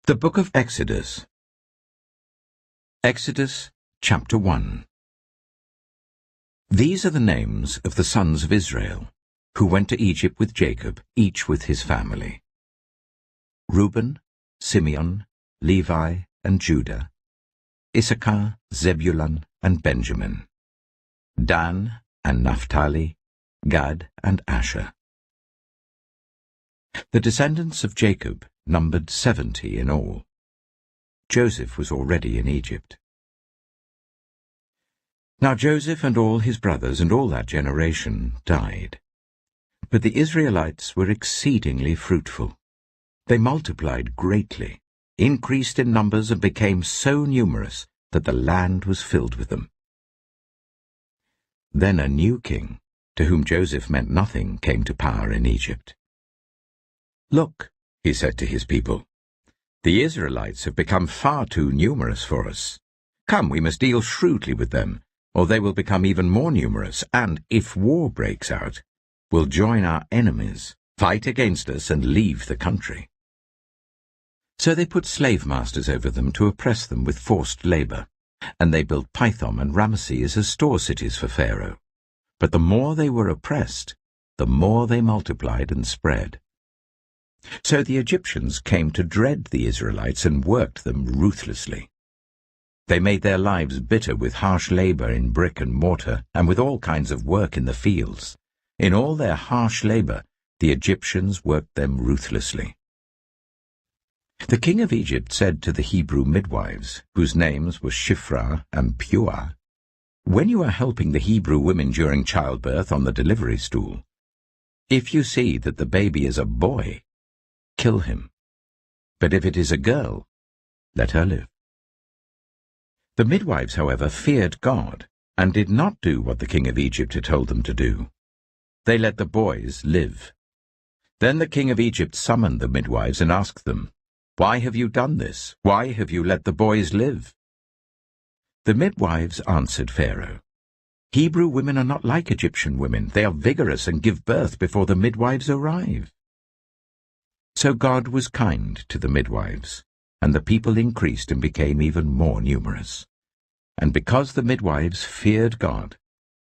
The Book of Exodus. Exodus, chapter 1. These are the names of the sons of Israel, who went to Egypt with Jacob, each with his family. Reuben, Simeon, Levi, and Judah. Issachar, Zebulun, and Benjamin. Dan and Naphtali, Gad and Asher. The descendants of Jacob numbered 70 in all. Joseph was already in Egypt. Now Joseph and all his brothers and all that generation died. But the Israelites were exceedingly fruitful. They multiplied greatly, increased in numbers, and became so numerous that the land was filled with them. Then a new king, to whom Joseph meant nothing, came to power in Egypt. "Look," he said to his people, "the Israelites have become far too numerous for us. Come, we must deal shrewdly with them, or they will become even more numerous, and, if war breaks out, will join our enemies, fight against us, and leave the country." So they put slave masters over them to oppress them with forced labor, and they built Pithom and Ramesses as store cities for Pharaoh. But the more they were oppressed, the more they multiplied and spread. So the Egyptians came to dread the Israelites and worked them ruthlessly. They made their lives bitter with harsh labor in brick and mortar and with all kinds of work in the fields. In all their harsh labor, the Egyptians worked them ruthlessly. The king of Egypt said to the Hebrew midwives, whose names were Shiphrah and Puah, "When you are helping the Hebrew women during childbirth on the delivery stool, if you see that the baby is a boy, kill him. But if it is a girl, let her live." The midwives, however, feared God and did not do what the king of Egypt had told them to do. They let the boys live. Then the king of Egypt summoned the midwives and asked them, "Why have you done this? Why have you let the boys live?" The midwives answered Pharaoh, "Hebrew women are not like Egyptian women. They are vigorous and give birth before the midwives arrive." So God was kind to the midwives, and the people increased and became even more numerous. And because the midwives feared God,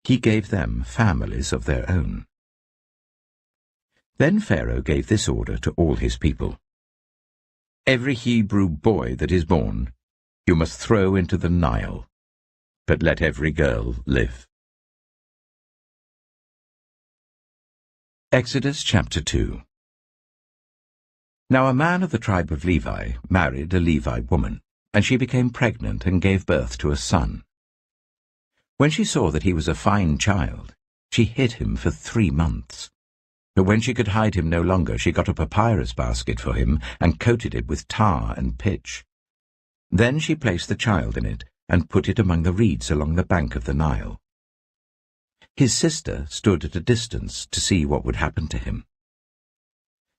he gave them families of their own. Then Pharaoh gave this order to all his people: "Every Hebrew boy that is born, you must throw into the Nile, but let every girl live." Exodus chapter 2. Now a man of the tribe of Levi married a Levite woman, and she became pregnant and gave birth to a son. When she saw that he was a fine child, she hid him for 3 months. But when she could hide him no longer, she got a papyrus basket for him and coated it with tar and pitch. Then she placed the child in it and put it among the reeds along the bank of the Nile. His sister stood at a distance to see what would happen to him.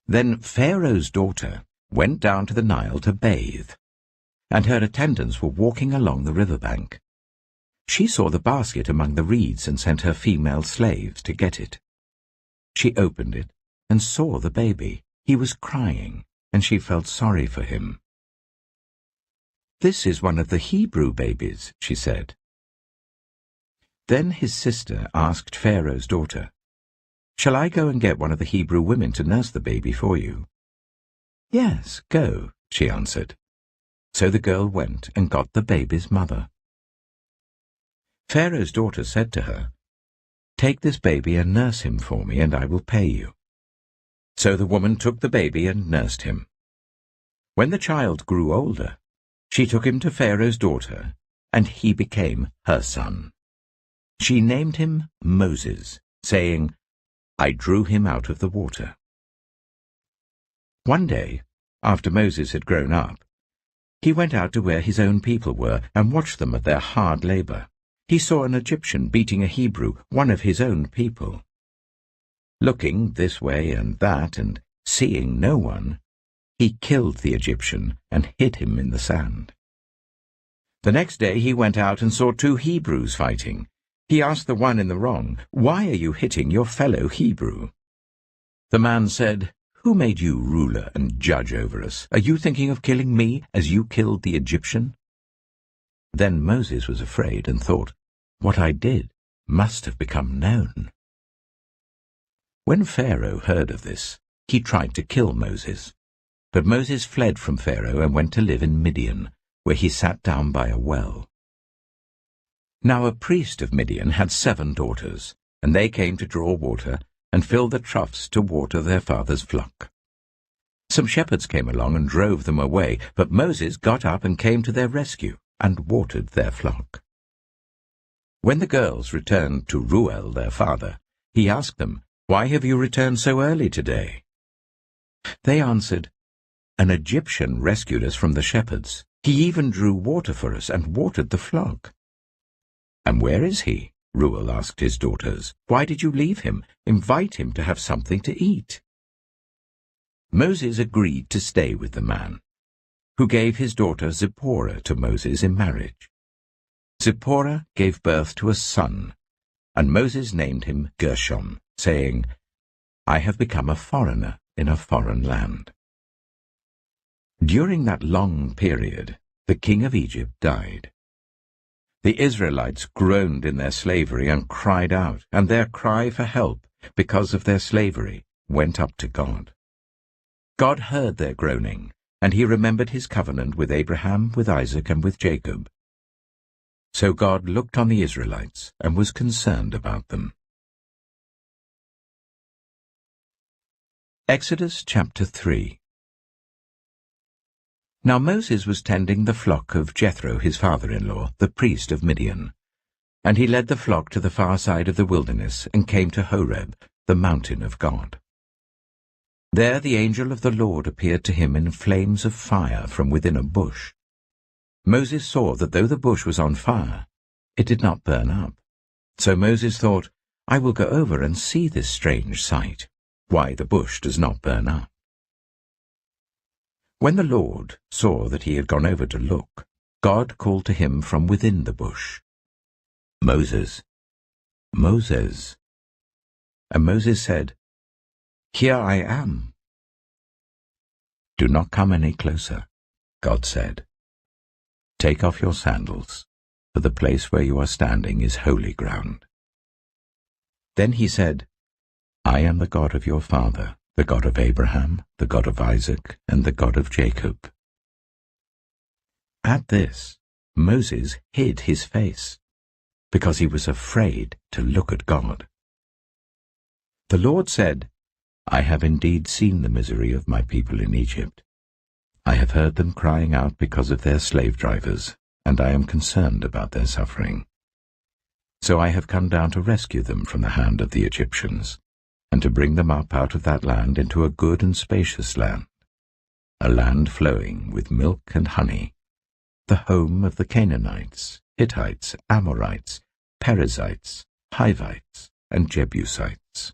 Then Pharaoh's daughter went down to the Nile to bathe, and her attendants were walking along the riverbank. She saw the basket among the reeds and sent her female slaves to get it. She opened it and saw the baby. He was crying, and she felt sorry for him. "This is one of the Hebrew babies," she said. Then his sister asked Pharaoh's daughter, "Shall I go and get one of the Hebrew women to nurse the baby for you?" "Yes, go," she answered. So the girl went and got the baby's mother. Pharaoh's daughter said to her, "Take this baby and nurse him for me, and I will pay you." So the woman took the baby and nursed him. When the child grew older, she took him to Pharaoh's daughter, and he became her son. She named him Moses, saying, "I drew him out of the water." One day, after Moses had grown up, he went out to where his own people were and watched them at their hard labor. He saw an Egyptian beating a Hebrew, one of his own people. Looking this way and that and seeing no one, he killed the Egyptian and hid him in the sand. The next day he went out and saw 2 Hebrews fighting. He asked the one in the wrong, "Why are you hitting your fellow Hebrew?" The man said, Who made you ruler and judge over us? Are you thinking of killing me as you killed the Egyptian?" Then Moses was afraid and thought, "What I did must have become known." When Pharaoh heard of this, he tried to kill Moses. But Moses fled from Pharaoh and went to live in Midian, where he sat down by a well. Now a priest of Midian had 7 daughters, and they came to draw water and fill the troughs to water their father's flock. Some shepherds came along and drove them away, but Moses got up and came to their rescue and watered their flock. When the girls returned to Reuel their father, he asked them, "Why have you returned so early today?" They answered, "An Egyptian rescued us from the shepherds. He even drew water for us and watered the flock." "And where is he?" Reuel asked his daughters. "Why did you leave him? Invite him to have something to eat." Moses agreed to stay with the man, who gave his daughter Zipporah to Moses in marriage. Zipporah gave birth to a son, and Moses named him Gershom, saying, "I have become a foreigner in a foreign land." During that long period, the king of Egypt died. The Israelites groaned in their slavery and cried out, and their cry for help, because of their slavery, went up to God. God heard their groaning, and he remembered his covenant with Abraham, with Isaac, and with Jacob. So God looked on the Israelites and was concerned about them. Exodus chapter 3. Now Moses was tending the flock of Jethro his father-in-law, the priest of Midian. And he led the flock to the far side of the wilderness and came to Horeb, the mountain of God. There the angel of the Lord appeared to him in flames of fire from within a bush. Moses saw that though the bush was on fire, it did not burn up. So Moses thought, "I will go over and see this strange sight, why the bush does not burn up." When the Lord saw that he had gone over to look, God called to him from within the bush, "Moses, Moses." And Moses said, "Here I am." "Do not come any closer," God said. "Take off your sandals, for the place where you are standing is holy ground." Then he said, "I am the God of your father, the God of Abraham, the God of Isaac, and the God of Jacob." At this, Moses hid his face, because he was afraid to look at God. The Lord said, "I have indeed seen the misery of my people in Egypt. I have heard them crying out because of their slave drivers, and I am concerned about their suffering. So I have come down to rescue them from the hand of the Egyptians, and to bring them up out of that land into a good and spacious land, a land flowing with milk and honey, the home of the Canaanites, Hittites, Amorites, Perizzites, Hivites, and Jebusites.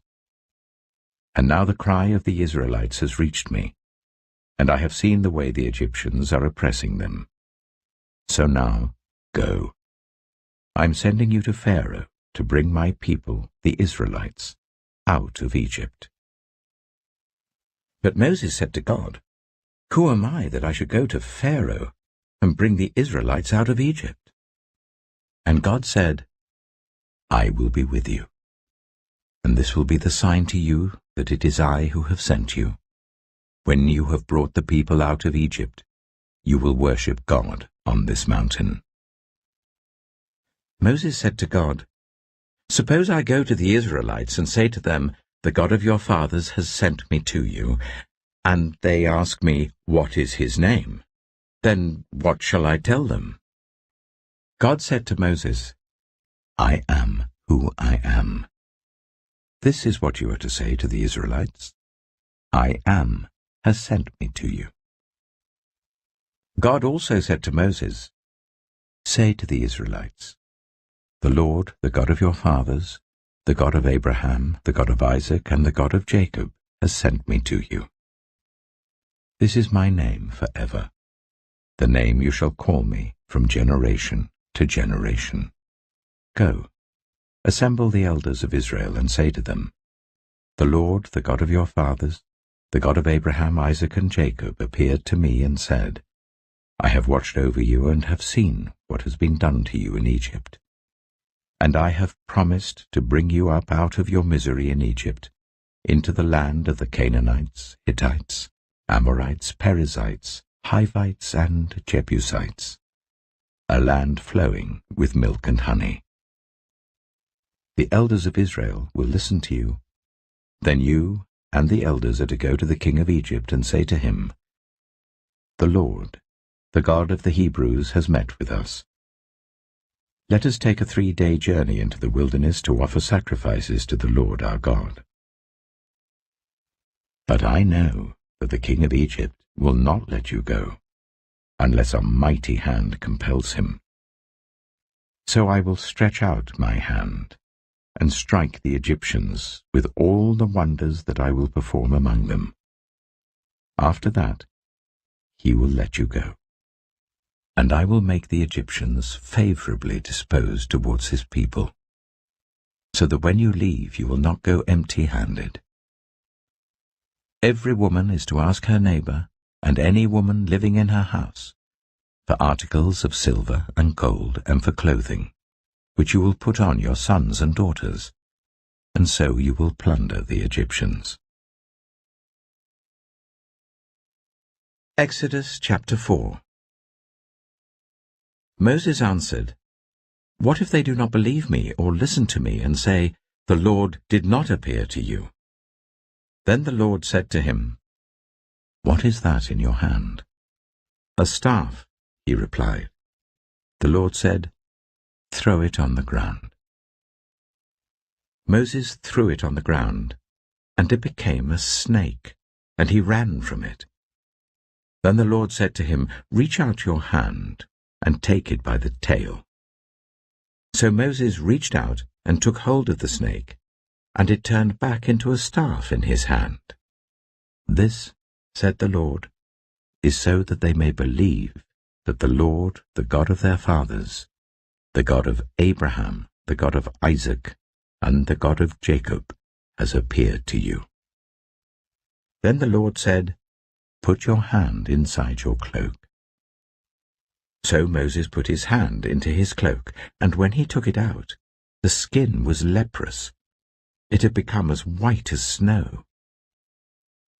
And now the cry of the Israelites has reached me, and I have seen the way the Egyptians are oppressing them. So now, go. I am sending you to Pharaoh to bring my people, the Israelites, out of Egypt." But Moses said to God, "Who am I that I should go to Pharaoh and bring the Israelites out of Egypt?" And God said, "I will be with you, and this will be the sign to you that it is I who have sent you. When you have brought the people out of Egypt, you will worship God on this mountain." Moses said to God, "Suppose I go to the Israelites and say to them, 'The God of your fathers has sent me to you,' and they ask me, 'What is his name?' Then what shall I tell them?" God said to Moses, "I am who I am. This is what you are to say to the Israelites. I am has sent me to you." God also said to Moses, "Say to the Israelites, 'The Lord, the God of your fathers, the God of Abraham, the God of Isaac, and the God of Jacob, has sent me to you. This is my name forever, the name you shall call me from generation to generation. Go, assemble the elders of Israel, and say to them, 'The Lord, the God of your fathers, the God of Abraham, Isaac, and Jacob, appeared to me and said, I have watched over you and have seen what has been done to you in Egypt. And I have promised to bring you up out of your misery in Egypt, into the land of the Canaanites, Hittites, Amorites, Perizzites, Hivites, and Jebusites, a land flowing with milk and honey. The elders of Israel will listen to you. Then you and the elders are to go to the king of Egypt and say to him, The Lord, the God of the Hebrews, has met with us. Let us take a 3-day journey into the wilderness to offer sacrifices to the Lord our God. But I know that the king of Egypt will not let you go, unless a mighty hand compels him. So I will stretch out my hand and strike the Egyptians with all the wonders that I will perform among them. After that, he will let you go. And I will make the Egyptians favorably disposed towards his people, so that when you leave you will not go empty-handed. Every woman is to ask her neighbor, and any woman living in her house, for articles of silver and gold and for clothing, which you will put on your sons and daughters, and so you will plunder the Egyptians. Exodus chapter 4. Moses answered, What if they do not believe me or listen to me and say, The Lord did not appear to you? Then the Lord said to him, What is that in your hand? A staff, he replied. The Lord said, Throw it on the ground. Moses threw it on the ground, and it became a snake, and he ran from it. Then the Lord said to him, Reach out your hand and take it by the tail. So Moses reached out and took hold of the snake, and it turned back into a staff in his hand. This, said the Lord, is so that they may believe that the Lord, the God of their fathers, the God of Abraham, the God of Isaac, and the God of Jacob, has appeared to you. Then the Lord said, Put your hand inside your cloak. So Moses put his hand into his cloak, and when he took it out, the skin was leprous. It had become as white as snow.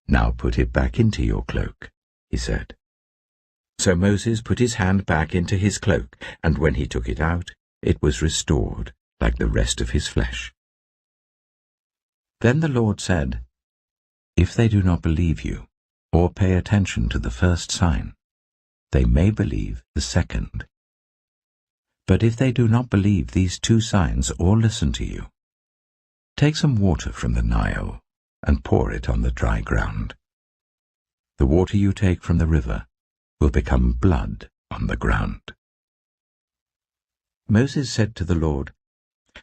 Now put it back into your cloak, he said. So Moses put his hand back into his cloak, and when he took it out, it was restored, like the rest of his flesh. Then the Lord said, If they do not believe you, or pay attention to the first sign, they may believe the second. But if they do not believe these 2 signs or listen to you, take some water from the Nile and pour it on the dry ground. The water you take from the river will become blood on the ground. Moses said to the Lord,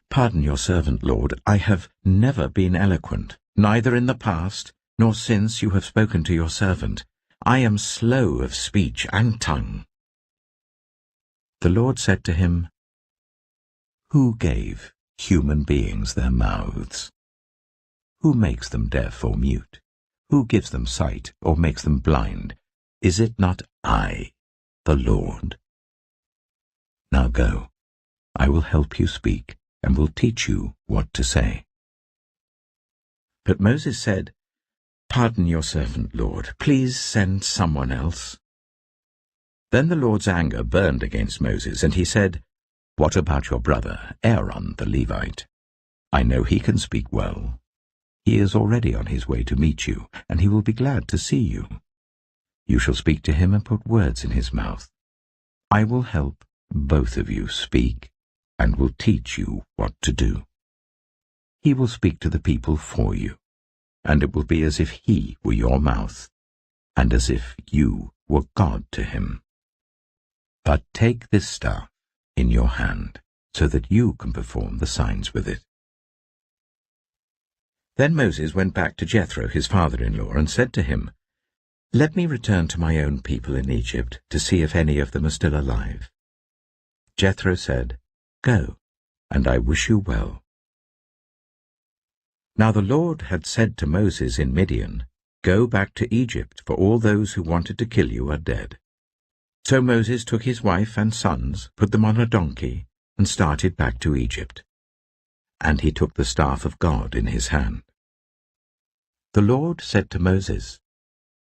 Pardon your servant, Lord, I have never been eloquent, neither in the past nor since you have spoken to your servant. I am slow of speech and tongue. The Lord said to him, Who gave human beings their mouths? Who makes them deaf or mute? Who gives them sight or makes them blind? Is it not I, the Lord? Now go, I will help you speak, and will teach you what to say. But Moses said, Pardon your servant, Lord. Please send someone else. Then the Lord's anger burned against Moses, and he said, What about your brother, Aaron the Levite? I know he can speak well. He is already on his way to meet you, and he will be glad to see you. You shall speak to him and put words in his mouth. I will help both of you speak, and will teach you what to do. He will speak to the people for you, and it will be as if he were your mouth, and as if you were God to him. But take this staff in your hand, so that you can perform the signs with it. Then Moses went back to Jethro, his father-in-law, and said to him, Let me return to my own people in Egypt, to see if any of them are still alive. Jethro said, Go, and I wish you well. Now the Lord had said to Moses in Midian, "Go back to Egypt, for all those who wanted to kill you are dead." So Moses took his wife and sons, put them on a donkey, and started back to Egypt. And he took the staff of God in his hand. The Lord said to Moses,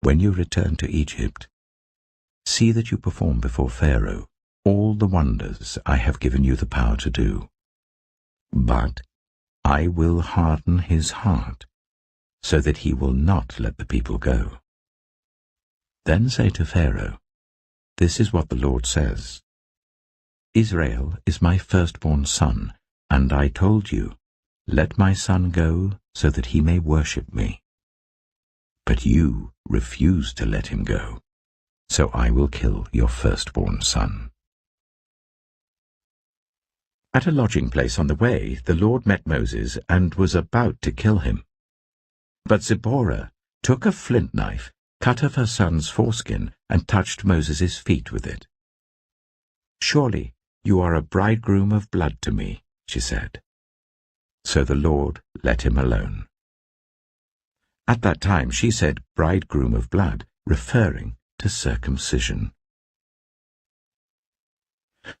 "When you return to Egypt, see that you perform before Pharaoh all the wonders I have given you the power to do. But I will harden his heart, so that he will not let the people go. Then say to Pharaoh, 'This is what the Lord says. Israel is my firstborn son, and I told you, let my son go so that he may worship me. But you refused to let him go, so I will kill your firstborn son.'" At a lodging place on the way, the Lord met Moses and was about to kill him. But Zipporah took a flint knife, cut off her son's foreskin, and touched Moses' feet with it. "Surely you are a bridegroom of blood to me," she said. So the Lord let him alone. At that time she said bridegroom of blood, referring to circumcision.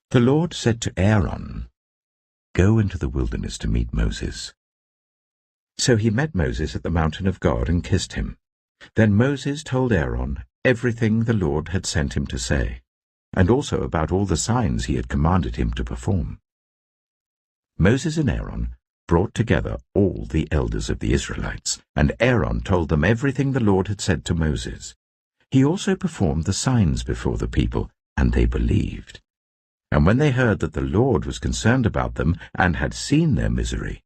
The Lord said to Aaron, "Go into the wilderness to meet Moses." So he met Moses at the mountain of God and kissed him. Then Moses told Aaron everything the Lord had sent him to say, and also about all the signs he had commanded him to perform. Moses and Aaron brought together all the elders of the Israelites, and Aaron told them everything the Lord had said to Moses. He also performed the signs before the people, and they believed. And when they heard that the Lord was concerned about them and had seen their misery,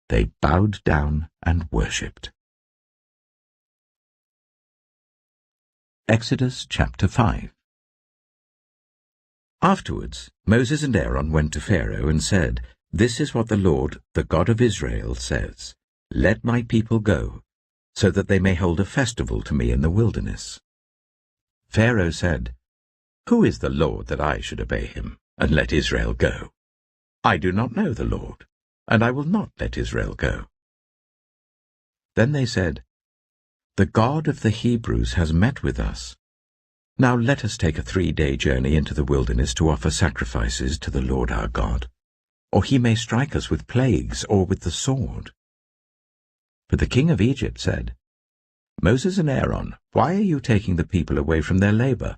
they bowed down and worshipped. Exodus chapter 5. Afterwards, Moses and Aaron went to Pharaoh and said, "This is what the Lord, the God of Israel, says. Let my people go, so that they may hold a festival to me in the wilderness." Pharaoh said, "Who is the Lord that I should obey him, and let Israel go? I do not know the Lord, and I will not let Israel go." Then they said, "The God of the Hebrews has met with us. Now let us take a 3-day journey into the wilderness to offer sacrifices to the Lord our God, or he may strike us with plagues or with the sword." But the king of Egypt said, "Moses and Aaron, why are you taking the people away from their labor?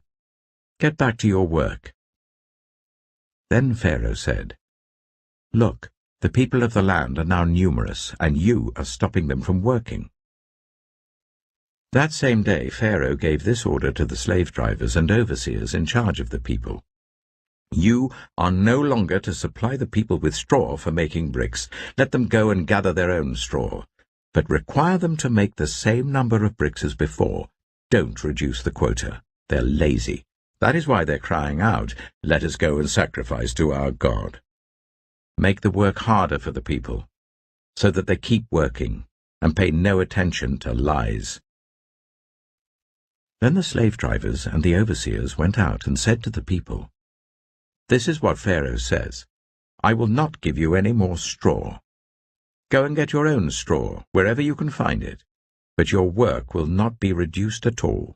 Get back to your work." Then Pharaoh said, "Look, the people of the land are now numerous, and you are stopping them from working." That same day Pharaoh gave this order to the slave drivers and overseers in charge of the people. "You are no longer to supply the people with straw for making bricks. Let them go and gather their own straw, but require them to make the same number of bricks as before. Don't reduce the quota. They're lazy. That is why they're crying out, 'Let us go and sacrifice to our God.' Make the work harder for the people, so that they keep working and pay no attention to lies." Then the slave drivers and the overseers went out and said to the people, "This is what Pharaoh says, I will not give you any more straw. Go and get your own straw wherever you can find it, but your work will not be reduced at all."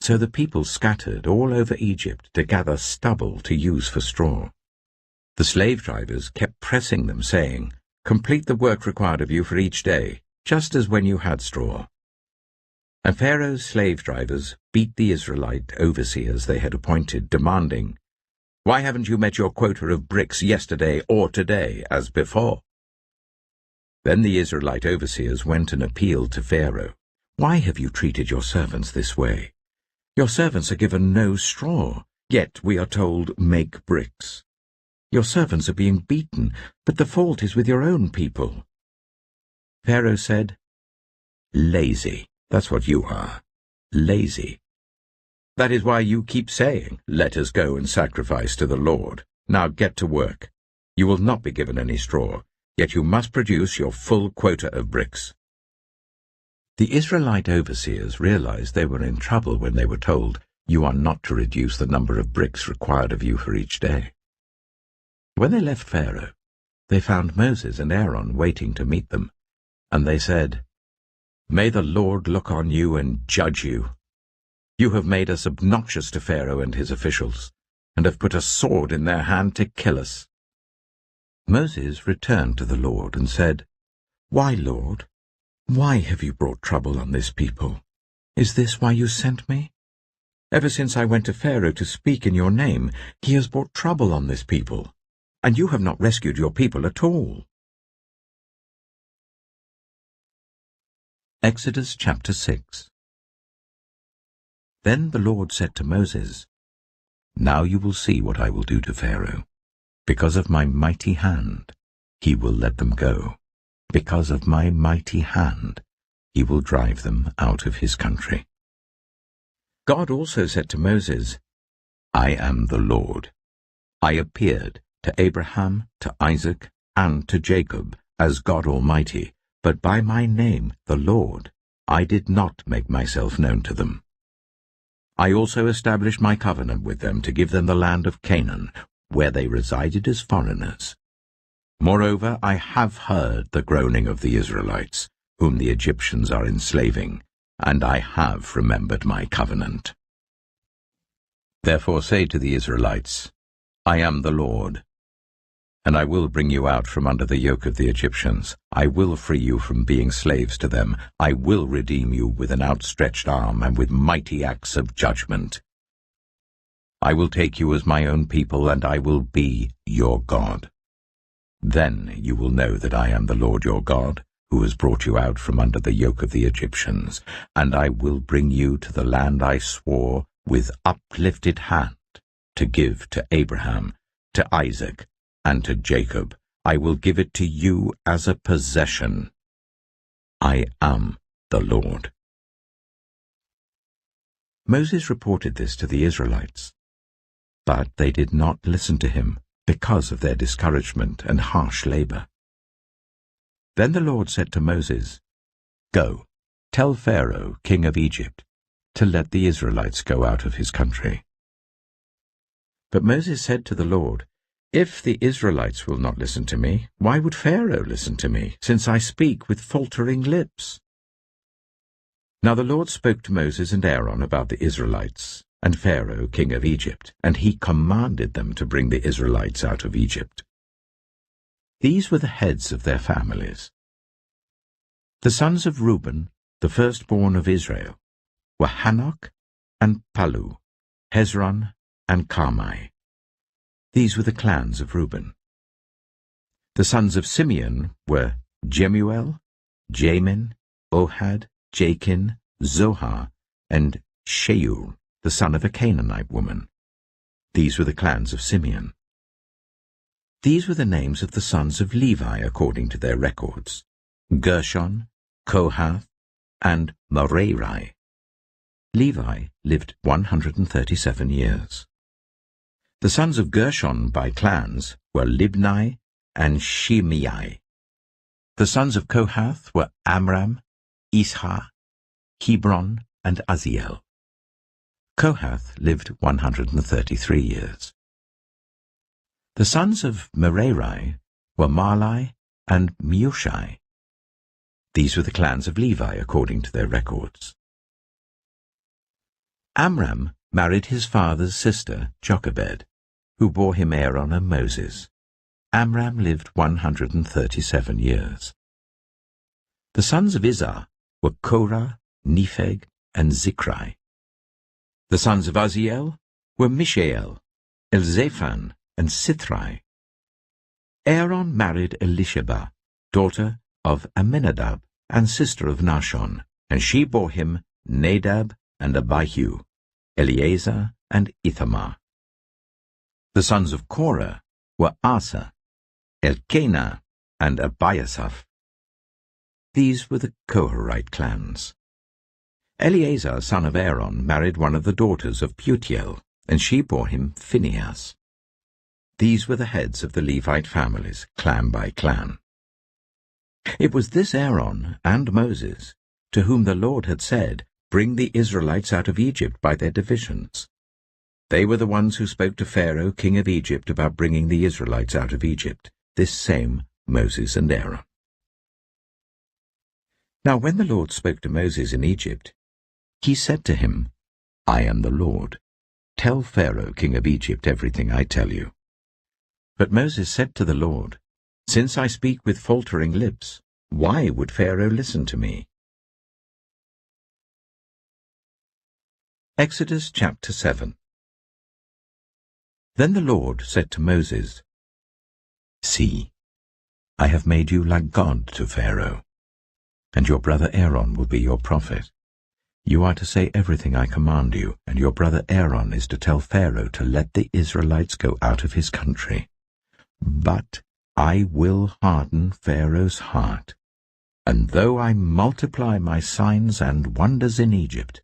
So the people scattered all over Egypt to gather stubble to use for straw. The slave drivers kept pressing them, saying, "Complete the work required of you for each day, just as when you had straw." And Pharaoh's slave drivers beat the Israelite overseers they had appointed, demanding, "Why haven't you met your quota of bricks yesterday or today, as before?" Then the Israelite overseers went and appealed to Pharaoh, "Why have you treated your servants this way? Your servants are given no straw, yet we are told, 'Make bricks.' Your servants are being beaten, but the fault is with your own people." Pharaoh said, "Lazy. That's what you are. Lazy. That is why you keep saying, 'Let us go and sacrifice to the Lord.' Now get to work. You will not be given any straw, yet you must produce your full quota of bricks." The Israelite overseers realized they were in trouble when they were told, "You are not to reduce the number of bricks required of you for each day." When they left Pharaoh, they found Moses and Aaron waiting to meet them, and they said, May the Lord look on you and judge you. You have made us obnoxious to Pharaoh and his officials, and have put a sword in their hand to kill us." Moses returned to the Lord and said, "Why, Lord? Why have you brought trouble on this people? Is this why you sent me? Ever since I went to Pharaoh to speak in your name, he has brought trouble on this people, and you have not rescued your people at all." Exodus chapter 6. Then the Lord said to Moses, "Now you will see what I will do to Pharaoh. Because of my mighty hand, he will let them go. Because of my mighty hand, he will drive them out of his country." God also said to Moses, "I am the Lord. I appeared to Abraham, to Isaac, and to Jacob as God Almighty, but by my name, the Lord, I did not make myself known to them. I also established my covenant with them to give them the land of Canaan, where they resided as foreigners. Moreover, I have heard the groaning of the Israelites, whom the Egyptians are enslaving, and I have remembered my covenant. Therefore say to the Israelites, I am the Lord, and I will bring you out from under the yoke of the Egyptians. I will free you from being slaves to them. I will redeem you with an outstretched arm and with mighty acts of judgment. I will take you as my own people, and I will be your God. Then you will know that I am the Lord your God, who has brought you out from under the yoke of the Egyptians, and I will bring you to the land I swore with uplifted hand to give to Abraham, to Isaac, and to Jacob. I will give it to you as a possession. I am the Lord." Moses reported this to the Israelites, but they did not listen to him because of their discouragement and harsh labor. Then the Lord said to Moses, "Go, tell Pharaoh, king of Egypt, to let the Israelites go out of his country." But Moses said to the Lord, "If the Israelites will not listen to me, why would Pharaoh listen to me, since I speak with faltering lips?" Now the Lord spoke to Moses and Aaron about the Israelites and Pharaoh, king of Egypt, and he commanded them to bring the Israelites out of Egypt. These were the heads of their families. The sons of Reuben, the firstborn of Israel, were Hanok and Palu, Hezron and Carmi. These were the clans of Reuben. The sons of Simeon were Jemuel, Jamin, Ohad, Jachin, Zohar, and Sheuel, the son of a Canaanite woman. These were the clans of Simeon. These were the names of the sons of Levi according to their records: Gershon, Kohath, and Merari. Levi lived 137 years. The sons of Gershon by clans were Libni and Shimei. The sons of Kohath were Amram, Ishah, Hebron, and Aziel. Kohath lived 133 years. The sons of Merari were Mahli and Mushi. These were the clans of Levi according to their records. Amram married his father's sister, Jochebed, who bore him Aaron and Moses. Amram lived 137 years. The sons of Izhar were Korah, Nepheg, and Zikri. The sons of Aziel were Mishael, Elzaphan, and Sithri. Aaron married Elisheba, daughter of Amminadab and sister of Nahshon, and she bore him Nadab and Abihu, Eleazar and Ithamar. The sons of Korah were Asa, Elkanah, and Abiasaph. These were the Koharite clans. Eleazar, son of Aaron, married one of the daughters of Putiel, and she bore him Phinehas. These were the heads of the Levite families, clan by clan. It was this Aaron and Moses to whom the Lord had said, "Bring the Israelites out of Egypt by their divisions." They were the ones who spoke to Pharaoh, king of Egypt, about bringing the Israelites out of Egypt, this same Moses and Aaron. Now when the Lord spoke to Moses in Egypt, he said to him, I am the Lord. Tell Pharaoh, king of Egypt, everything I tell you. But Moses said to the Lord, Since I speak with faltering lips, why would Pharaoh listen to me? Exodus chapter 7. Then the Lord said to Moses, See, I have made you like God to Pharaoh, and your brother Aaron will be your prophet. You are to say everything I command you, and your brother Aaron is to tell Pharaoh to let the Israelites go out of his country. But I will harden Pharaoh's heart, and though I multiply my signs and wonders in Egypt,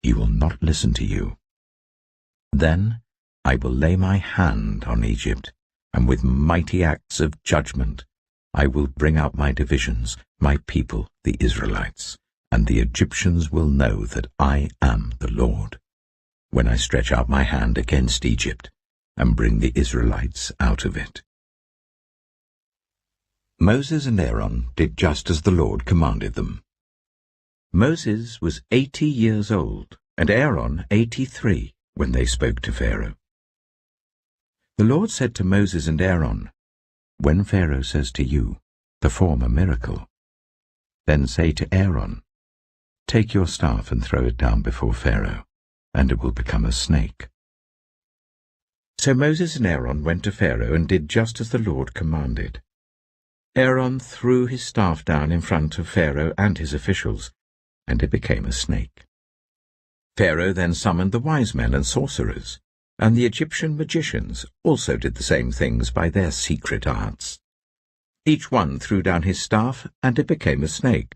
he will not listen to you. Then I will lay my hand on Egypt, and with mighty acts of judgment I will bring out my divisions, my people, the Israelites, and the Egyptians will know that I am the Lord, when I stretch out my hand against Egypt and bring the Israelites out of it. Moses and Aaron did just as the Lord commanded them. Moses was 80 years old, and Aaron 83, when they spoke to Pharaoh. The Lord said to Moses and Aaron, When Pharaoh says to you, Perform a miracle, then say to Aaron, Take your staff and throw it down before Pharaoh, and it will become a snake. So Moses and Aaron went to Pharaoh and did just as the Lord commanded. Aaron threw his staff down in front of Pharaoh and his officials, and it became a snake. Pharaoh then summoned the wise men and sorcerers, and the Egyptian magicians also did the same things by their secret arts. Each one threw down his staff, and it became a snake.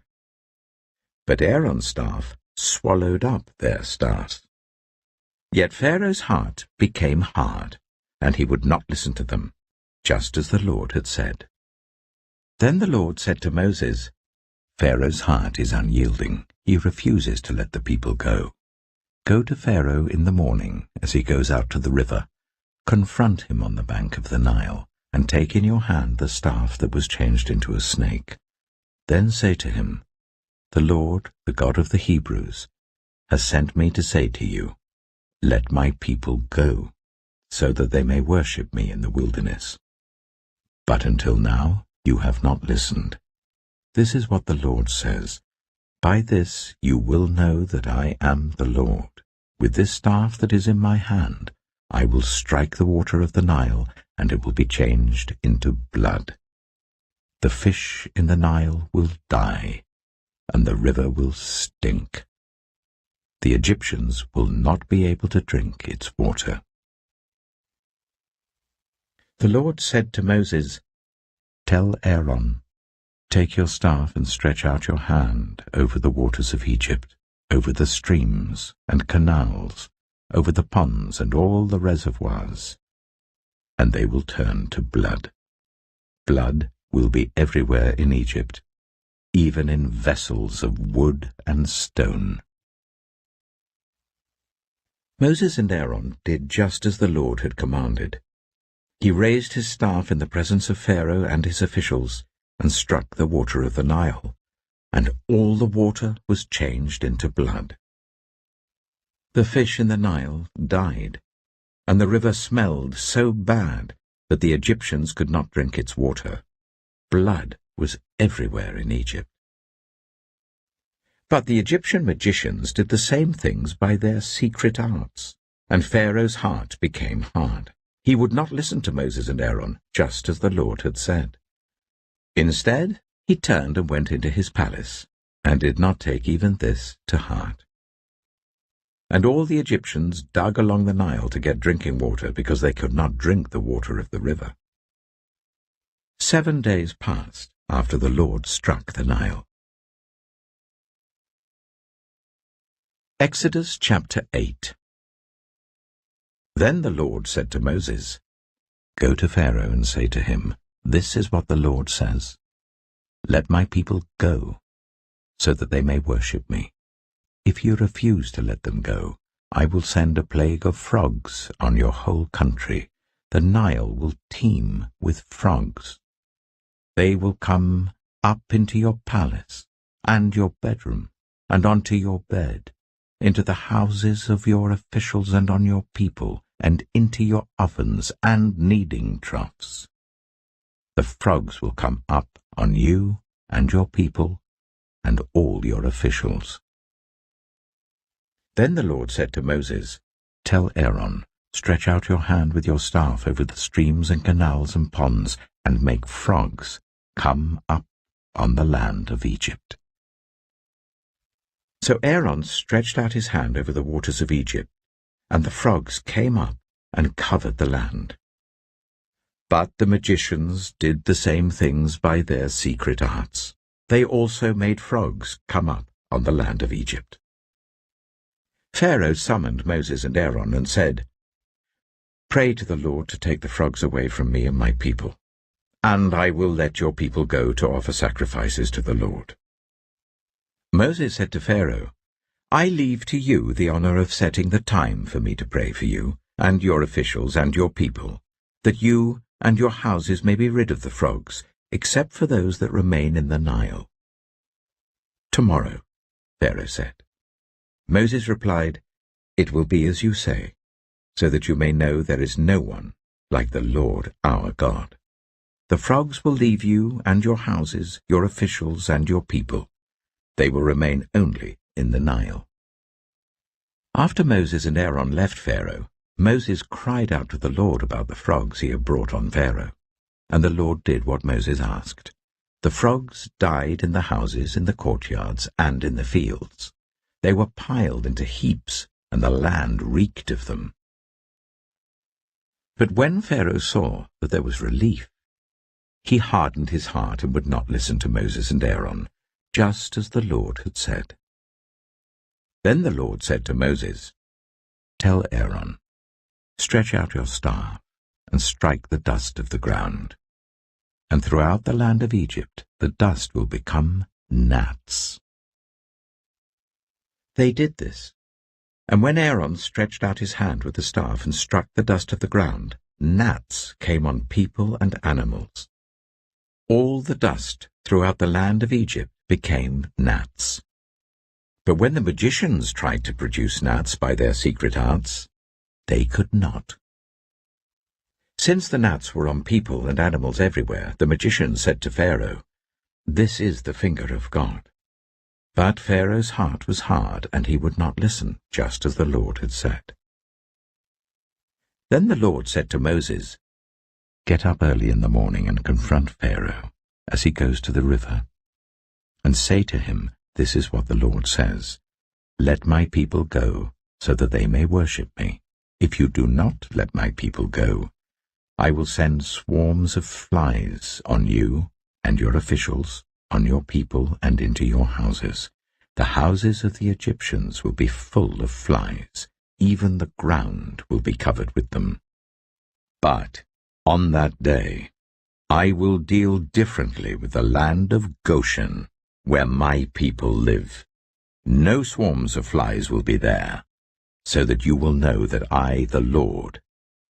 But Aaron's staff swallowed up their staffs. Yet Pharaoh's heart became hard, and he would not listen to them, just as the Lord had said. Then the Lord said to Moses, Pharaoh's heart is unyielding. He refuses to let the people go. Go to Pharaoh in the morning as he goes out to the river. Confront him on the bank of the Nile, and take in your hand the staff that was changed into a snake. Then say to him, The Lord, the God of the Hebrews, has sent me to say to you, Let my people go, so that they may worship me in the wilderness. But until now you have not listened. This is what the Lord says, By this you will know that I am the Lord. With this staff that is in my hand, I will strike the water of the Nile, and it will be changed into blood. The fish in the Nile will die, and the river will stink. The Egyptians will not be able to drink its water. The Lord said to Moses, Tell Aaron, Take your staff and stretch out your hand over the waters of Egypt, over the streams and canals, over the ponds and all the reservoirs, and they will turn to blood. Blood will be everywhere in Egypt, even in vessels of wood and stone. Moses and Aaron did just as the Lord had commanded. He raised his staff in the presence of Pharaoh and his officials, and struck the water of the Nile, and all the water was changed into blood. The fish in the Nile died, and the river smelled so bad that the Egyptians could not drink its water. Blood was everywhere in Egypt. But the Egyptian magicians did the same things by their secret arts, and Pharaoh's heart became hard. He would not listen to Moses and Aaron, just as the Lord had said. Instead, he turned and went into his palace, and did not take even this to heart. And all the Egyptians dug along the Nile to get drinking water, because they could not drink the water of the river. 7 days passed after the Lord struck the Nile. Exodus chapter 8. Then the Lord said to Moses, Go to Pharaoh and say to him, This is what the Lord says, Let my people go, so that they may worship me. If you refuse to let them go, I will send a plague of frogs on your whole country. The Nile will teem with frogs. They will come up into your palace and your bedroom, and onto your bed, into the houses of your officials and on your people, and into your ovens and kneading troughs. The frogs will come up on you and your people and all your officials. Then the Lord said to Moses, "Tell Aaron, stretch out your hand with your staff over the streams and canals and ponds, and make frogs come up on the land of Egypt." So Aaron stretched out his hand over the waters of Egypt, and the frogs came up and covered the land. But the magicians did the same things by their secret arts. They also made frogs come up on the land of Egypt. Pharaoh summoned Moses and Aaron and said, "Pray to the Lord to take the frogs away from me and my people, and I will let your people go to offer sacrifices to the Lord." Moses said to Pharaoh, "I leave to you the honor of setting the time for me to pray for you, and your officials and your people, that you and your houses may be rid of the frogs, except for those that remain in the Nile." "Tomorrow," Pharaoh said. Moses replied, "It will be as you say, so that you may know there is no one like the Lord our God. The frogs will leave you and your houses, your officials and your people. They will remain only in the Nile." After Moses and Aaron left Pharaoh, Moses cried out to the Lord about the frogs he had brought on Pharaoh, and the Lord did what Moses asked. The frogs died in the houses, in the courtyards, and in the fields. They were piled into heaps, and the land reeked of them. But when Pharaoh saw that there was relief, he hardened his heart and would not listen to Moses and Aaron, just as the Lord had said. Then the Lord said to Moses, "Tell Aaron, stretch out your staff and strike the dust of the ground, and throughout the land of Egypt the dust will become gnats." They did this, and when Aaron stretched out his hand with the staff and struck the dust of the ground, gnats came on people and animals. All the dust throughout the land of Egypt became gnats. But when the magicians tried to produce gnats by their secret arts, they could not. Since the gnats were on people and animals everywhere, the magicians said to Pharaoh, "This is the finger of God." But Pharaoh's heart was hard, and he would not listen, just as the Lord had said. Then the Lord said to Moses, "Get up early in the morning and confront Pharaoh as he goes to the river, and say to him, 'This is what the Lord says, let my people go, so that they may worship me. If you do not let my people go, I will send swarms of flies on you and your officials, on your people and into your houses. The houses of the Egyptians will be full of flies, even the ground will be covered with them. But on that day I will deal differently with the land of Goshen, where my people live. No swarms of flies will be there, so that you will know that I, the Lord,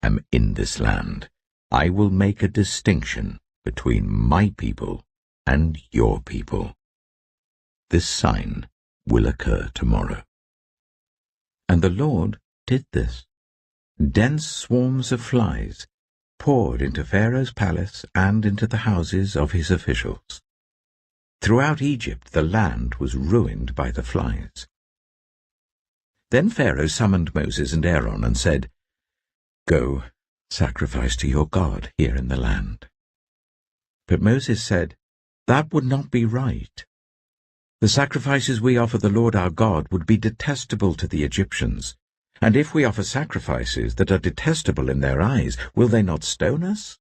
am in this land. I will make a distinction between my people and your people. This sign will occur tomorrow." And the Lord did this. Dense swarms of flies poured into Pharaoh's palace and into the houses of his officials. Throughout Egypt the land was ruined by the flies. Then Pharaoh summoned Moses and Aaron and said, "Go, sacrifice to your God here in the land." But Moses said, "That would not be right. The sacrifices we offer the Lord our God would be detestable to the Egyptians, and if we offer sacrifices that are detestable in their eyes, will they not stone us?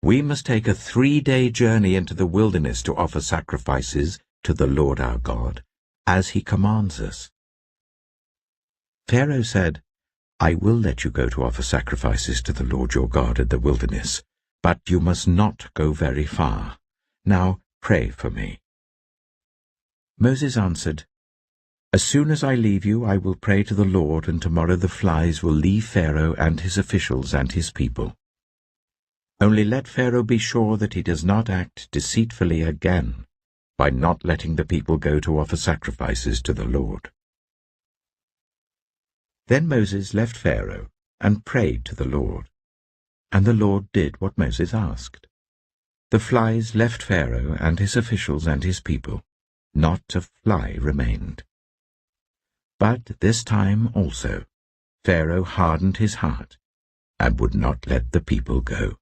We must take a 3-day journey into the wilderness to offer sacrifices to the Lord our God, as he commands us." Pharaoh said, "I will let you go to offer sacrifices to the Lord your God in the wilderness, but you must not go very far. Now pray for me." Moses answered, "As soon as I leave you, I will pray to the Lord, and tomorrow the flies will leave Pharaoh and his officials and his people. Only let Pharaoh be sure that he does not act deceitfully again, by not letting the people go to offer sacrifices to the Lord. Then Moses left Pharaoh and prayed to the Lord, and the Lord did what Moses asked. The flies left Pharaoh and his officials and his people. Not a fly remained. But this time also Pharaoh hardened his heart and would not let the people go.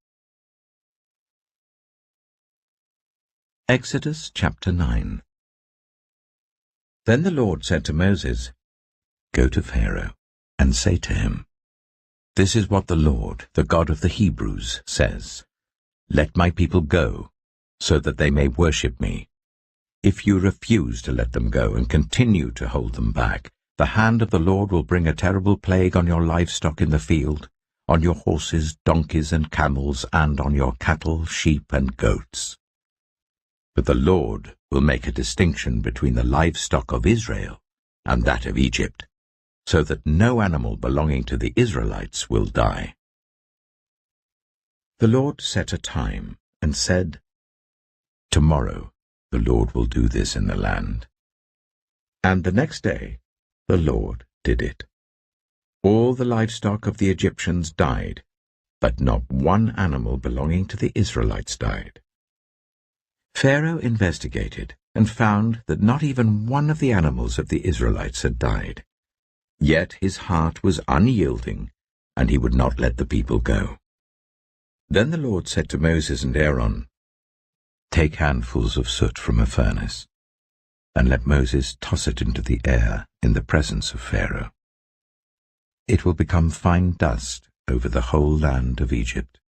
Exodus chapter 9. Then the Lord said to Moses, "Go to Pharaoh and say to him, 'This is what the Lord, the God of the Hebrews, says. Let my people go, so that they may worship me. If you refuse to let them go and continue to hold them back, the hand of the Lord will bring a terrible plague on your livestock in the field, on your horses, donkeys, and camels, and on your cattle, sheep, and goats. But the Lord will make a distinction between the livestock of Israel and that of Egypt, so that no animal belonging to the Israelites will die.'" The Lord set a time and said, "Tomorrow the Lord will do this in the land." And the next day the Lord did it. All the livestock of the Egyptians died, but not one animal belonging to the Israelites died. Pharaoh investigated and found that not even one of the animals of the Israelites had died. Yet his heart was unyielding, and he would not let the people go. Then the Lord said to Moses and Aaron, "Take handfuls of soot from a furnace, and let Moses toss it into the air in the presence of Pharaoh. It will become fine dust over the whole land of Egypt,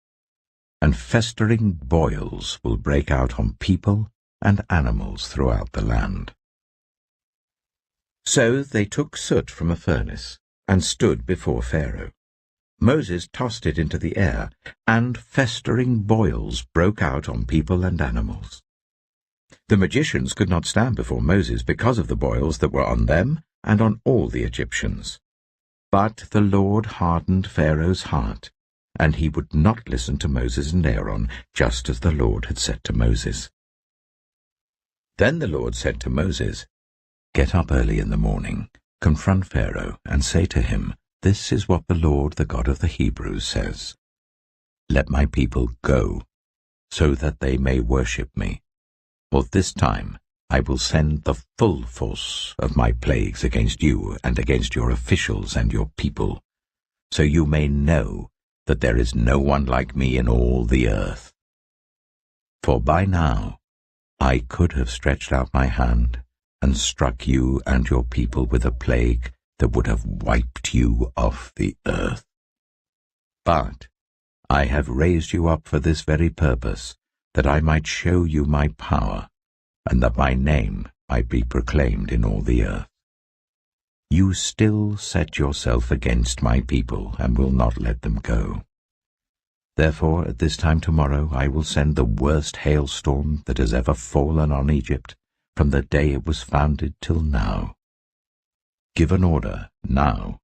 and festering boils will break out on people and animals throughout the land." So they took soot from a furnace and stood before Pharaoh. Moses tossed it into the air, and festering boils broke out on people and animals. The magicians could not stand before Moses because of the boils that were on them and on all the Egyptians. But the Lord hardened Pharaoh's heart, and he would not listen to Moses and Aaron, just as the Lord had said to Moses. Then the Lord said to Moses, "Get up early in the morning, confront Pharaoh, and say to him, 'This is what the Lord, the God of the Hebrews, says. Let my people go, so that they may worship me. For this time I will send the full force of my plagues against you and against your officials and your people, so you may know that there is no one like me in all the earth. For by now I could have stretched out my hand and struck you and your people with a plague that would have wiped you off the earth. But I have raised you up for this very purpose, that I might show you my power, and that my name might be proclaimed in all the earth. You still set yourself against my people, and will not let them go. Therefore at this time tomorrow I will send the worst hailstorm that has ever fallen on Egypt, from the day it was founded till now. Give an order, now,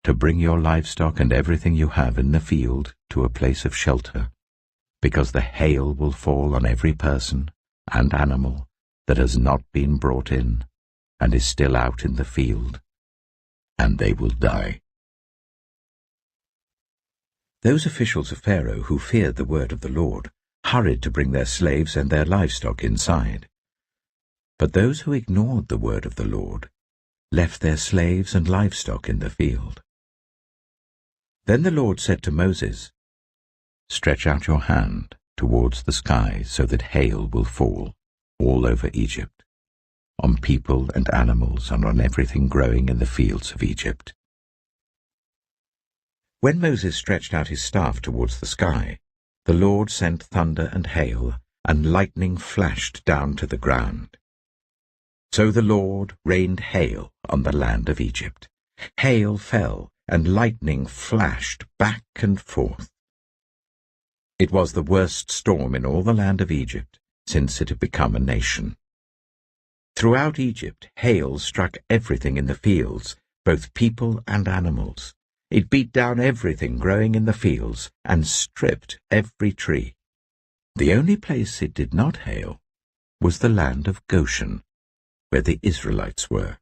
to bring your livestock and everything you have in the field to a place of shelter, because the hail will fall on every person and animal that has not been brought in and is still out in the field, and they will die." Those officials of Pharaoh who feared the word of the Lord hurried to bring their slaves and their livestock inside. But those who ignored the word of the Lord left their slaves and livestock in the field. Then the Lord said to Moses, "Stretch out your hand towards the sky so that hail will fall all over Egypt, on people and animals and on everything growing in the fields of Egypt." When Moses stretched out his staff towards the sky, the Lord sent thunder and hail, and lightning flashed down to the ground. So the Lord rained hail on the land of Egypt. Hail fell, and lightning flashed back and forth. It was the worst storm in all the land of Egypt since it had become a nation. Throughout Egypt, hail struck everything in the fields, both people and animals. It beat down everything growing in the fields and stripped every tree. The only place it did not hail was the land of Goshen, where the Israelites were.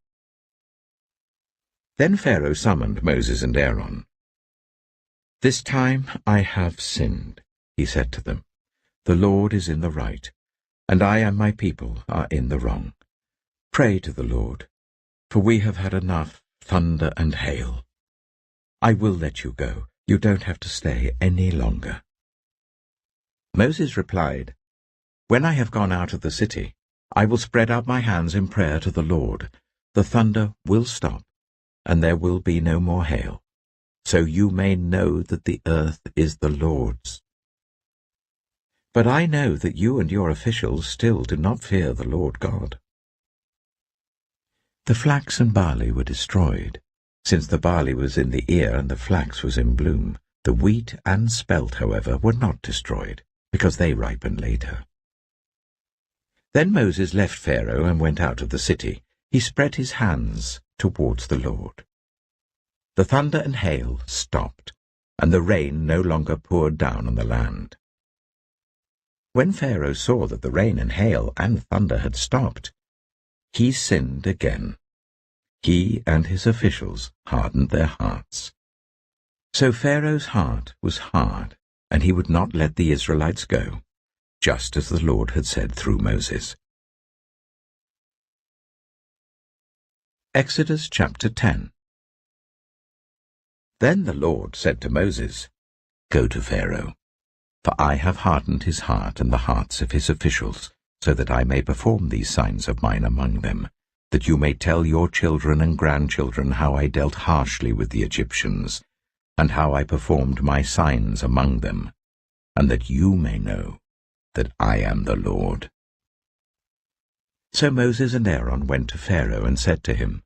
Then Pharaoh summoned Moses and Aaron. "This time I have sinned," he said to them. "The Lord is in the right, and I and my people are in the wrong. Pray to the Lord, for we have had enough thunder and hail. I will let you go. You don't have to stay any longer." Moses replied, "When I have gone out of the city, I will spread out my hands in prayer to the Lord. The thunder will stop, and there will be no more hail, so you may know that the earth is the Lord's. But I know that you and your officials still do not fear the Lord God." The flax and barley were destroyed, since the barley was in the ear and the flax was in bloom. The wheat and spelt, however, were not destroyed, because they ripened later. Then Moses left Pharaoh and went out of the city. He spread his hands towards the Lord. The thunder and hail stopped, and the rain no longer poured down on the land. When Pharaoh saw that the rain and hail and thunder had stopped, he sinned again. He and his officials hardened their hearts. So Pharaoh's heart was hard, and he would not let the Israelites go, just as the Lord had said through Moses. Exodus chapter 10. Then the Lord said to Moses, "Go to Pharaoh, for I have hardened his heart and the hearts of his officials, so that I may perform these signs of mine among them, that you may tell your children and grandchildren how I dealt harshly with the Egyptians, and how I performed my signs among them, and that you may know that I am the Lord." So Moses and Aaron went to Pharaoh and said to him,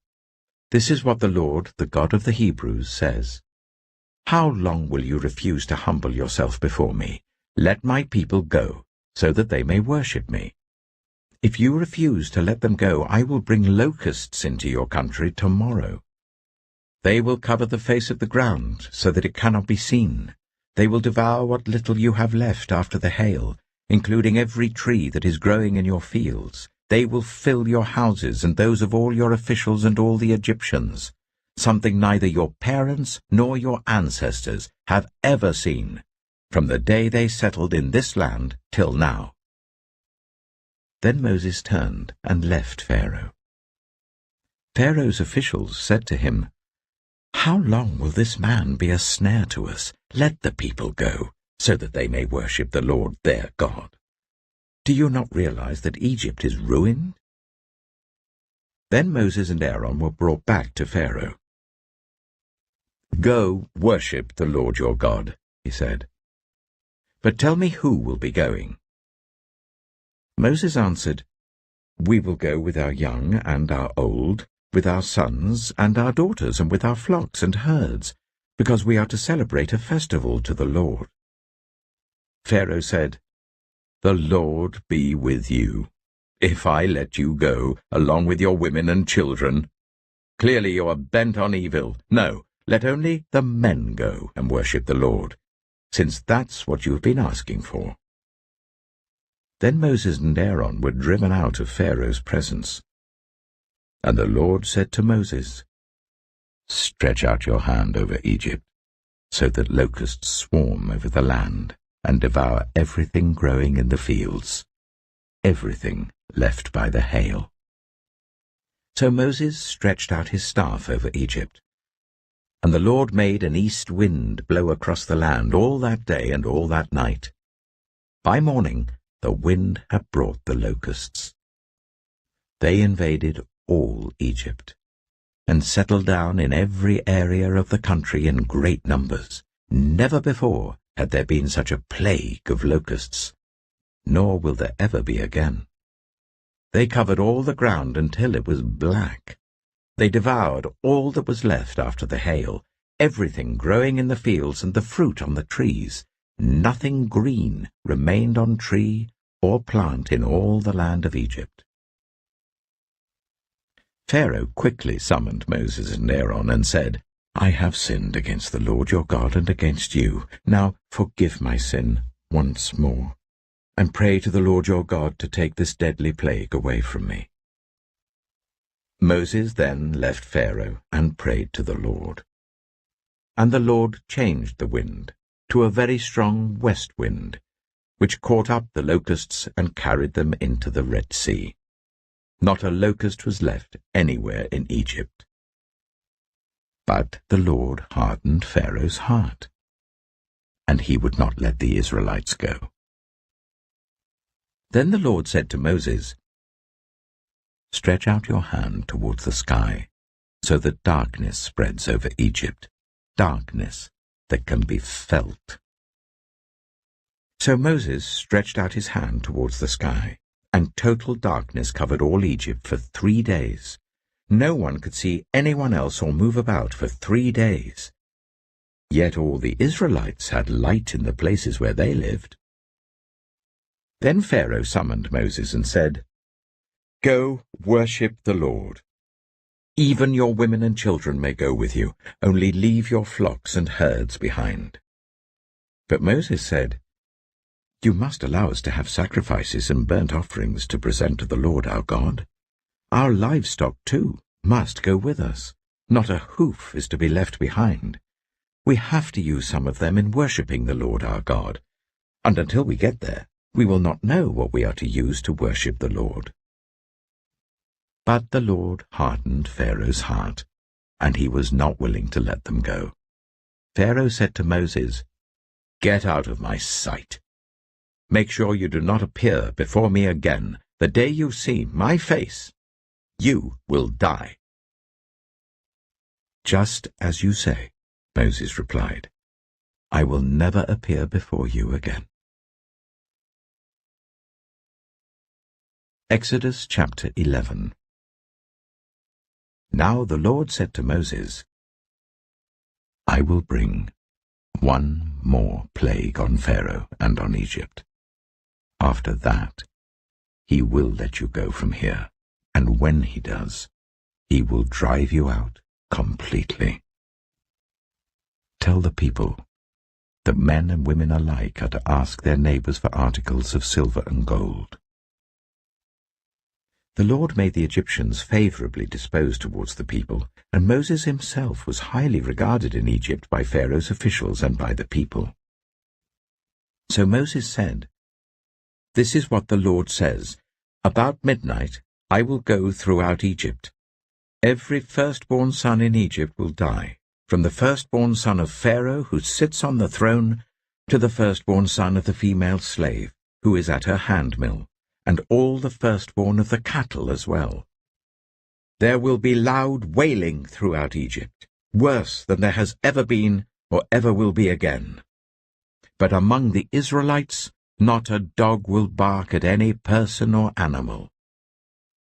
"This is what the Lord, the God of the Hebrews, says. How long will you refuse to humble yourself before me? Let my people go, so that they may worship me. If you refuse to let them go, I will bring locusts into your country tomorrow. They will cover the face of the ground, so that it cannot be seen. They will devour what little you have left after the hail, including every tree that is growing in your fields. They will fill your houses and those of all your officials and all the Egyptians, something neither your parents nor your ancestors have ever seen, from the day they settled in this land till now." Then Moses turned and left Pharaoh. Pharaoh's officials said to him, "How long will this man be a snare to us? Let the people go, so that they may worship the Lord their God. Do you not realize that Egypt is ruined?" Then Moses and Aaron were brought back to Pharaoh. "Go, worship the Lord your God," he said. "But tell me who will be going." Moses answered, "We will go with our young and our old, with our sons and our daughters, and with our flocks and herds, because we are to celebrate a festival to the Lord." Pharaoh said, "The Lord be with you, if I let you go, along with your women and children. Clearly you are bent on evil. No, let only the men go and worship the Lord, since that's what you have been asking for." Then Moses and Aaron were driven out of Pharaoh's presence. And the Lord said to Moses, "Stretch out your hand over Egypt, so that locusts swarm over the land and devour everything growing in the fields, everything left by the hail." So Moses stretched out his staff over Egypt, and the Lord made an east wind blow across the land all that day and all that night. By morning the wind had brought the locusts. They invaded all Egypt, and settled down in every area of the country in great numbers. Never before had there been such a plague of locusts, nor will there ever be again. They covered all the ground until it was black. They devoured all that was left after the hail, everything growing in the fields and the fruit on the trees. Nothing green remained on tree or plant in all the land of Egypt. Pharaoh quickly summoned Moses and Aaron and said, "I have sinned against the Lord your God and against you. Now forgive my sin once more. and pray to the Lord your God to take this deadly plague away from me." Moses then left Pharaoh and prayed to the Lord. And the Lord changed the wind to a very strong west wind, which caught up the locusts and carried them into the Red Sea. Not a locust was left anywhere in Egypt. But the Lord hardened Pharaoh's heart, and he would not let the Israelites go. Then the Lord said to Moses, "Stretch out your hand towards the sky, so that darkness spreads over Egypt, darkness that can be felt." So Moses stretched out his hand towards the sky, and total darkness covered all Egypt for 3 days. No one could see anyone else or move about for 3 days. Yet all the Israelites had light in the places where they lived. Then Pharaoh summoned Moses and said, "Go, worship the Lord. Even your women and children may go with you, only leave your flocks and herds behind." But Moses said, "You must allow us to have sacrifices and burnt offerings to present to the Lord our God. Our livestock, too, must go with us. Not a hoof is to be left behind. We have to use some of them in worshipping the Lord our God, and until we get there, we will not know what we are to use to worship the Lord." But the Lord hardened Pharaoh's heart, and he was not willing to let them go. Pharaoh said to Moses, "Get out of my sight. Make sure you do not appear before me again. The day you see my face, you will die." "Just as you say," Moses replied. "I will never appear before you again." Exodus chapter 11. Now the Lord said to Moses, "I will bring one more plague on Pharaoh and on Egypt. After that, he will let you go from here, and when he does, he will drive you out completely. Tell the people that men and women alike are to ask their neighbors for articles of silver and gold." The Lord made the Egyptians favorably disposed towards the people, and Moses himself was highly regarded in Egypt by Pharaoh's officials and by the people. So Moses said, "This is what the Lord says, about midnight I will go throughout Egypt. Every firstborn son in Egypt will die, from the firstborn son of Pharaoh who sits on the throne to the firstborn son of the female slave who is at her handmill, and all the firstborn of the cattle as well. There will be loud wailing throughout Egypt, worse than there has ever been or ever will be again. But among the Israelites not a dog will bark at any person or animal.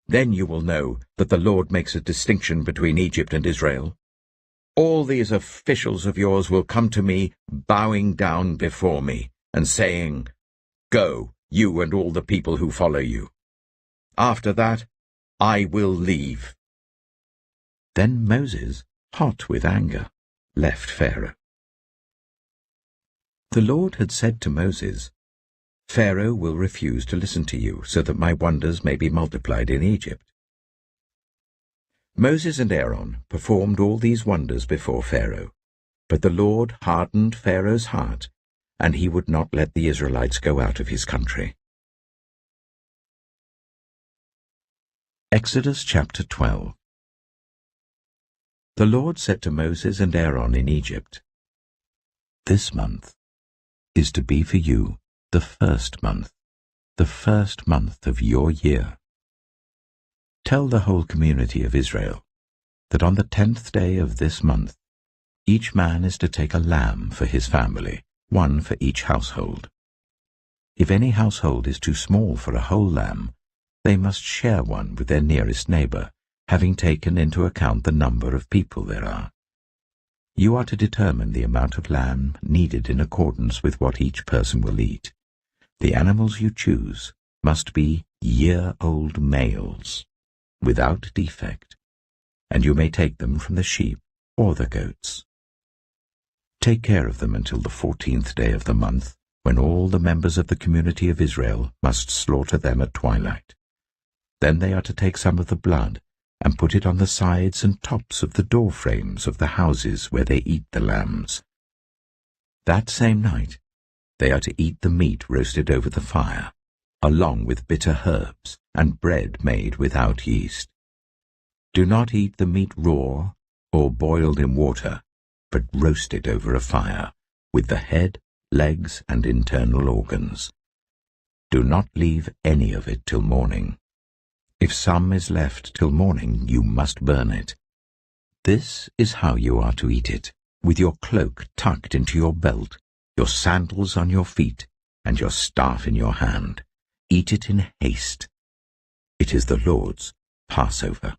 Then you will know that the Lord makes a distinction between Egypt and Israel. All these officials of yours will come to me, bowing down before me, and saying, 'Go, you and all the people who follow you.' After that, I will leave." Then Moses, hot with anger, left Pharaoh. The Lord had said to Moses, "Pharaoh will refuse to listen to you, so that my wonders may be multiplied in Egypt." Moses and Aaron performed all these wonders before Pharaoh, but the Lord hardened Pharaoh's heart, and he would not let the Israelites go out of his country. Exodus chapter 12. The Lord said to Moses and Aaron in Egypt, "This month is to be for you the first month of your year. Tell the whole community of Israel that on the 10th day of this month each man is to take a lamb for his family, one for each household. If any household is too small for a whole lamb, they must share one with their nearest neighbor, having taken into account the number of people there are. You are to determine the amount of lamb needed in accordance with what each person will eat. The animals you choose must be year-old males, without defect, and you may take them from the sheep or the goats. Take care of them until the 14th day of the month, when all the members of the community of Israel must slaughter them at twilight. Then they are to take some of the blood and put it on the sides and tops of the door frames of the houses where they eat the lambs. That same night they are to eat the meat roasted over the fire, along with bitter herbs and bread made without yeast. Do not eat the meat raw or boiled in water, but roast it over a fire, with the head, legs, and internal organs. Do not leave any of it till morning. If some is left till morning, you must burn it. This is how you are to eat it, with your cloak tucked into your belt, your sandals on your feet, and your staff in your hand. Eat it in haste. It is the Lord's Passover.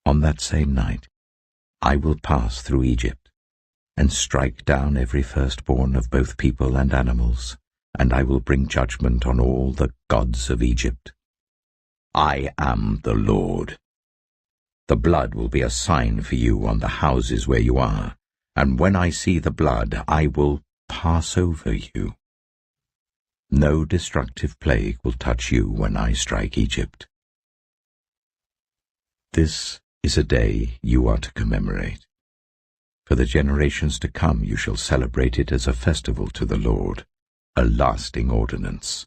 On that same night I will pass through Egypt, and strike down every firstborn of both people and animals, and I will bring judgment on all the gods of Egypt. I am the Lord. The blood will be a sign for you on the houses where you are, and when I see the blood, I will pass over you. No destructive plague will touch you when I strike Egypt. This is a day you are to commemorate. For the generations to come you shall celebrate it as a festival to the Lord, a lasting ordinance.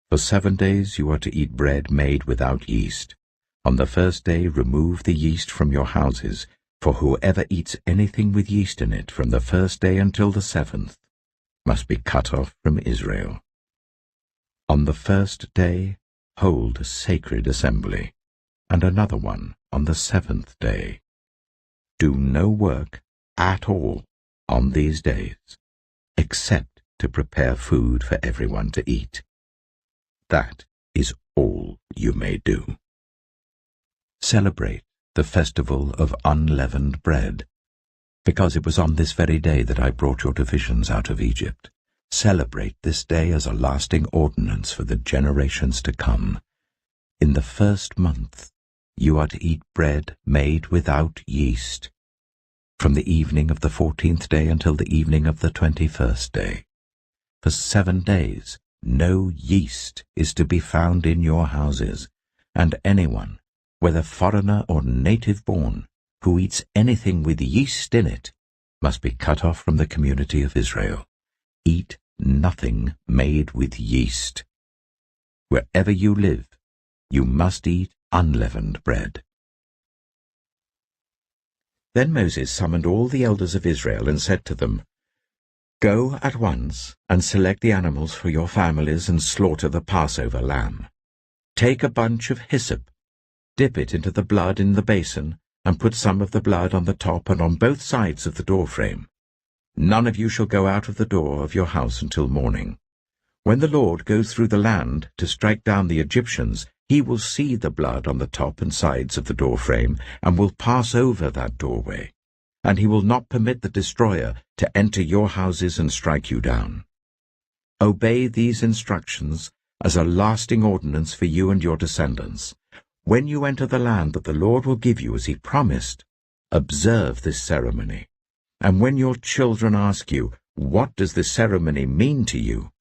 For 7 days you are to eat bread made without yeast. On the first day remove the yeast from your houses, for whoever eats anything with yeast in it from the first day until the 7th must be cut off from Israel. On the first day hold a sacred assembly, and another one on the 7th day. Do no work at all on these days, except to prepare food for everyone to eat. That is all you may do. Celebrate the festival of unleavened bread, because it was on this very day that I brought your divisions out of Egypt. Celebrate this day as a lasting ordinance for the generations to come. In the 1st month you are to eat bread made without yeast, from the evening of the 14th day until the evening of the 21st day. For 7 days no yeast is to be found in your houses, and anyone, whether foreigner or native-born, who eats anything with yeast in it, must be cut off from the community of Israel. Eat nothing made with yeast. Wherever you live, you must eat unleavened bread. Then Moses summoned all the elders of Israel and said to them, Go at once and select the animals for your families and slaughter the Passover lamb. Take a bunch of hyssop, dip it into the blood in the basin, and put some of the blood on the top and on both sides of the doorframe. None of you shall go out of the door of your house until morning. When the Lord goes through the land to strike down the Egyptians, he will see the blood on the top and sides of the doorframe, and will pass over that doorway, and he will not permit the destroyer to enter your houses and strike you down. Obey these instructions as a lasting ordinance for you and your descendants. When you enter the land that the Lord will give you as he promised, observe this ceremony. And when your children ask you, What does this ceremony mean to you?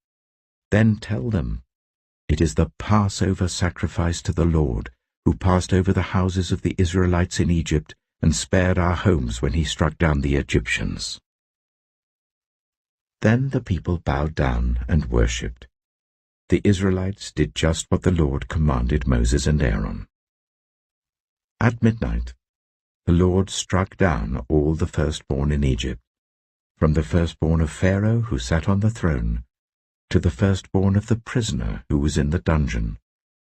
Then tell them, It is the Passover sacrifice to the Lord, who passed over the houses of the Israelites in Egypt and spared our homes when he struck down the Egyptians. Then the people bowed down and worshipped. The Israelites did just what the Lord commanded Moses and Aaron. At midnight, the Lord struck down all the firstborn in Egypt, from the firstborn of Pharaoh who sat on the throne, to the firstborn of the prisoner who was in the dungeon,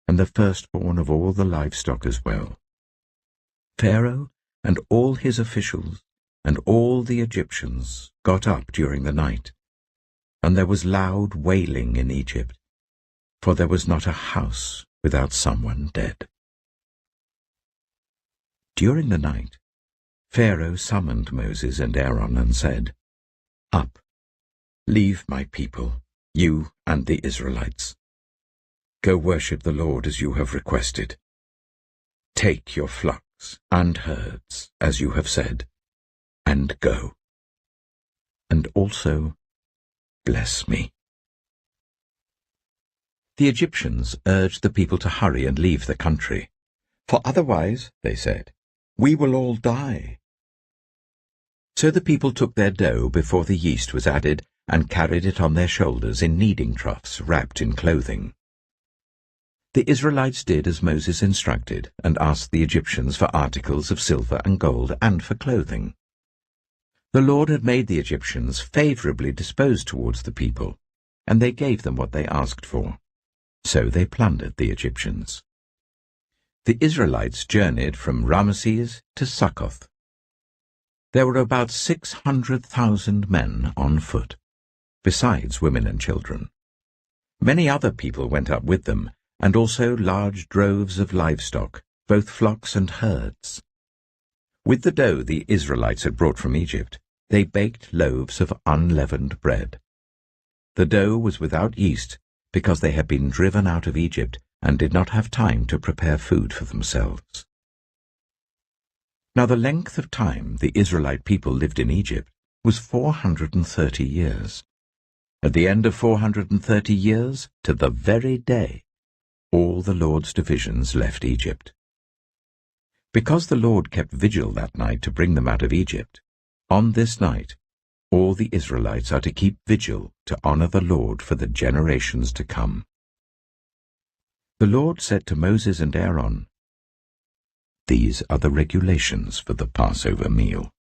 and the firstborn of all the livestock as well. Pharaoh and all his officials and all the Egyptians got up during the night, and there was loud wailing in Egypt, for there was not a house without someone dead. During the night, Pharaoh summoned Moses and Aaron and said, Up, leave my people, you and the Israelites. Go worship the Lord as you have requested. Take your flocks and herds, as you have said, and go. And also bless me." The Egyptians urged the people to hurry and leave the country, "For otherwise," they said, "we will all die." So the people took their dough before the yeast was added and carried it on their shoulders in kneading troughs wrapped in clothing. The Israelites did as Moses instructed and asked the Egyptians for articles of silver and gold and for clothing. The Lord had made the Egyptians favorably disposed towards the people, and they gave them what they asked for. So they plundered the Egyptians. The Israelites journeyed from Ramesses to Succoth. There were about 600,000 men on foot, besides women and children. Many other people went up with them, and also large droves of livestock, both flocks and herds. With the dough the Israelites had brought from Egypt, they baked loaves of unleavened bread. The dough was without yeast, because they had been driven out of Egypt and did not have time to prepare food for themselves. Now the length of time the Israelite people lived in Egypt was 430 years. At the end of 430 years, to the very day, all the Lord's divisions left Egypt. Because the Lord kept vigil that night to bring them out of Egypt, on this night all the Israelites are to keep vigil to honor the Lord for the generations to come. The Lord said to Moses and Aaron, "These are the regulations for the Passover meal.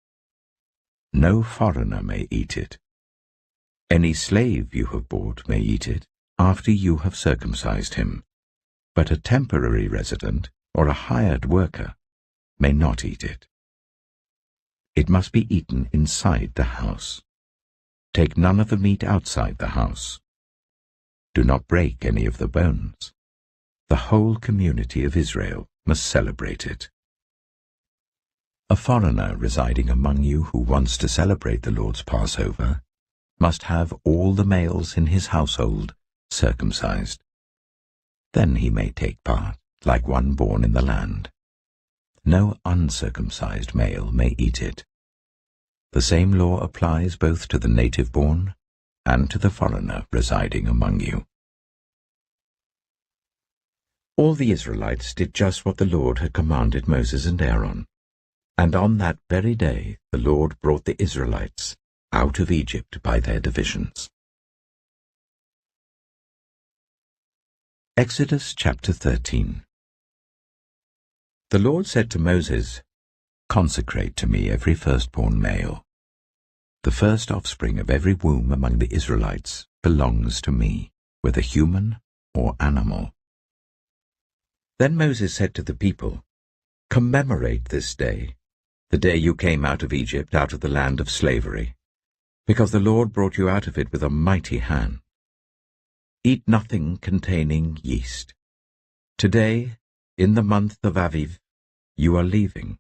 No foreigner may eat it. Any slave you have bought may eat it after you have circumcised him, but a temporary resident or a hired worker may not eat it. It must be eaten inside the house. Take none of the meat outside the house. Do not break any of the bones. The whole community of Israel must celebrate it. A foreigner residing among you who wants to celebrate the Lord's Passover must have all the males in his household circumcised. Then he may take part, like one born in the land. No uncircumcised male may eat it. The same law applies both to the native-born and to the foreigner residing among you." All the Israelites did just what the Lord had commanded Moses and Aaron, and on that very day the Lord brought the Israelites out of Egypt by their divisions. Exodus chapter 13. The Lord said to Moses, "Consecrate to me every firstborn male. The first offspring of every womb among the Israelites belongs to me, whether human or animal." Then Moses said to the people, "Commemorate this day, the day you came out of Egypt, out of the land of slavery, because the Lord brought you out of it with a mighty hand. Eat nothing containing yeast. Today, in the month of Aviv, you are leaving.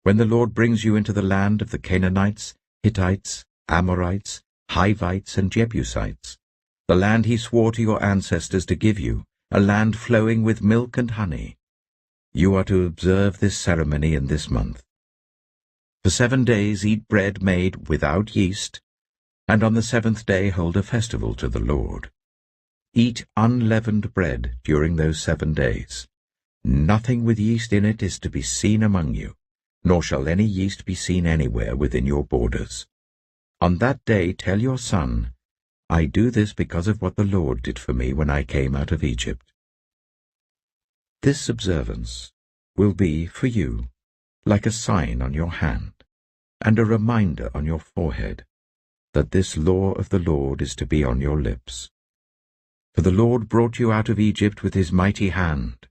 When the Lord brings you into the land of the Canaanites, Hittites, Amorites, Hivites, and Jebusites, the land he swore to your ancestors to give you, a land flowing with milk and honey, you are to observe this ceremony in this month. For 7 days eat bread made without yeast, and on the 7th day hold a festival to the Lord. Eat unleavened bread during those 7 days. Nothing with yeast in it is to be seen among you, nor shall any yeast be seen anywhere within your borders. On that day tell your son, I do this because of what the Lord did for me when I came out of Egypt. This observance will be for you like a sign on your hand and a reminder on your forehead that this law of the Lord is to be on your lips. For the Lord brought you out of Egypt with his mighty hand.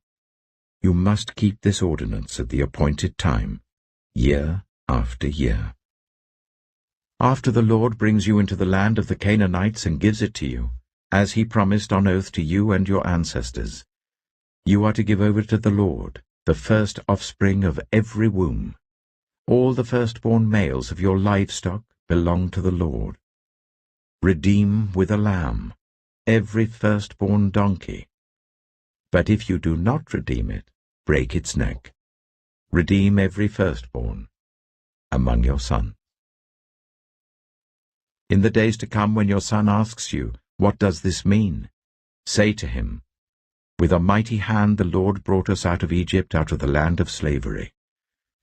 You must keep this ordinance at the appointed time, year after year. After the Lord brings you into the land of the Canaanites and gives it to you, as he promised on oath to you and your ancestors, you are to give over to the Lord the first offspring of every womb. All the firstborn males of your livestock belong to the Lord. Redeem with a lamb every firstborn donkey. But if you do not redeem it, break its neck. Redeem every firstborn among your sons. In the days to come, when your son asks you, 'What does this mean?' say to him, 'With a mighty hand the Lord brought us out of Egypt, out of the land of slavery.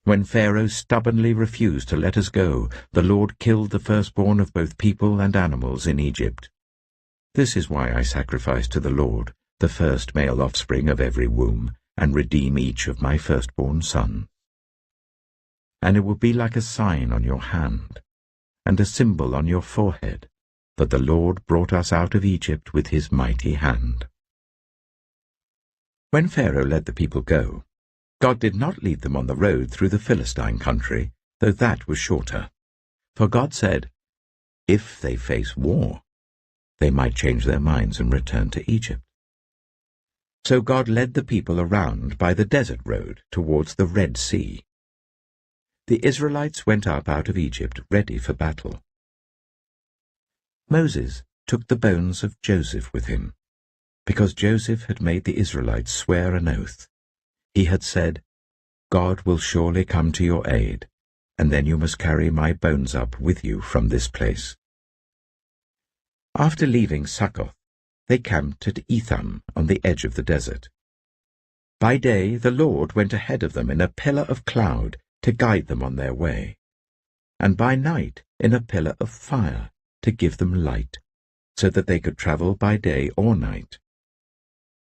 When Pharaoh stubbornly refused to let us go, the Lord killed the firstborn of both people and animals in Egypt. This is why I sacrifice to the Lord the first male offspring of every womb, and redeem each of my firstborn sons. And it will be like a sign on your hand, and a symbol on your forehead, that the Lord brought us out of Egypt with his mighty hand.'" When Pharaoh let the people go, God did not lead them on the road through the Philistine country, though that was shorter. For God said, if they face war, they might change their minds and return to Egypt. So God led the people around by the desert road towards the Red Sea. The Israelites went up out of Egypt ready for battle. Moses took the bones of Joseph with him, because Joseph had made the Israelites swear an oath. He had said, "God will surely come to your aid, and then you must carry my bones up with you from this place." After leaving Succoth, they camped at Etham on the edge of the desert. By day the Lord went ahead of them in a pillar of cloud to guide them on their way, and by night in a pillar of fire to give them light, so that they could travel by day or night.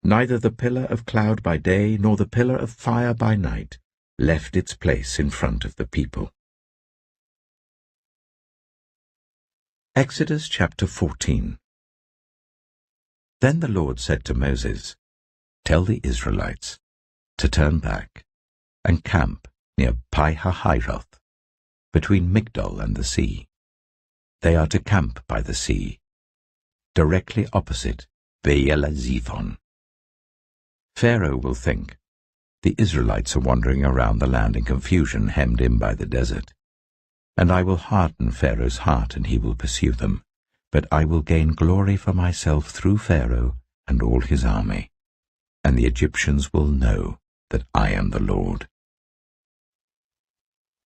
Neither the pillar of cloud by day nor the pillar of fire by night left its place in front of the people. Exodus chapter 14. Then the Lord said to Moses, "Tell the Israelites to turn back and camp near Pi-hahiroth, between Migdol and the sea. They are to camp by the sea, directly opposite Baal-zephon. Pharaoh will think, the Israelites are wandering around the land in confusion, hemmed in by the desert. And I will harden Pharaoh's heart, and he will pursue them. But I will gain glory for myself through Pharaoh and all his army, and the Egyptians will know that I am the Lord."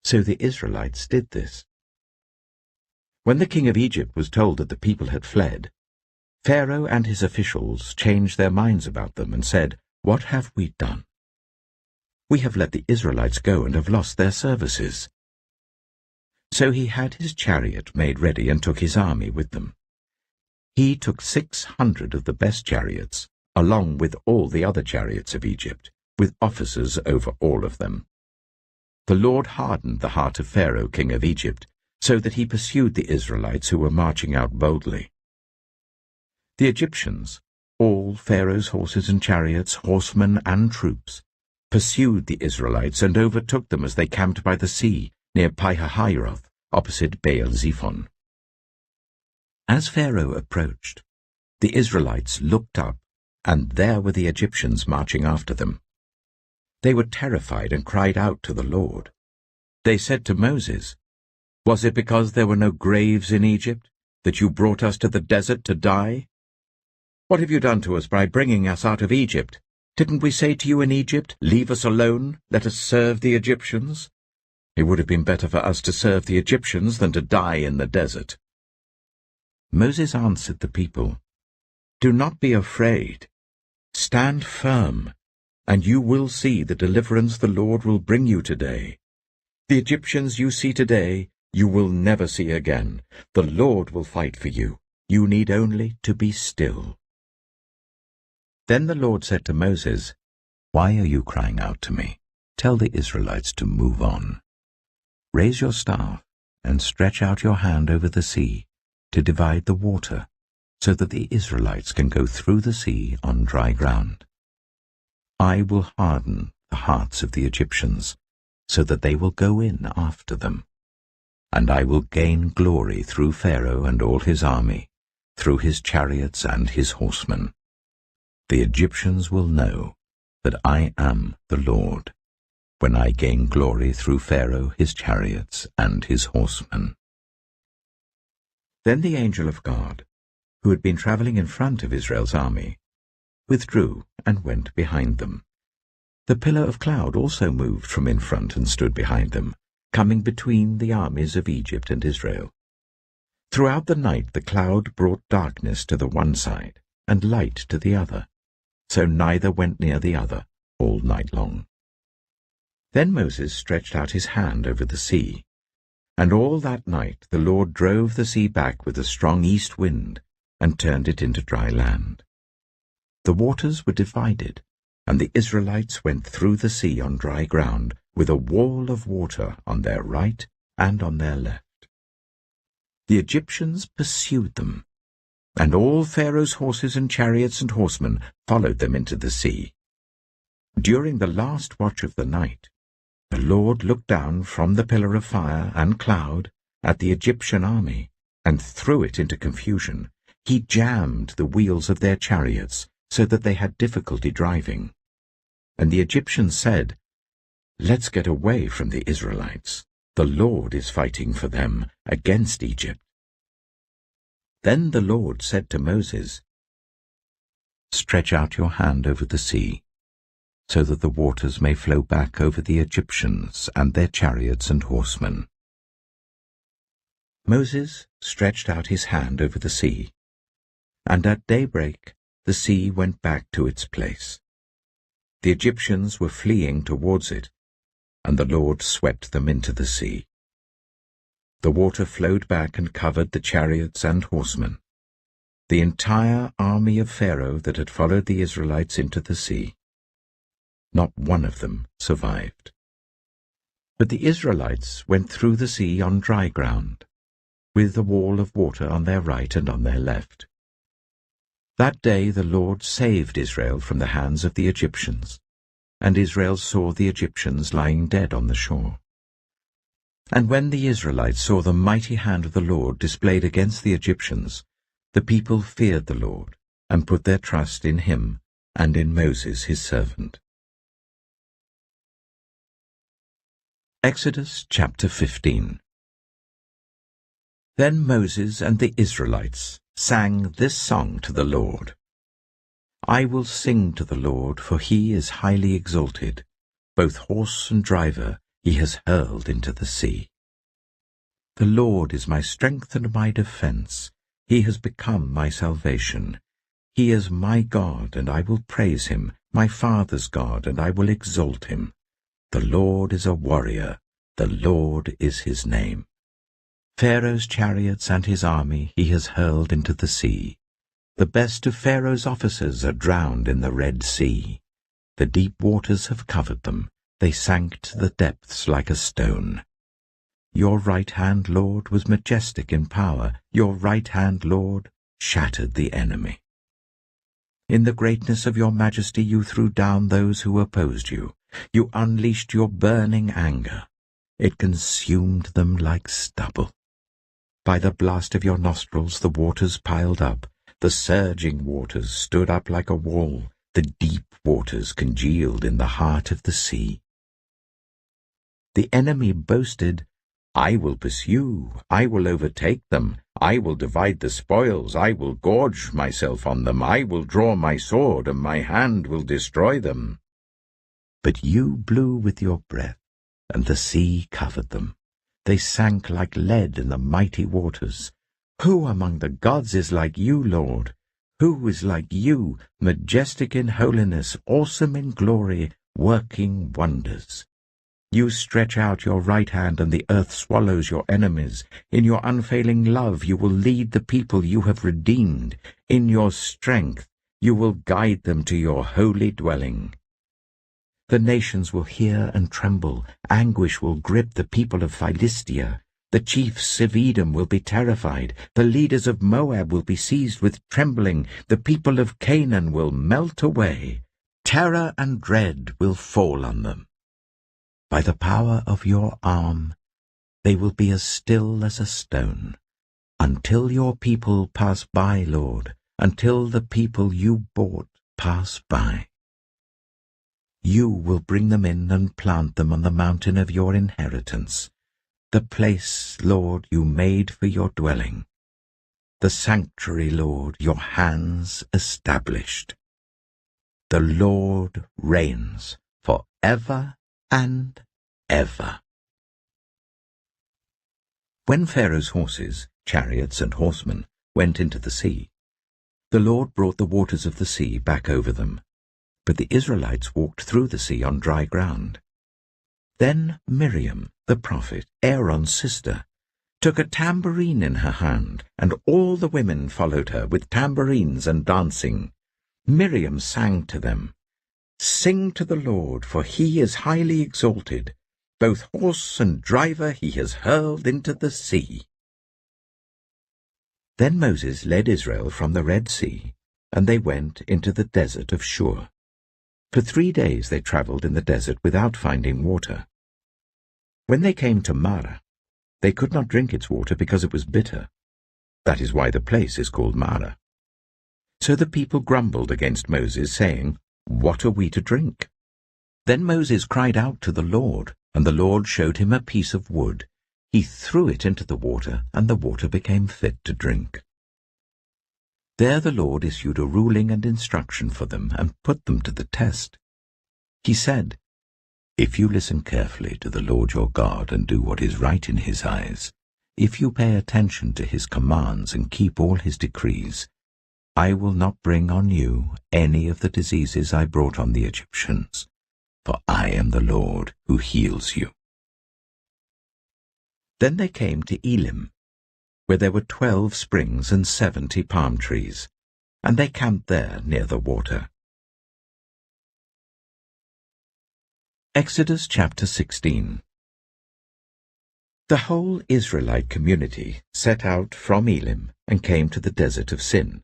So the Israelites did this. When the king of Egypt was told that the people had fled, Pharaoh and his officials changed their minds about them and said, "What have we done? We have let the Israelites go and have lost their services." So he had his chariot made ready and took his army with them. He took 600 of the best chariots, along with all the other chariots of Egypt, with officers over all of them. The Lord hardened the heart of Pharaoh, king of Egypt, so that he pursued the Israelites who were marching out boldly. The Egyptians, all Pharaoh's horses and chariots, horsemen and troops, pursued the Israelites and overtook them as they camped by the sea, near Pi-hahiroth, opposite Baal-zephon. As Pharaoh approached, the Israelites looked up, and there were the Egyptians marching after them. They were terrified and cried out to the Lord. They said to Moses, "Was it because there were no graves in Egypt that you brought us to the desert to die? What have you done to us by bringing us out of Egypt? Didn't we say to you in Egypt, 'Leave us alone, let us serve the Egyptians'? It would have been better for us to serve the Egyptians than to die in the desert." Moses answered the people, "Do not be afraid. Stand firm, and you will see the deliverance the Lord will bring you today. The Egyptians you see today, you will never see again. The Lord will fight for you. You need only to be still." Then the Lord said to Moses, "Why are you crying out to me? Tell the Israelites to move on. Raise your staff and stretch out your hand over the sea to divide the water, so that the Israelites can go through the sea on dry ground. I will harden the hearts of the Egyptians, so that they will go in after them. And I will gain glory through Pharaoh and all his army, through his chariots and his horsemen. The Egyptians will know that I am the Lord, when I gain glory through Pharaoh, his chariots, and his horsemen." Then the angel of God, who had been traveling in front of Israel's army, withdrew and went behind them. The pillar of cloud also moved from in front and stood behind them, coming between the armies of Egypt and Israel. Throughout the night the cloud brought darkness to the one side and light to the other, so neither went near the other all night long. Then Moses stretched out his hand over the sea, and all that night the Lord drove the sea back with a strong east wind and turned it into dry land. The waters were divided, and the Israelites went through the sea on dry ground with a wall of water on their right and on their left. The Egyptians pursued them, and all Pharaoh's horses and chariots and horsemen followed them into the sea. During the last watch of the night, the Lord looked down from the pillar of fire and cloud at the Egyptian army and threw it into confusion. He jammed the wheels of their chariots so that they had difficulty driving. And the Egyptians said, "Let's get away from the Israelites. The Lord is fighting for them against Egypt." Then the Lord said to Moses, "Stretch out your hand over the sea, so that the waters may flow back over the Egyptians and their chariots and horsemen." Moses stretched out his hand over the sea, and at daybreak the sea went back to its place. The Egyptians were fleeing towards it, and the Lord swept them into the sea. The water flowed back and covered the chariots and horsemen, the entire army of Pharaoh that had followed the Israelites into the sea. Not one of them survived. But the Israelites went through the sea on dry ground, with a wall of water on their right and on their left. That day the Lord saved Israel from the hands of the Egyptians, and Israel saw the Egyptians lying dead on the shore. And when the Israelites saw the mighty hand of the Lord displayed against the Egyptians, the people feared the Lord, and put their trust in him and in Moses his servant. Exodus chapter 15. Then Moses and the Israelites sang this song to the Lord. "I will sing to the Lord, for he is highly exalted. Both horse and driver he has hurled into the sea. The Lord is my strength and my defense. He has become my salvation. He is my God, and I will praise him, my father's God, and I will exalt him. The Lord is a warrior. The Lord is his name. Pharaoh's chariots and his army he has hurled into the sea. The best of Pharaoh's officers are drowned in the Red Sea. The deep waters have covered them. They sank to the depths like a stone. Your right hand, Lord, was majestic in power. Your right hand, Lord, shattered the enemy. In the greatness of your majesty you threw down those who opposed you. You unleashed your burning anger. It consumed them like stubble. By the blast of your nostrils the waters piled up. The surging waters stood up like a wall. The deep waters congealed in the heart of the sea. The enemy boasted, "I will pursue, I will overtake them, I will divide the spoils, I will gorge myself on them, I will draw my sword, and my hand will destroy them." But you blew with your breath, and the sea covered them. They sank like lead in the mighty waters. Who among the gods is like you, Lord? Who is like you, majestic in holiness, awesome in glory, working wonders? You stretch out your right hand, and the earth swallows your enemies. In your unfailing love you will lead the people you have redeemed. In your strength you will guide them to your holy dwelling. The nations will hear and tremble. Anguish will grip the people of Philistia. The chiefs of Edom will be terrified. The leaders of Moab will be seized with trembling. The people of Canaan will melt away. Terror and dread will fall on them. By the power of your arm, they will be as still as a stone. Until your people pass by, Lord, until the people you bought pass by. You will bring them in and plant them on the mountain of your inheritance, the place, Lord, you made for your dwelling, the sanctuary, Lord, your hands established. The Lord reigns forever and ever. When Pharaoh's horses, chariots, and horsemen went into the sea, the Lord brought the waters of the sea back over them, but the Israelites walked through the sea on dry ground. Then Miriam, the prophet, Aaron's sister, took a tambourine in her hand, and all the women followed her with tambourines and dancing. Miriam sang to them, "Sing to the Lord, for he is highly exalted. Both horse and driver he has hurled into the sea." Then Moses led Israel from the Red Sea, and they went into the desert of Shur. For 3 days they travelled in the desert without finding water. When they came to Marah, they could not drink its water because it was bitter. That is why the place is called Marah. So the people grumbled against Moses, saying, "What are we to drink?" Then Moses cried out to the Lord, and the Lord showed him a piece of wood. He threw it into the water, and the water became fit to drink. There the Lord issued a ruling and instruction for them and put them to the test. He said, "If you listen carefully to the Lord your God and do what is right in his eyes, if you pay attention to his commands and keep all his decrees, I will not bring on you any of the diseases I brought on the Egyptians, for I am the Lord who heals you." Then they came to Elim, where there were 12 springs and 70 palm trees, and they camped there near the water. Exodus chapter 16. The whole Israelite community set out from Elim and came to the desert of Sin,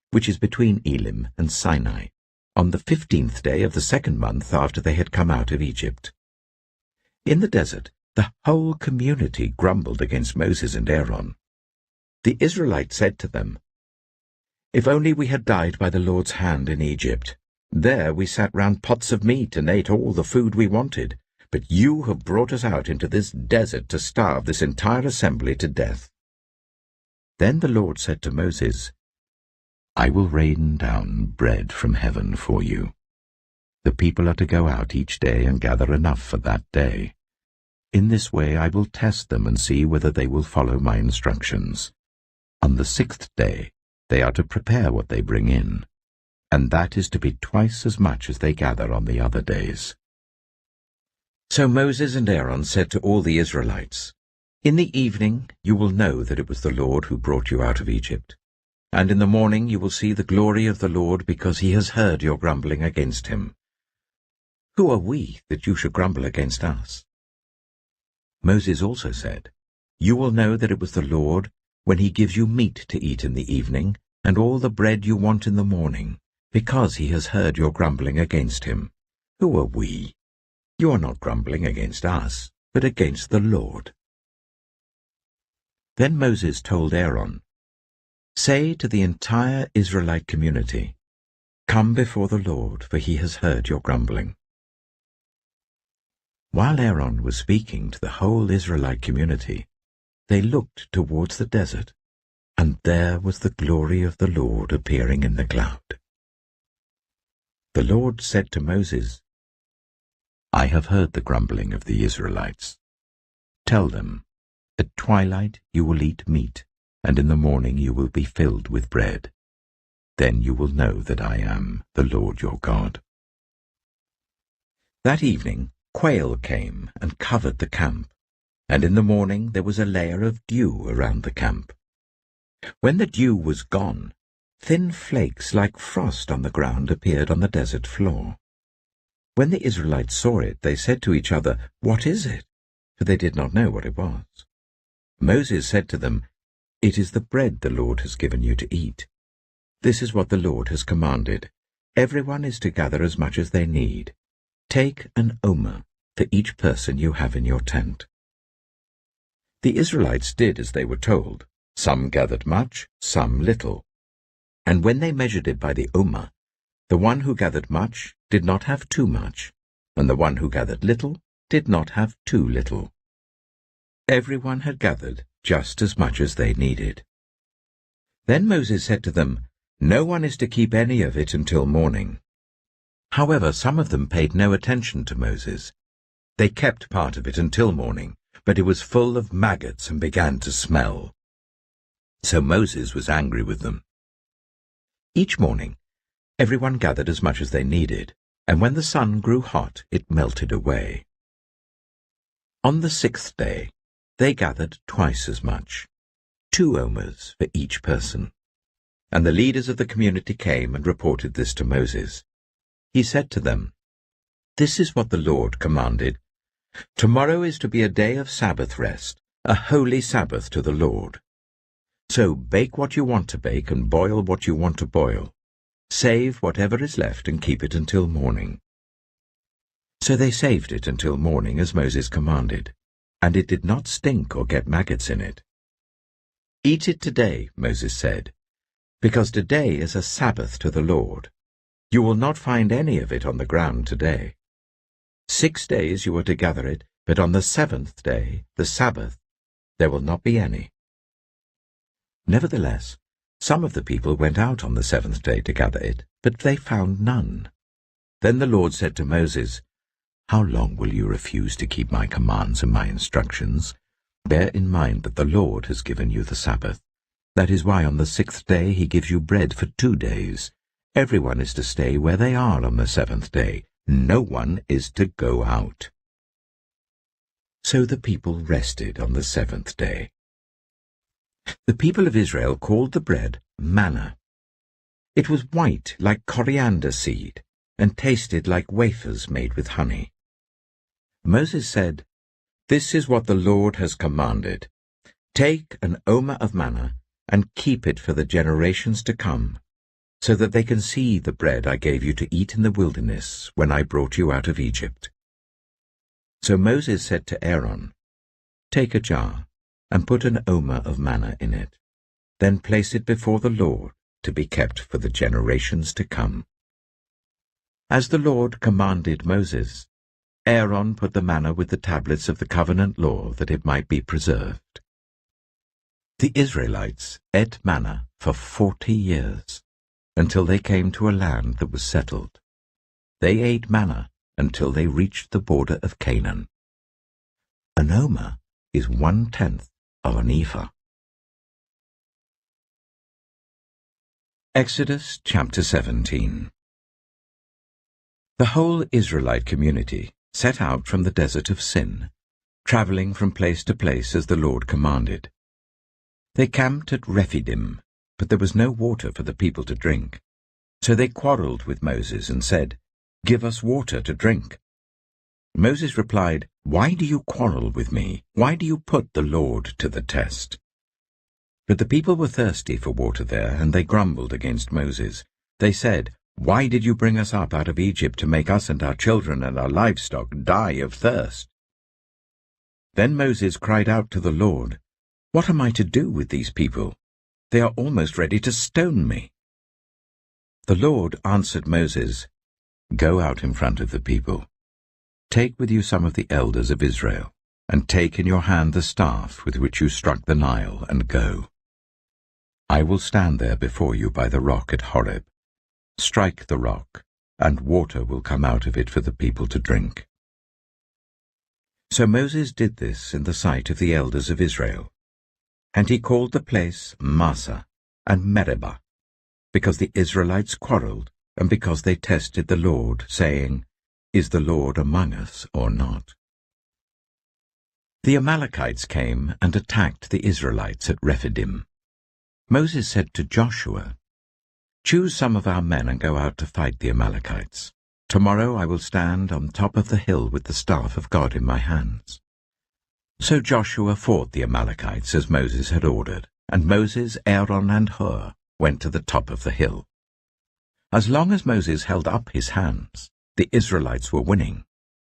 which is between Elim and Sinai, on the 15th day of the 2nd month after they had come out of Egypt. In the desert, the whole community grumbled against Moses and Aaron. The Israelites said to them, "If only we had died by the Lord's hand in Egypt. There we sat round pots of meat and ate all the food we wanted, but you have brought us out into this desert to starve this entire assembly to death." Then the Lord said to Moses, "I will rain down bread from heaven for you. The people are to go out each day and gather enough for that day. In this way I will test them and see whether they will follow my instructions. On the 6th day they are to prepare what they bring in, and that is to be twice as much as they gather on the other days." So Moses and Aaron said to all the Israelites, "In the evening you will know that it was the Lord who brought you out of Egypt. And in the morning you will see the glory of the Lord, because he has heard your grumbling against him. Who are we that you should grumble against us?" Moses also said, "You will know that it was the Lord when he gives you meat to eat in the evening, and all the bread you want in the morning, because he has heard your grumbling against him. Who are we? You are not grumbling against us, but against the Lord." Then Moses told Aaron, "Say to the entire Israelite community, 'Come before the Lord, for he has heard your grumbling.'" While Aaron was speaking to the whole Israelite community, they looked towards the desert, and there was the glory of the Lord appearing in the cloud. The Lord said to Moses, "I have heard the grumbling of the Israelites. Tell them, at twilight you will eat meat, and in the morning you will be filled with bread. Then you will know that I am the Lord your God." That evening quail came and covered the camp, and in the morning there was a layer of dew around the camp. When the dew was gone, thin flakes like frost on the ground appeared on the desert floor. When the Israelites saw it, they said to each other, "What is it?" For they did not know what it was. Moses said to them, "It is the bread the Lord has given you to eat. This is what the Lord has commanded. Everyone is to gather as much as they need. Take an omer for each person you have in your tent." The Israelites did as they were told. Some gathered much, some little. And when they measured it by the omer, the one who gathered much did not have too much, and the one who gathered little did not have too little. Everyone had gathered just as much as they needed. Then Moses said to them, "No one is to keep any of it until morning." However, some of them paid no attention to Moses. They kept part of it until morning, but it was full of maggots and began to smell. So Moses was angry with them. Each morning, everyone gathered as much as they needed, and when the sun grew hot, it melted away. On the 6th day, they gathered twice as much, 2 omers for each person. And the leaders of the community came and reported this to Moses. He said to them, "This is what the Lord commanded. Tomorrow is to be a day of Sabbath rest, a holy Sabbath to the Lord. So bake what you want to bake and boil what you want to boil. Save whatever is left and keep it until morning." So they saved it until morning as Moses commanded, and it did not stink or get maggots in it. "Eat it today," Moses said, "because today is a Sabbath to the Lord. You will not find any of it on the ground today. 6 days you are to gather it, but on the 7th day, the Sabbath, there will not be any." Nevertheless, some of the people went out on the 7th day to gather it, but they found none. Then the Lord said to Moses, "How long will you refuse to keep my commands and my instructions? Bear in mind that the Lord has given you the Sabbath. That is why on the 6th day he gives you bread for 2 days. Everyone is to stay where they are on the 7th day. No one is to go out." So the people rested on the 7th day. The people of Israel called the bread manna. It was white like coriander seed, and tasted like wafers made with honey. Moses said, "This is what the Lord has commanded. Take an omer of manna, and keep it for the generations to come, so that they can see the bread I gave you to eat in the wilderness when I brought you out of Egypt." So Moses said to Aaron, "Take a jar, and put an omer of manna in it. Then place it before the Lord to be kept for the generations to come." As the Lord commanded Moses, Aaron put the manna with the tablets of the covenant law that it might be preserved. The Israelites ate manna for 40 years, until they came to a land that was settled. They ate manna until they reached the border of Canaan. An omer is 1/10 of an ephah. Exodus chapter 17. The whole Israelite community set out from the desert of Sin, traveling from place to place as the Lord commanded. They camped at Rephidim, but there was no water for the people to drink. So they quarreled with Moses and said, "Give us water to drink." Moses replied, "Why do you quarrel with me? Why do you put the Lord to the test?" But the people were thirsty for water there, and they grumbled against Moses. They said, "Why did you bring us up out of Egypt to make us and our children and our livestock die of thirst?" Then Moses cried out to the Lord, "What am I to do with these people? They are almost ready to stone me." The Lord answered Moses, "Go out in front of the people. Take with you some of the elders of Israel, and take in your hand the staff with which you struck the Nile, and go. I will stand there before you by the rock at Horeb. Strike the rock, and water will come out of it for the people to drink." So Moses did this in the sight of the elders of Israel. And he called the place Massah and Meribah, because the Israelites quarreled, and because they tested the Lord, saying, "Is the Lord among us or not?" The Amalekites came and attacked the Israelites at Rephidim. Moses said to Joshua, "Choose some of our men and go out to fight the Amalekites. Tomorrow I will stand on top of the hill with the staff of God in my hands." So Joshua fought the Amalekites as Moses had ordered, and Moses, Aaron, and Hur went to the top of the hill. As long as Moses held up his hands, the Israelites were winning,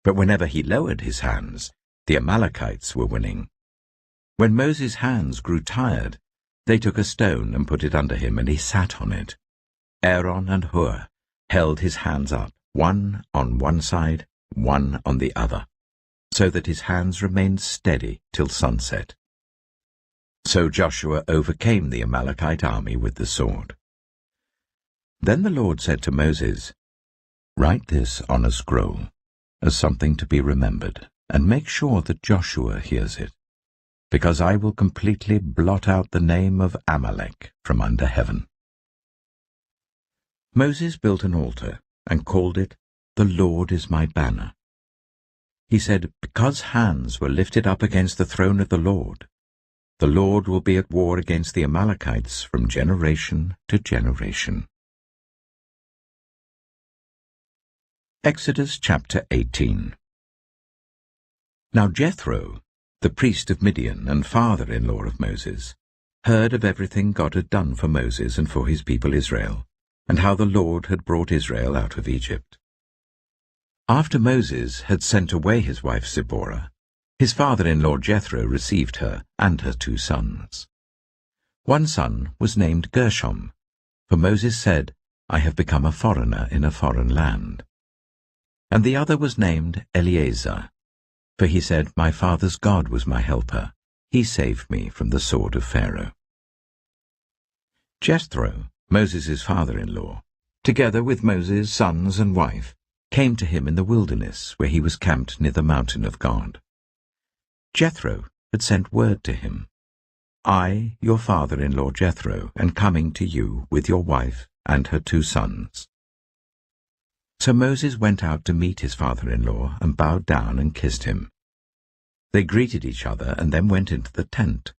but whenever he lowered his hands, the Amalekites were winning. When Moses' hands grew tired, they took a stone and put it under him, and he sat on it. Aaron and Hur held his hands up, one on one side, one on the other, so that his hands remained steady till sunset. So Joshua overcame the Amalekite army with the sword. Then the Lord said to Moses, "Write this on a scroll, as something to be remembered, and make sure that Joshua hears it, because I will completely blot out the name of Amalek from under heaven." Moses built an altar and called it, "The Lord is my banner." He said, "Because hands were lifted up against the throne of the Lord will be at war against the Amalekites from generation to generation." Exodus chapter 18. Now Jethro, the priest of Midian and father-in-law of Moses, heard of everything God had done for Moses and for his people Israel, and how the Lord had brought Israel out of Egypt. After Moses had sent away his wife Zipporah, his father-in-law Jethro received her and her 2 sons. One son was named Gershom, for Moses said, "I have become a foreigner in a foreign land." And the other was named Eleazar, for he said, "My father's God was my helper. He saved me from the sword of Pharaoh." Jethro, Moses' father-in-law, together with Moses' sons and wife, came to him in the wilderness where he was camped near the mountain of God. Jethro had sent word to him, "I, your father-in-law Jethro, am coming to you with your wife and her 2 sons." So Moses went out to meet his father-in-law and bowed down and kissed him. They greeted each other and then went into the tent.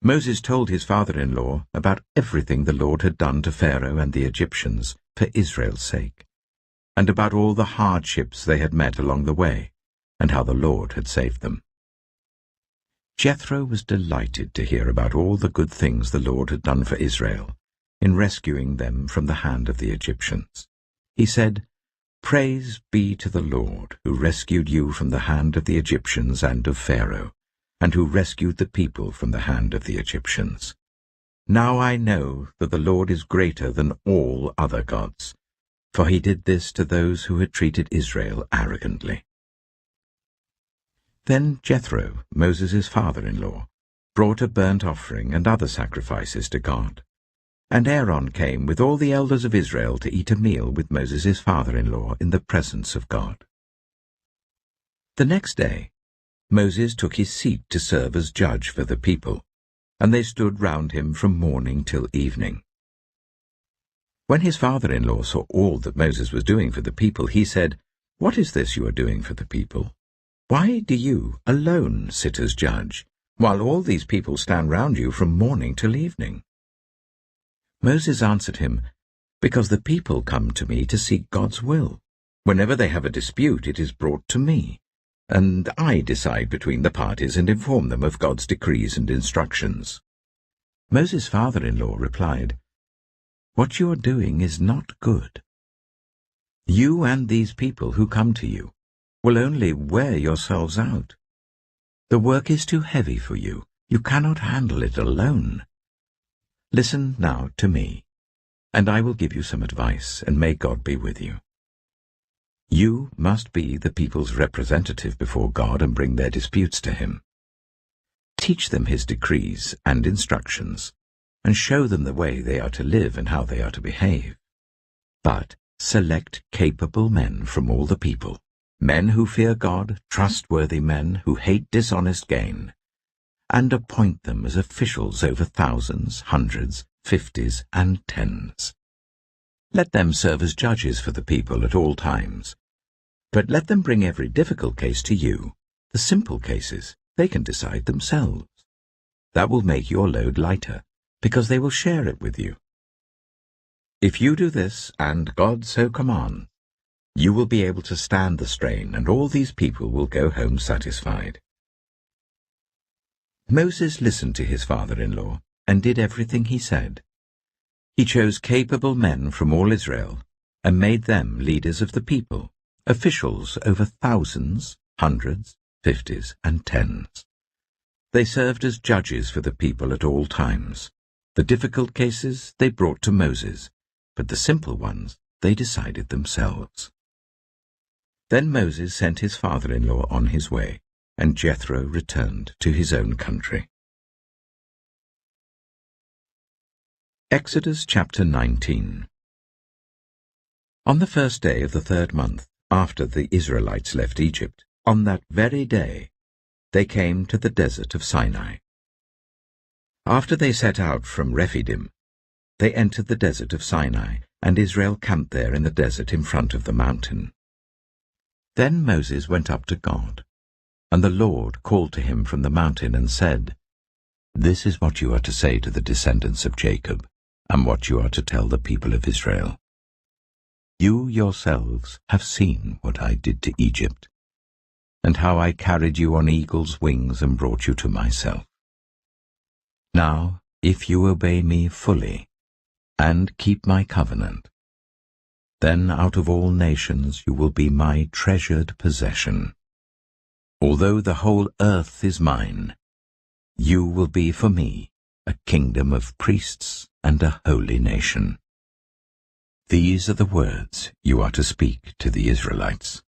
Moses told his father-in-law about everything the Lord had done to Pharaoh and the Egyptians for Israel's sake, and about all the hardships they had met along the way, and how the Lord had saved them. Jethro was delighted to hear about all the good things the Lord had done for Israel in rescuing them from the hand of the Egyptians. He said, "Praise be to the Lord, who rescued you from the hand of the Egyptians and of Pharaoh, and who rescued the people from the hand of the Egyptians. Now I know that the Lord is greater than all other gods, for he did this to those who had treated Israel arrogantly." Then Jethro, Moses' father-in-law, brought a burnt offering and other sacrifices to God. And Aaron came with all the elders of Israel to eat a meal with Moses' father-in-law in the presence of God. The next day, Moses took his seat to serve as judge for the people, and they stood round him from morning till evening. When his father-in-law saw all that Moses was doing for the people, he said, "What is this you are doing for the people? Why do you alone sit as judge, while all these people stand round you from morning till evening?" Moses answered him, "Because the people come to me to seek God's will. Whenever they have a dispute, it is brought to me, and I decide between the parties and inform them of God's decrees and instructions." Moses' father-in-law replied, "What you are doing is not good. You and these people who come to you will only wear yourselves out. The work is too heavy for you. You cannot handle it alone. Listen now to me, and I will give you some advice, and may God be with you. You must be the people's representative before God and bring their disputes to him. Teach them his decrees and instructions, and show them the way they are to live and how they are to behave. But select capable men from all the people, men who fear God, trustworthy men who hate dishonest gain, and appoint them as officials over thousands, hundreds, fifties, and tens. Let them serve as judges for the people at all times. But let them bring every difficult case to you. The simple cases they can decide themselves. That will make your load lighter, because they will share it with you. If you do this, and God so commands, you will be able to stand the strain, and all these people will go home satisfied." Moses listened to his father-in-law and did everything he said. He chose capable men from all Israel and made them leaders of the people, officials over thousands, hundreds, fifties, and tens. They served as judges for the people at all times. The difficult cases they brought to Moses, but the simple ones they decided themselves. Then Moses sent his father-in-law on his way, and Jethro returned to his own country. Exodus chapter 19. On the first day of the 3rd month, after the Israelites left Egypt, On that very day they came to the desert of Sinai. After they set out from Rephidim, they entered the desert of Sinai, and Israel camped there in the desert in front of the mountain. Then Moses went up to God, and the Lord called to him from the mountain and said, "This is what you are to say to the descendants of Jacob, and what you are to tell the people of Israel. You yourselves have seen what I did to Egypt, and how I carried you on eagle's wings and brought you to myself. Now, if you obey me fully, and keep my covenant, then out of all nations you will be my treasured possession. Although the whole earth is mine, you will be for me a kingdom of priests and a holy nation. These are the words you are to speak to the Israelites."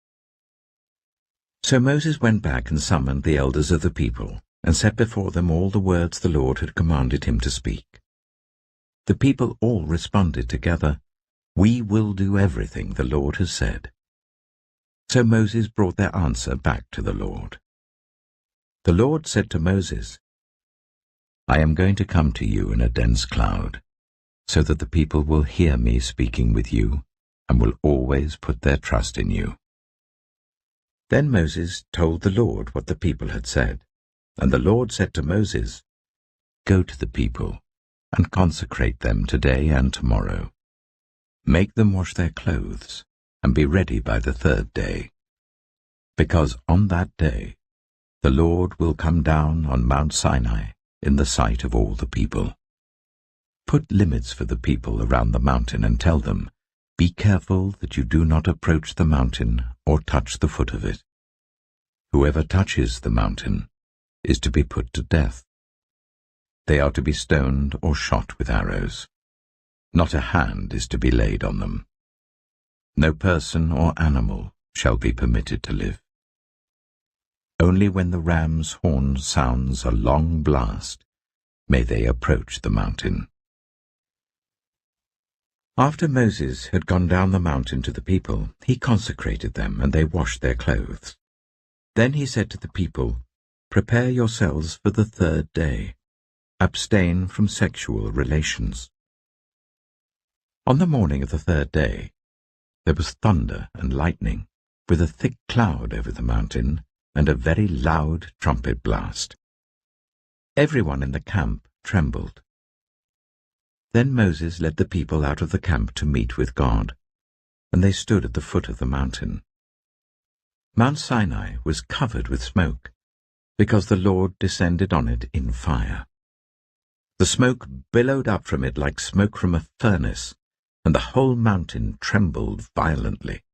So Moses went back and summoned the elders of the people, and set before them all the words the Lord had commanded him to speak. The people all responded together, "We will do everything the Lord has said." So Moses brought their answer back to the Lord. The Lord said to Moses, "I am going to come to you in a dense cloud, so that the people will hear me speaking with you and will always put their trust in you." Then Moses told the Lord what the people had said, and the Lord said to Moses, "Go to the people and consecrate them today and tomorrow. Make them wash their clothes and be ready by the third day, because on that day the Lord will come down on Mount Sinai in the sight of all the people. Put limits for the people around the mountain and tell them, 'Be careful that you do not approach the mountain or touch the foot of it. Whoever touches the mountain is to be put to death. They are to be stoned or shot with arrows. Not a hand is to be laid on them. No person or animal shall be permitted to live. Only when the ram's horn sounds a long blast may they approach the mountain." After Moses had gone down the mountain to the people, he consecrated them, and they washed their clothes. Then he said to the people, "Prepare yourselves for the third day. Abstain from sexual relations." On the morning of the third day, there was thunder and lightning, with a thick cloud over the mountain, and a very loud trumpet blast. Everyone in the camp trembled. Then Moses led the people out of the camp to meet with God, and they stood at the foot of the mountain. Mount Sinai was covered with smoke, because the Lord descended on it in fire. The smoke billowed up from it like smoke from a furnace, and the whole mountain trembled violently.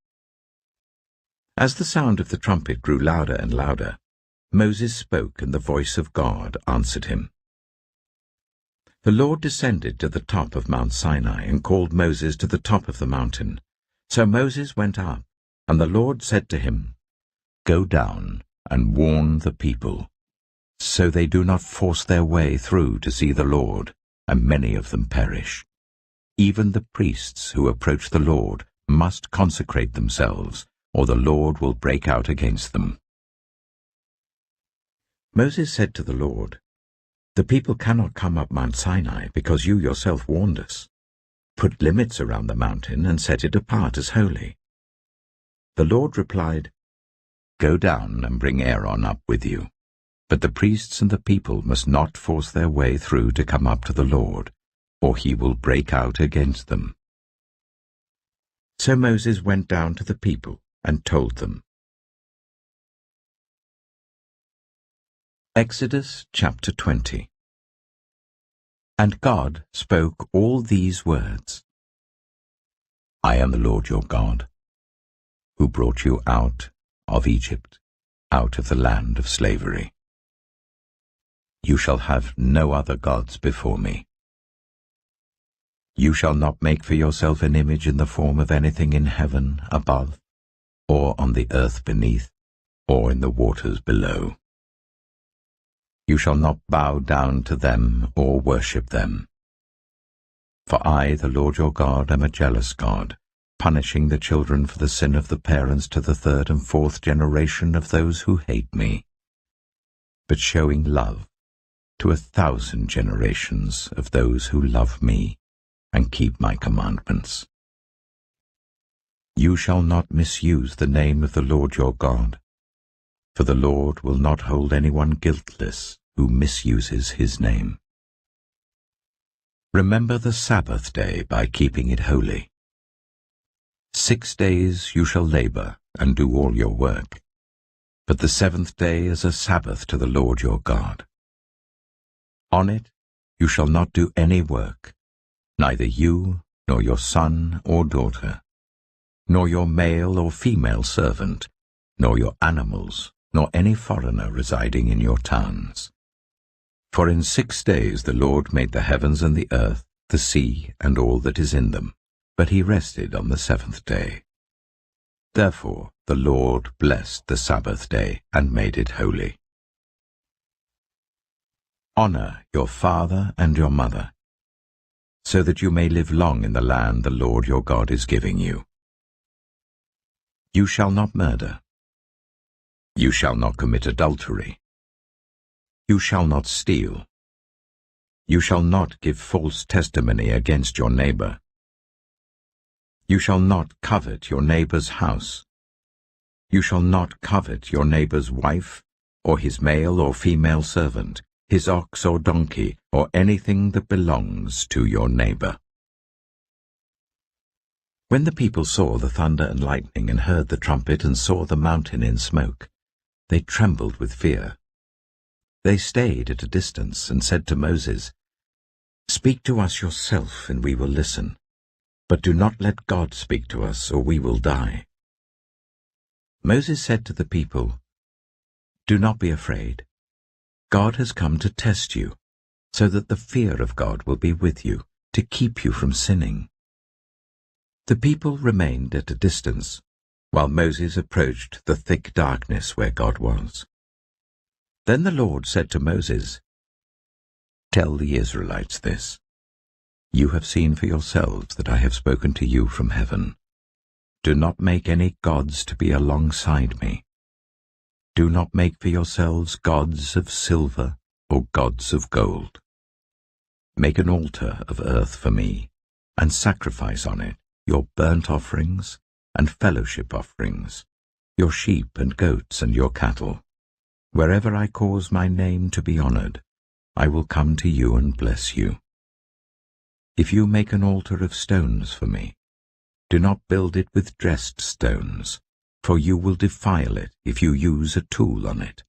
As the sound of the trumpet grew louder and louder, Moses spoke, and the voice of God answered him. The Lord descended to the top of Mount Sinai and called Moses to the top of the mountain. So Moses went up, and the Lord said to him, "Go down and warn the people, so they do not force their way through to see the Lord, and many of them perish. Even the priests who approach the Lord must consecrate themselves, or the Lord will break out against them." Moses said to the Lord, "The people cannot come up Mount Sinai because you yourself warned us. Put limits around the mountain and set it apart as holy." The Lord replied, "Go down and bring Aaron up with you, but the priests and the people must not force their way through to come up to the Lord, or he will break out against them." So Moses went down to the people and told them. Exodus chapter 20. And God spoke all these words: "I am the Lord your God, who brought you out of Egypt, out of the land of slavery. You shall have no other gods before me. You shall not make for yourself an image in the form of anything in heaven above, or on the earth beneath, or in the waters below. You shall not bow down to them or worship them. For I, the Lord your God, am a jealous God, punishing the children for the sin of the parents to the third and fourth generation of those who hate me, but showing love to 1,000 generations of those who love me and keep my commandments. You shall not misuse the name of the Lord your God, for the Lord will not hold anyone guiltless who misuses his name. Remember the Sabbath day by keeping it holy. 6 days you shall labor and do all your work, but the seventh day is a Sabbath to the Lord your God. On it you shall not do any work, neither you, nor your son or daughter, nor your male or female servant, nor your animals, nor any foreigner residing in your towns. For in 6 days the Lord made the heavens and the earth, the sea, and all that is in them, but he rested on the seventh day. Therefore the Lord blessed the Sabbath day and made it holy. Honor your father and your mother, so that you may live long in the land the Lord your God is giving you. You shall not murder. You shall not commit adultery. You shall not steal. You shall not give false testimony against your neighbor. You shall not covet your neighbor's house. You shall not covet your neighbor's wife, or his male or female servant, his ox or donkey, or anything that belongs to your neighbor. When the people saw the thunder and lightning and heard the trumpet and saw the mountain in smoke, they trembled with fear. They stayed at a distance and said to Moses, "Speak to us yourself, and we will listen. But do not let God speak to us, or we will die." Moses said to the people, "Do not be afraid. God has come to test you, so that the fear of God will be with you, to keep you from sinning." The people remained at a distance, while Moses approached the thick darkness where God was. Then the Lord said to Moses, "Tell the Israelites this. You have seen for yourselves that I have spoken to you from heaven. Do not make any gods to be alongside me. Do not make for yourselves gods of silver or gods of gold. Make an altar of earth for me, and sacrifice on it your burnt offerings and fellowship offerings, your sheep and goats and your cattle. Wherever I cause my name to be honored, I will come to you and bless you. If you make an altar of stones for me, do not build it with dressed stones, for you will defile it if you use a tool on it.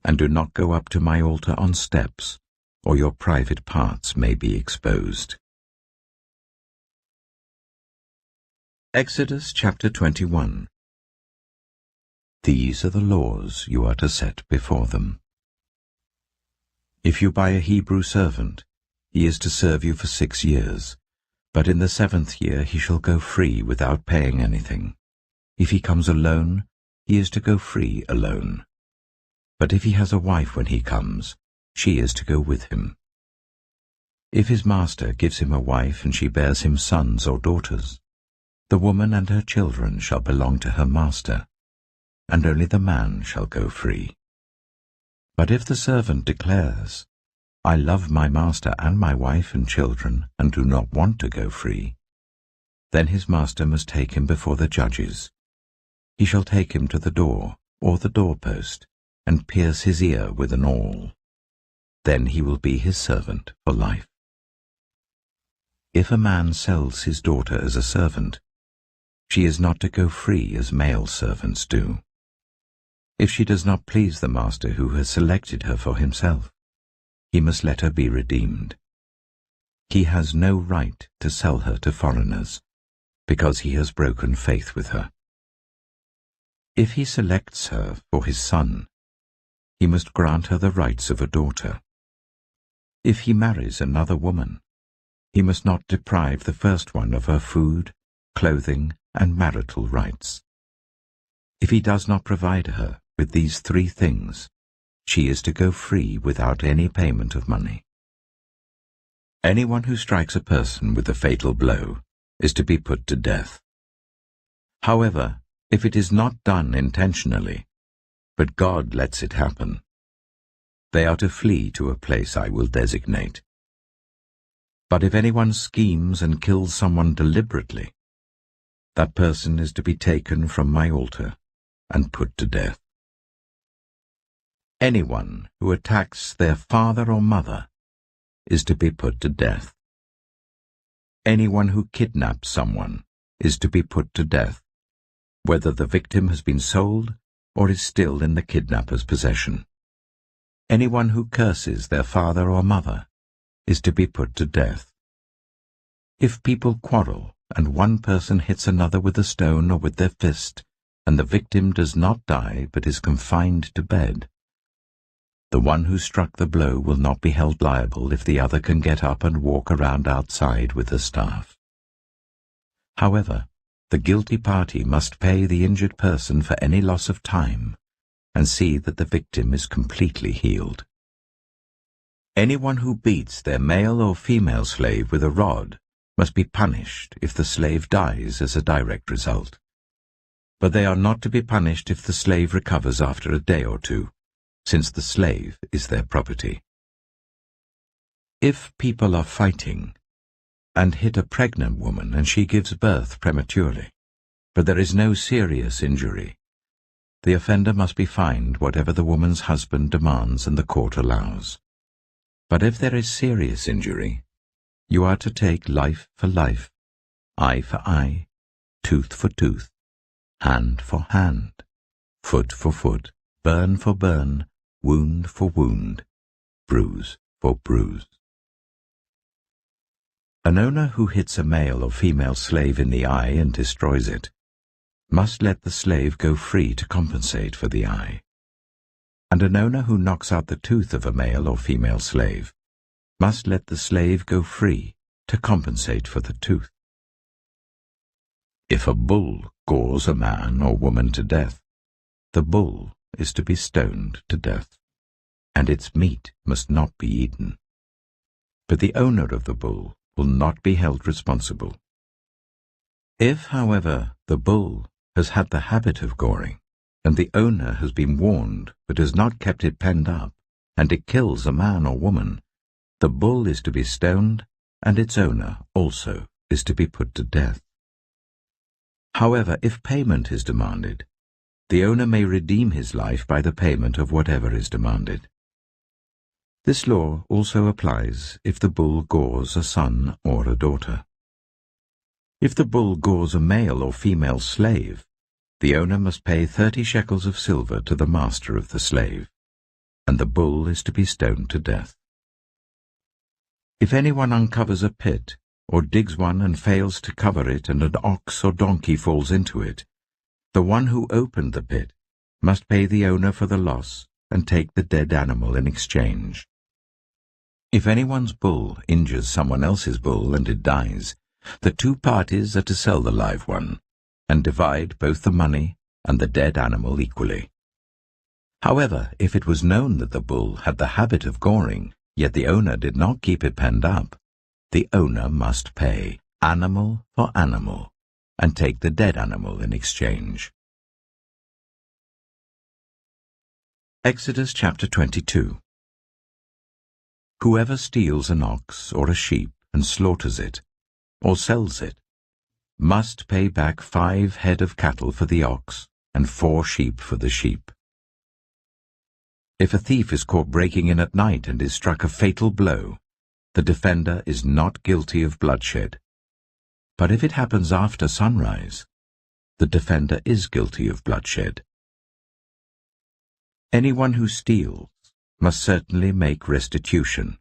And do not go up to my altar on steps, or your private parts may be exposed." Exodus chapter 21. These are the laws you are to set before them. If you buy a Hebrew servant, he is to serve you for 6 years, but in the 7th year he shall go free without paying anything. If he comes alone, he is to go free alone. But if he has a wife when he comes, she is to go with him. If his master gives him a wife and she bears him sons or daughters, the woman and her children shall belong to her master, and only the man shall go free. But if the servant declares, "I love my master and my wife and children, and do not want to go free," then his master must take him before the judges. He shall take him to the door, or the doorpost, and pierce his ear with an awl. Then he will be his servant for life. If a man sells his daughter as a servant, she is not to go free as male servants do. If she does not please the master who has selected her for himself, he must let her be redeemed. He has no right to sell her to foreigners, because he has broken faith with her. If he selects her for his son, he must grant her the rights of a daughter. If he marries another woman, he must not deprive the first one of her food, clothing, and marital rights. If he does not provide her with these 3 things, she is to go free without any payment of money. Anyone who strikes a person with a fatal blow is to be put to death. However, if it is not done intentionally, but God lets it happen, they are to flee to a place I will designate. But if anyone schemes and kills someone deliberately, that person is to be taken from my altar and put to death. Anyone who attacks their father or mother is to be put to death. Anyone who kidnaps someone is to be put to death, whether the victim has been sold or is still in the kidnapper's possession. Anyone who curses their father or mother is to be put to death. If people quarrel and one person hits another with a stone or with their fist, and the victim does not die but is confined to bed, the one who struck the blow will not be held liable if the other can get up and walk around outside with a staff. However, the guilty party must pay the injured person for any loss of time and see that the victim is completely healed. Anyone who beats their male or female slave with a rod must be punished if the slave dies as a direct result. But they are not to be punished if the slave recovers after a day or two, since the slave is their property. If people are fighting and hit a pregnant woman and she gives birth prematurely, but there is no serious injury, the offender must be fined whatever the woman's husband demands and the court allows. But if there is serious injury, you are to take life for life, eye for eye, tooth for tooth, hand for hand, foot for foot, burn for burn, wound for wound, bruise for bruise. An owner who hits a male or female slave in the eye and destroys it must let the slave go free to compensate for the eye. And an owner who knocks out the tooth of a male or female slave must let the slave go free to compensate for the tooth. If a bull gores a man or woman to death, the bull is to be stoned to death, and its meat must not be eaten. But the owner of the bull will not be held responsible. If, however, the bull has had the habit of goring, and the owner has been warned but has not kept it penned up, and it kills a man or woman, the bull is to be stoned, and its owner also is to be put to death. However, if payment is demanded, the owner may redeem his life by the payment of whatever is demanded. This law also applies if the bull gores a son or a daughter. If the bull gores a male or female slave, the owner must pay 30 shekels of silver to the master of the slave, and the bull is to be stoned to death. If anyone uncovers a pit, or digs one and fails to cover it, and an ox or donkey falls into it, the one who opened the pit must pay the owner for the loss and take the dead animal in exchange. If anyone's bull injures someone else's bull and it dies, the two parties are to sell the live one and divide both the money and the dead animal equally. However, if it was known that the bull had the habit of goring, yet the owner did not keep it penned up, the owner must pay animal for animal and take the dead animal in exchange. Exodus chapter 22. Whoever steals an ox or a sheep and slaughters it, or sells it, must pay back 5 head of cattle for the ox and 4 sheep for the sheep. If a thief is caught breaking in at night and is struck a fatal blow, the defender is not guilty of bloodshed. But if it happens after sunrise, the defender is guilty of bloodshed. Anyone who steals must certainly make restitution.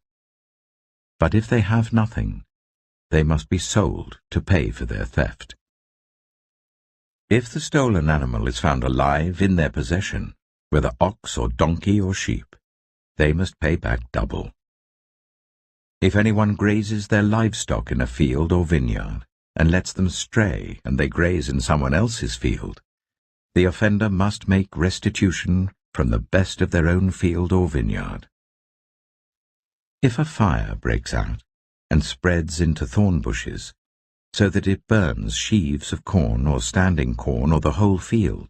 But if they have nothing, they must be sold to pay for their theft. If the stolen animal is found alive in their possession, whether ox or donkey or sheep, they must pay back double. If anyone grazes their livestock in a field or vineyard, and lets them stray and they graze in someone else's field, the offender must make restitution from the best of their own field or vineyard. If a fire breaks out and spreads into thorn bushes, so that it burns sheaves of corn or standing corn or the whole field,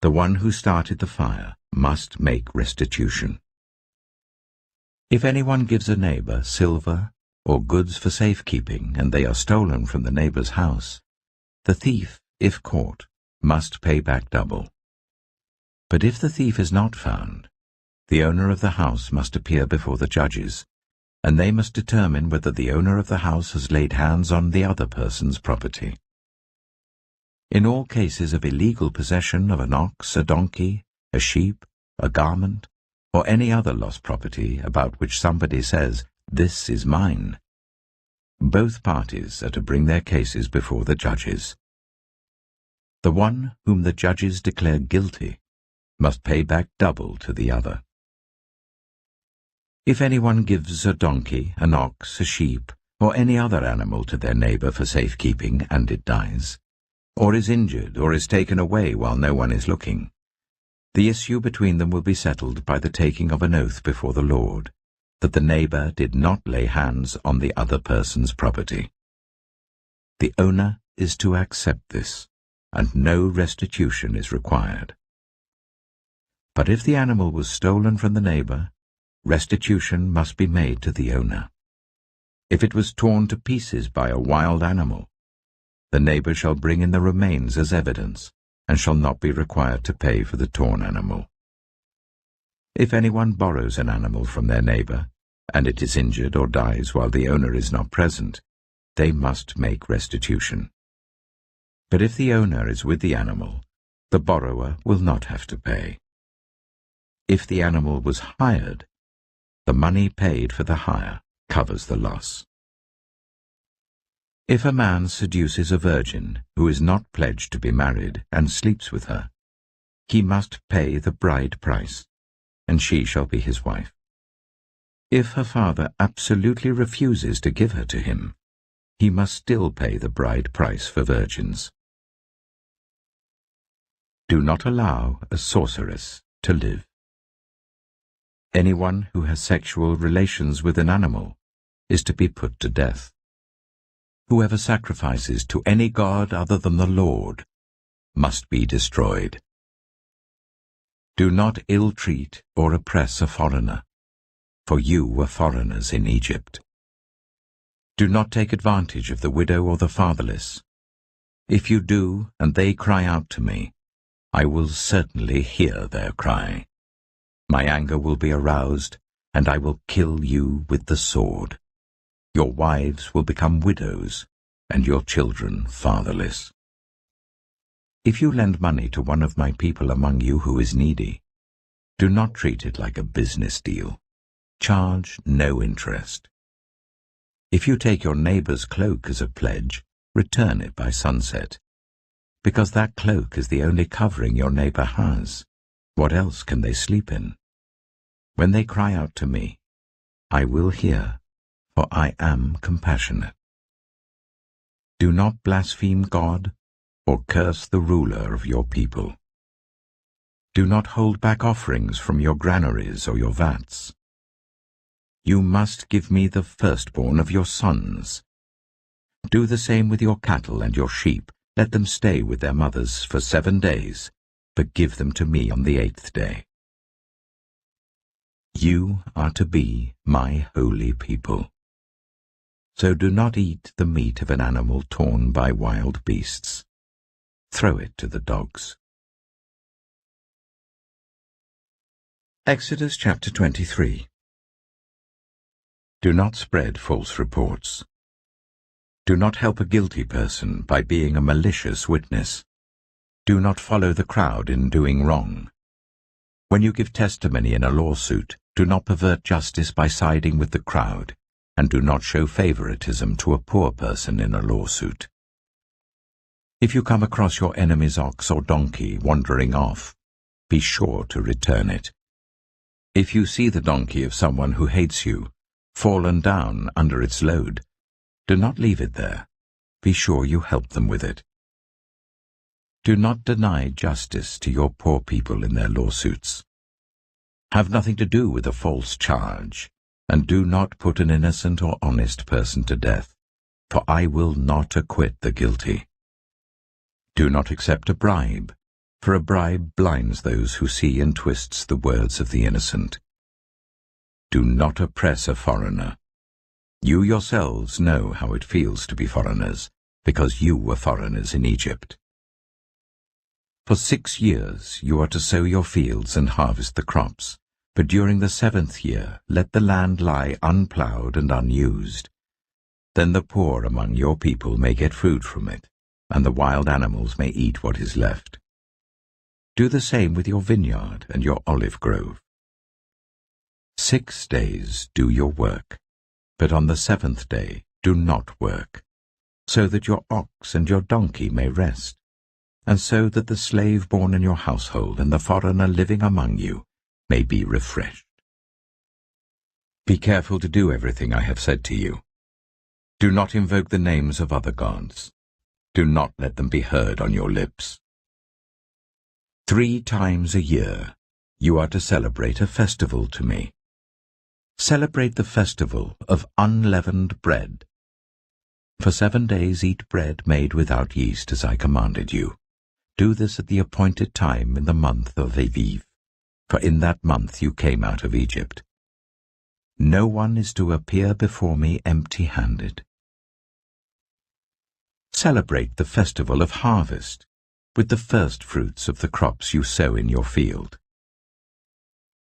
the one who started the fire must make restitution. If anyone gives a neighbor silver or goods for safekeeping, and they are stolen from the neighbor's house, the thief, if caught, must pay back double. But if the thief is not found, the owner of the house must appear before the judges, and they must determine whether the owner of the house has laid hands on the other person's property. In all cases of illegal possession of an ox, a donkey, a sheep, a garment, or any other lost property about which somebody says, "This is mine," both parties are to bring their cases before the judges. The one whom the judges declare guilty must pay back double to the other. If anyone gives a donkey, an ox, a sheep, or any other animal to their neighbor for safekeeping, and it dies, or is injured, or is taken away while no one is looking, the issue between them will be settled by the taking of an oath before the Lord, that the neighbor did not lay hands on the other person's property. The owner is to accept this, and no restitution is required. But if the animal was stolen from the neighbor, restitution must be made to the owner. If it was torn to pieces by a wild animal, the neighbor shall bring in the remains as evidence, and shall not be required to pay for the torn animal. If anyone borrows an animal from their neighbor, and it is injured or dies while the owner is not present, they must make restitution. But if the owner is with the animal, the borrower will not have to pay. If the animal was hired, the money paid for the hire covers the loss. If a man seduces a virgin who is not pledged to be married and sleeps with her, he must pay the bride price, and she shall be his wife. If her father absolutely refuses to give her to him, he must still pay the bride price for virgins. Do not allow a sorceress to live. Anyone who has sexual relations with an animal is to be put to death. Whoever sacrifices to any god other than the Lord must be destroyed. Do not ill-treat or oppress a foreigner, for you were foreigners in Egypt. Do not take advantage of the widow or the fatherless. If you do, and they cry out to me, I will certainly hear their cry. My anger will be aroused, and I will kill you with the sword. Your wives will become widows, and your children fatherless. If you lend money to one of my people among you who is needy, do not treat it like a business deal. Charge no interest. If you take your neighbor's cloak as a pledge, return it by sunset, because that cloak is the only covering your neighbor has. What else can they sleep in? When they cry out to me, I will hear, for I am compassionate. Do not blaspheme God or curse the ruler of your people. Do not hold back offerings from your granaries or your vats. You must give me the firstborn of your sons. Do the same with your cattle and your sheep. Let them stay with their mothers for 7 days, but give them to me on the 8th day. You are to be my holy people. So do not eat the meat of an animal torn by wild beasts. Throw it to the dogs. Exodus chapter 23. Do not spread false reports. Do not help a guilty person by being a malicious witness. Do not follow the crowd in doing wrong. When you give testimony in a lawsuit, do not pervert justice by siding with the crowd, and do not show favoritism to a poor person in a lawsuit. If you come across your enemy's ox or donkey wandering off, be sure to return it. If you see the donkey of someone who hates you, fallen down under its load, do not leave it there. Be sure you help them with it. Do not deny justice to your poor people in their lawsuits. Have nothing to do with a false charge, and do not put an innocent or honest person to death, for I will not acquit the guilty. Do not accept a bribe, for a bribe blinds those who see and twists the words of the innocent. Do not oppress a foreigner. You yourselves know how it feels to be foreigners, because you were foreigners in Egypt. For 6 years you are to sow your fields and harvest the crops, but during the 7th year let the land lie unploughed and unused. Then the poor among your people may get food from it, and the wild animals may eat what is left. Do the same with your vineyard and your olive grove. 6 days do your work, but on the 7th day do not work, so that your ox and your donkey may rest, and so that the slave born in your household and the foreigner living among you may be refreshed. Be careful to do everything I have said to you. Do not invoke the names of other gods. Do not let them be heard on your lips. 3 times a year you are to celebrate a festival to me. Celebrate the festival of unleavened bread. For 7 days eat bread made without yeast, as I commanded you. Do this at the appointed time in the month of Aviv, for in that month you came out of Egypt. No one is to appear before me empty-handed. Celebrate the festival of harvest with the first fruits of the crops you sow in your field.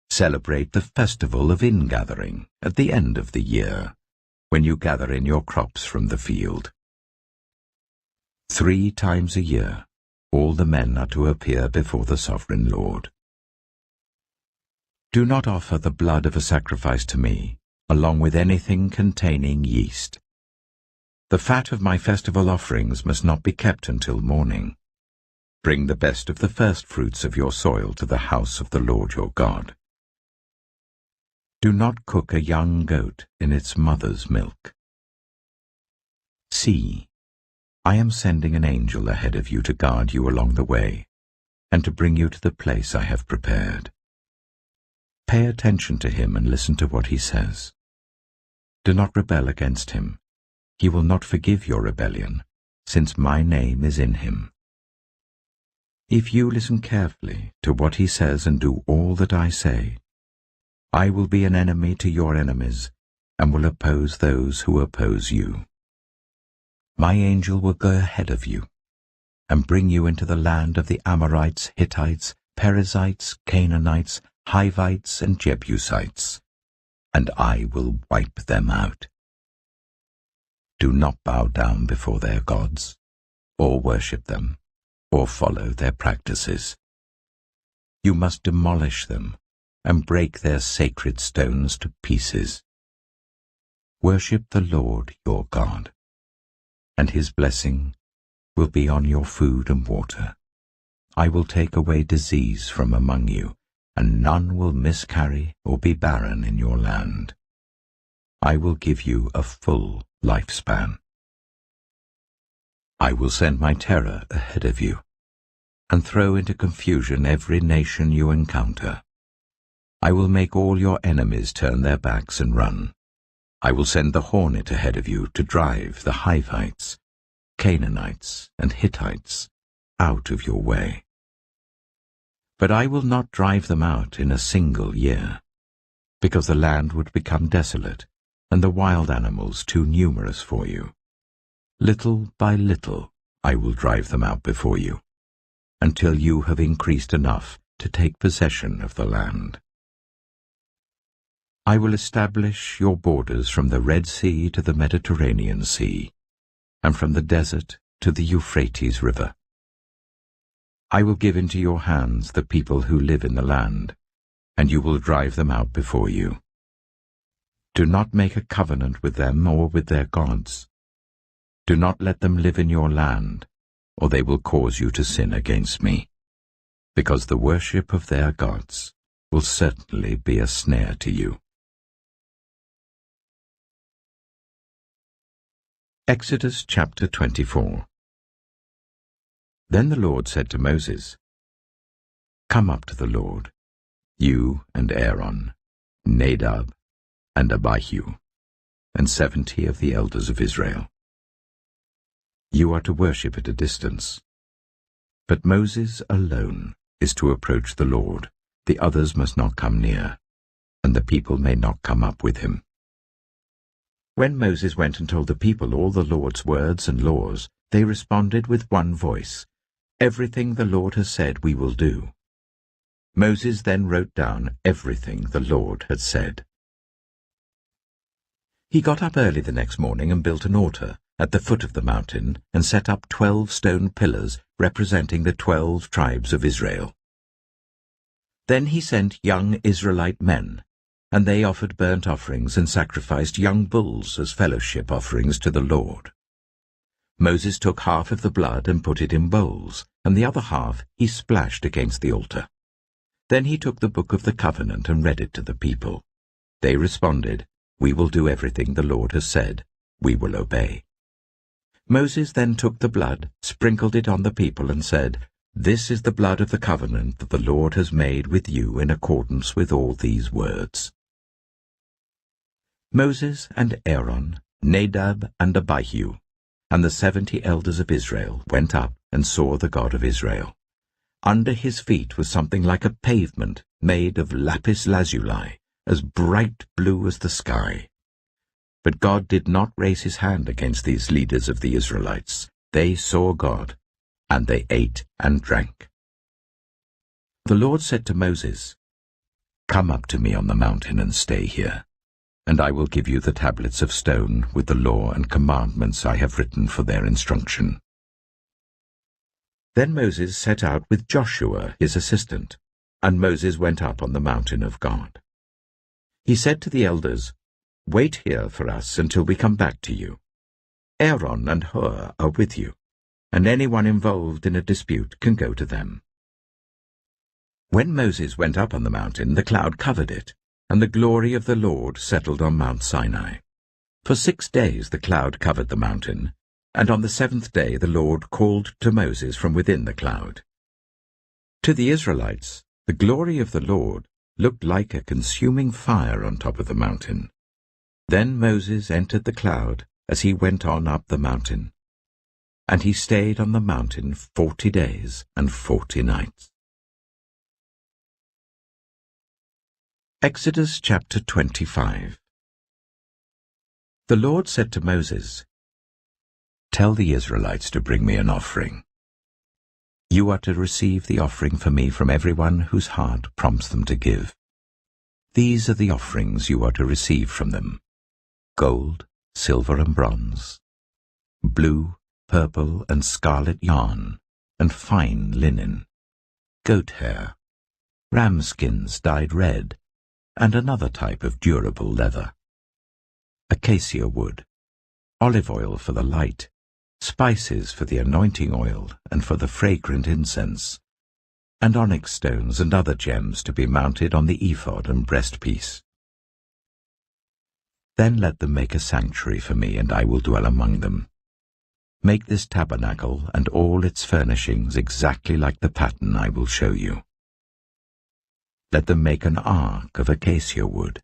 Celebrate the festival of ingathering at the end of the year, when you gather in your crops from the field. 3 times a year all the men are to appear before the sovereign Lord. Do not offer the blood of a sacrifice to me, along with anything containing yeast. The fat of my festival offerings must not be kept until morning. Bring the best of the first fruits of your soil to the house of the Lord your God. Do not cook a young goat in its mother's milk. See, I am sending an angel ahead of you to guard you along the way, and to bring you to the place I have prepared. Pay attention to him and listen to what he says. Do not rebel against him. He will not forgive your rebellion, since my name is in him. If you listen carefully to what he says and do all that I say, I will be an enemy to your enemies, and will oppose those who oppose you. My angel will go ahead of you, and bring you into the land of the Amorites, Hittites, Perizzites, Canaanites, Hivites, and Jebusites, and I will wipe them out. Do not bow down before their gods, or worship them, or follow their practices. You must demolish them, and break their sacred stones to pieces. Worship the Lord your God, and his blessing will be on your food and water. I will take away disease from among you, and none will miscarry or be barren in your land. I will give you a full lifespan. I will send my terror ahead of you, and throw into confusion every nation you encounter. I will make all your enemies turn their backs and run. I will send the hornet ahead of you to drive the Hivites, Canaanites, and Hittites out of your way. But I will not drive them out in a single year, because the land would become desolate, and the wild animals too numerous for you. Little by little I will drive them out before you, until you have increased enough to take possession of the land. I will establish your borders from the Red Sea to the Mediterranean Sea, and from the desert to the Euphrates River. I will give into your hands the people who live in the land, and you will drive them out before you. Do not make a covenant with them or with their gods. Do not let them live in your land, or they will cause you to sin against me, because the worship of their gods will certainly be a snare to you. Exodus chapter 24. Then the Lord said to Moses, Come up to the Lord, you and Aaron, Nadab and Abihu, and 70 of the elders of Israel. You are to worship at a distance. But Moses alone is to approach the Lord. The others must not come near, and the people may not come up with him. When Moses went and told the people all the Lord's words and laws, they responded with one voice, "Everything the Lord has said we will do." Moses then wrote down everything the Lord had said. He got up early the next morning and built an altar at the foot of the mountain and set up 12 stone pillars representing the 12 tribes of Israel. Then he sent young Israelite men, and they offered burnt offerings and sacrificed young bulls as fellowship offerings to the Lord. Moses took half of the blood and put it in bowls, and the other half he splashed against the altar. Then he took the book of the covenant and read it to the people. They responded, "We will do everything the Lord has said. We will obey." Moses then took the blood, sprinkled it on the people, and said, "This is the blood of the covenant that the Lord has made with you in accordance with all these words." Moses and Aaron, Nadab and Abihu, and the 70 elders of Israel went up and saw the God of Israel. Under his feet was something like a pavement made of lapis lazuli, as bright blue as the sky. But God did not raise his hand against these leaders of the Israelites. They saw God, and they ate and drank. The Lord said to Moses, "Come up to me on the mountain and stay here, and I will give you the tablets of stone with the law and commandments I have written for their instruction." Then Moses set out with Joshua his assistant, and Moses went up on the mountain of God. He said to the elders, "Wait here for us until we come back to you. Aaron and Hur are with you, and anyone involved in a dispute can go to them." When Moses went up on the mountain, the cloud covered it, and the glory of the Lord settled on Mount Sinai. For 6 days the cloud covered the mountain, and on the 7th day the Lord called to Moses from within the cloud. To the Israelites, the glory of the Lord looked like a consuming fire on top of the mountain. Then Moses entered the cloud as he went on up the mountain, and he stayed on the mountain 40 days and 40 nights. Exodus chapter 25. The Lord said to Moses, "Tell the Israelites to bring me an offering. You are to receive the offering for me from everyone whose heart prompts them to give. These are the offerings you are to receive from them: gold, silver and bronze, blue, purple and scarlet yarn, and fine linen, goat hair, ram skins dyed red, and another type of durable leather, acacia wood, olive oil for the light, spices for the anointing oil and for the fragrant incense, and onyx stones and other gems to be mounted on the ephod and breastpiece. Then let them make a sanctuary for me, and I will dwell among them. Make this tabernacle and all its furnishings exactly like the pattern I will show you. Let them make an ark of acacia wood,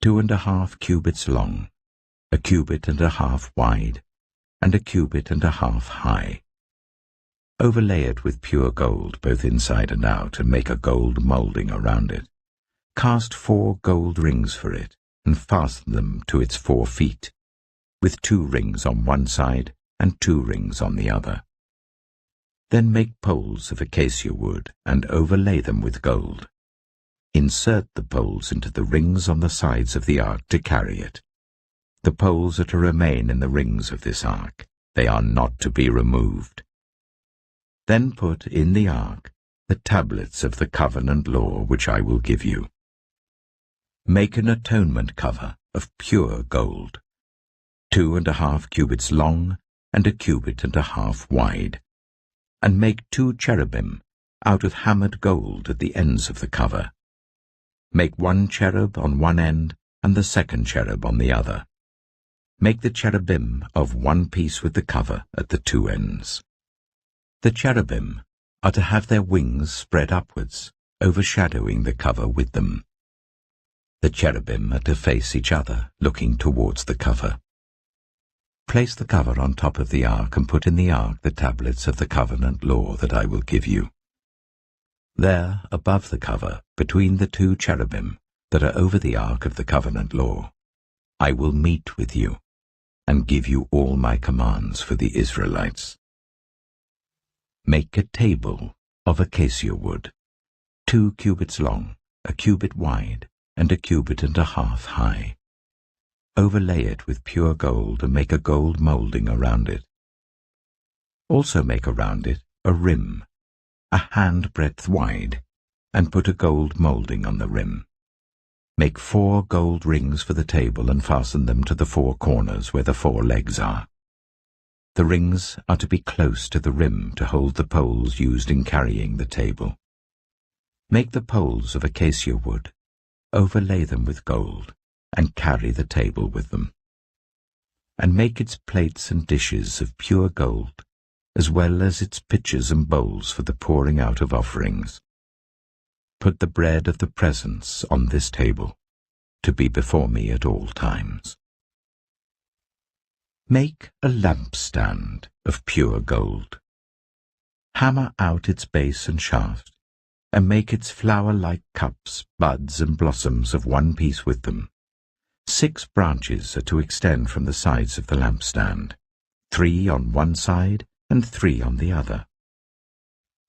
2.5 cubits long, 1.5 cubits wide, and 1.5 cubits high. Overlay it with pure gold both inside and out, and make a gold moulding around it. Cast 4 gold rings for it, and fasten them to its 4 feet, with 2 rings on one side and 2 rings on the other. Then make poles of acacia wood, and overlay them with gold. Insert the poles into the rings on the sides of the ark to carry it. The poles are to remain in the rings of this ark. They are not to be removed. Then put in the ark the tablets of the covenant law which I will give you. Make an atonement cover of pure gold, 2.5 cubits long and 1.5 cubits wide, and make 2 cherubim out of hammered gold at the ends of the cover. Make 1 cherub on one end and the 2nd cherub on the other. Make the cherubim of one piece with the cover at the 2 ends. The cherubim are to have their wings spread upwards, overshadowing the cover with them. The cherubim are to face each other, looking towards the cover. Place the cover on top of the ark and put in the ark the tablets of the covenant law that I will give you. There, above the cover, between the two cherubim that are over the ark of the covenant law, I will meet with you and give you all my commands for the Israelites. Make a table of acacia wood, 2 cubits long, a cubit wide, and a cubit and a half high. Overlay it with pure gold and make a gold moulding around it. Also make around it a rim, a handbreadth wide, and put a gold moulding on the rim. Make 4 gold rings for the table and fasten them to the 4 corners where the 4 legs are. The rings are to be close to the rim to hold the poles used in carrying the table. Make the poles of acacia wood, overlay them with gold, and carry the table with them. And make its plates and dishes of pure gold, as well as its pitchers and bowls for the pouring out of offerings. Put the bread of the presence on this table, to be before me at all times. Make a lampstand of pure gold. Hammer out its base and shaft, and make its flower-like cups, buds, and blossoms of one piece with them. 6 branches are to extend from the sides of the lampstand, 3 on one side and 3 on the other.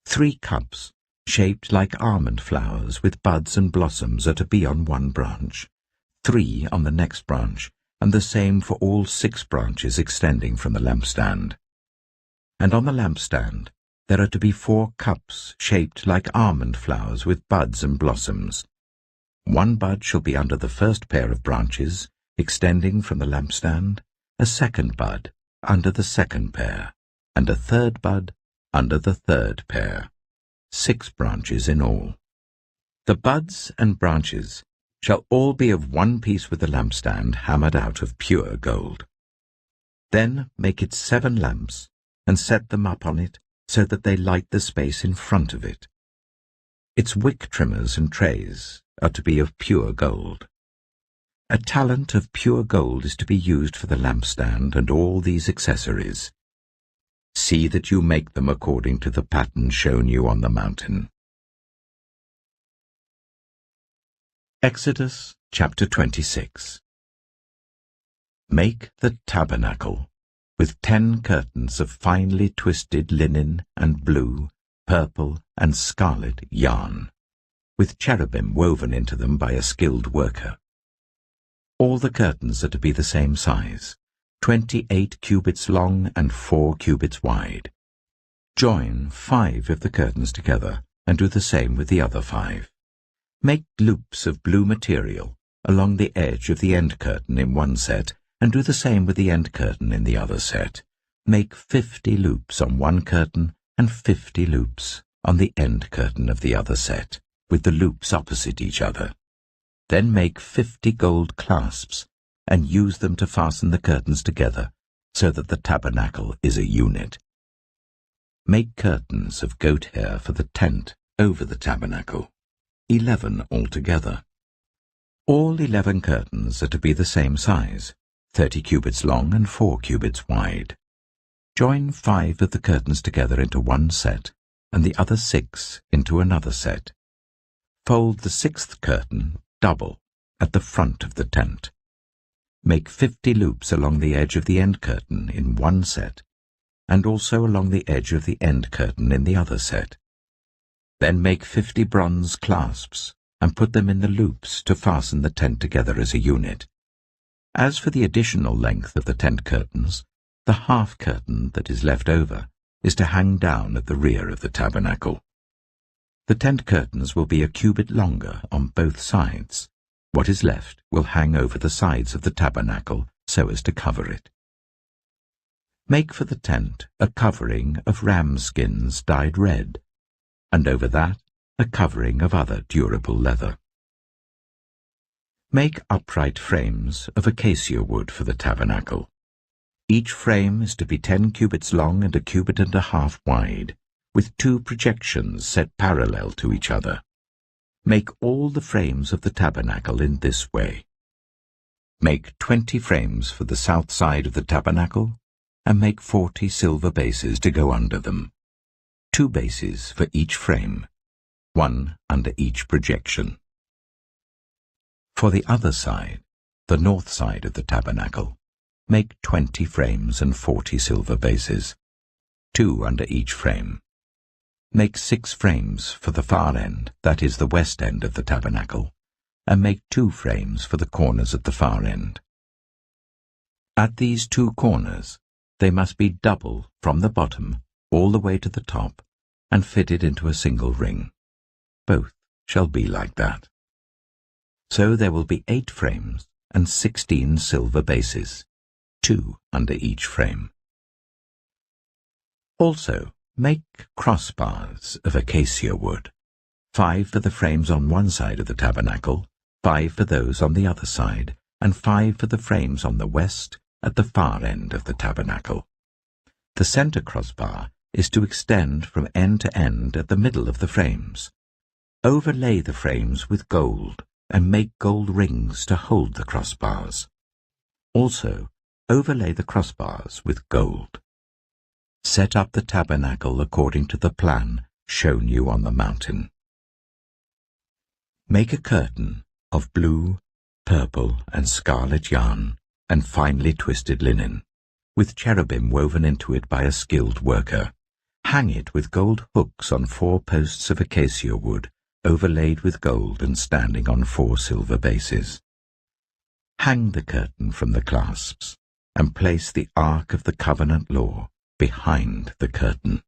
3 cups, shaped like almond flowers with buds and blossoms, are to be on one branch, 3 on the next branch, and the same for all 6 branches extending from the lampstand. And on the lampstand there are to be 4 cups shaped like almond flowers with buds and blossoms. 1 bud shall be under the first pair of branches extending from the lampstand, a 2nd bud under the 2nd pair, and a 3rd bud under the 3rd pair. 6 branches in all. The buds and branches shall all be of one piece with the lampstand hammered out of pure gold. Then make it 7 lamps, and set them up on it so that they light the space in front of it. Its wick trimmers and trays are to be of pure gold. A talent of pure gold is to be used for the lampstand and all these accessories. See that you make them according to the pattern shown you on the mountain. Exodus chapter 26. Make the tabernacle with 10 curtains of finely twisted linen and blue, purple, and scarlet yarn, with cherubim woven into them by a skilled worker. All the curtains are to be the same size, 28 cubits long and 4 cubits wide. Join 5 of the curtains together, and do the same with the other 5. Make loops of blue material along the edge of the end curtain in one set, and do the same with the end curtain in the other set. Make 50 loops on one curtain and 50 loops on the end curtain of the other set, with the loops opposite each other. Then make 50 gold clasps, and use them to fasten the curtains together, so that the tabernacle is a unit. Make curtains of goat hair for the tent over the tabernacle, 11 altogether. All 11 curtains are to be the same size, 30 cubits long and 4 cubits wide. Join 5 of the curtains together into one set, and the other 6 into another set. Fold the 6th curtain double at the front of the tent. Make 50 loops along the edge of the end curtain in one set, and also along the edge of the end curtain in the other set. Then make 50 bronze clasps, and put them in the loops to fasten the tent together as a unit. As for the additional length of the tent curtains, the half curtain that is left over is to hang down at the rear of the tabernacle. The tent curtains will be a cubit longer on both sides. What is left will hang over the sides of the tabernacle so as to cover it. Make for the tent a covering of ram skins dyed red, and over that a covering of other durable leather. Make upright frames of acacia wood for the tabernacle. Each frame is to be 10 cubits long and a cubit and a half wide, with 2 projections set parallel to each other. Make all the frames of the tabernacle in this way. Make 20 frames for the south side of the tabernacle, and make 40 silver bases to go under them, 2 bases for each frame, 1 under each projection. For the other side, the north side of the tabernacle, make 20 frames and 40 silver bases, 2 under each frame. Make 6 frames for the far end, that is the west end of the tabernacle, and make 2 frames for the corners at the far end. At these 2 corners, they must be double from the bottom all the way to the top and fitted into a single ring. Both shall be like that. So there will be 8 frames and 16 silver bases, 2 under each frame. Also, make crossbars of acacia wood, 5 for the frames on one side of the tabernacle, 5 for those on the other side, and 5 for the frames on the west at the far end of the tabernacle. The center crossbar is to extend from end to end at the middle of the frames. Overlay the frames with gold and make gold rings to hold the crossbars. Also, overlay the crossbars with gold. Set up the tabernacle according to the plan shown you on the mountain. Make a curtain of blue, purple, and scarlet yarn and finely twisted linen, with cherubim woven into it by a skilled worker. Hang it with gold hooks on 4 posts of acacia wood, overlaid with gold and standing on 4 silver bases. Hang the curtain from the clasps, and place the Ark of the Covenant Law behind the curtain.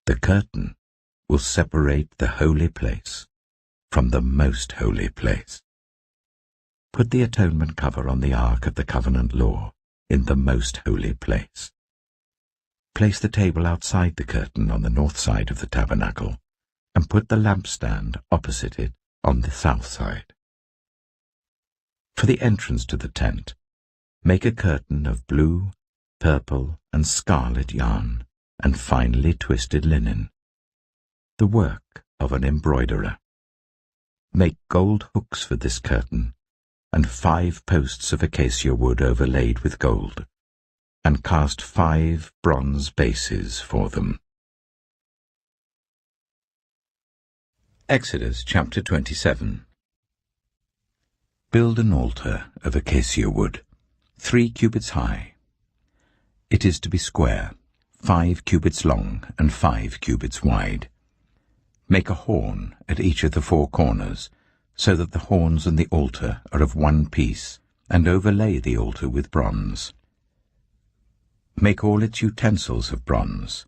The curtain will separate the holy place from the most holy place. Put the atonement cover on the Ark of the Covenant Law in the most holy place. Place the table outside the curtain on the north side of the tabernacle, and put the lampstand opposite it on the south side. For the entrance to the tent, make a curtain of blue, purple, and scarlet yarn and finely twisted linen, the work of an embroiderer. Make gold hooks for this curtain, and 5 posts of acacia wood overlaid with gold, and cast 5 bronze bases for them. Exodus chapter 27. Build an altar of acacia wood, 3 cubits high. It is to be square, 5 cubits long and 5 cubits wide. Make a horn at each of the 4 corners, so that the horns and the altar are of one piece, and overlay the altar with bronze. Make all its utensils of bronze,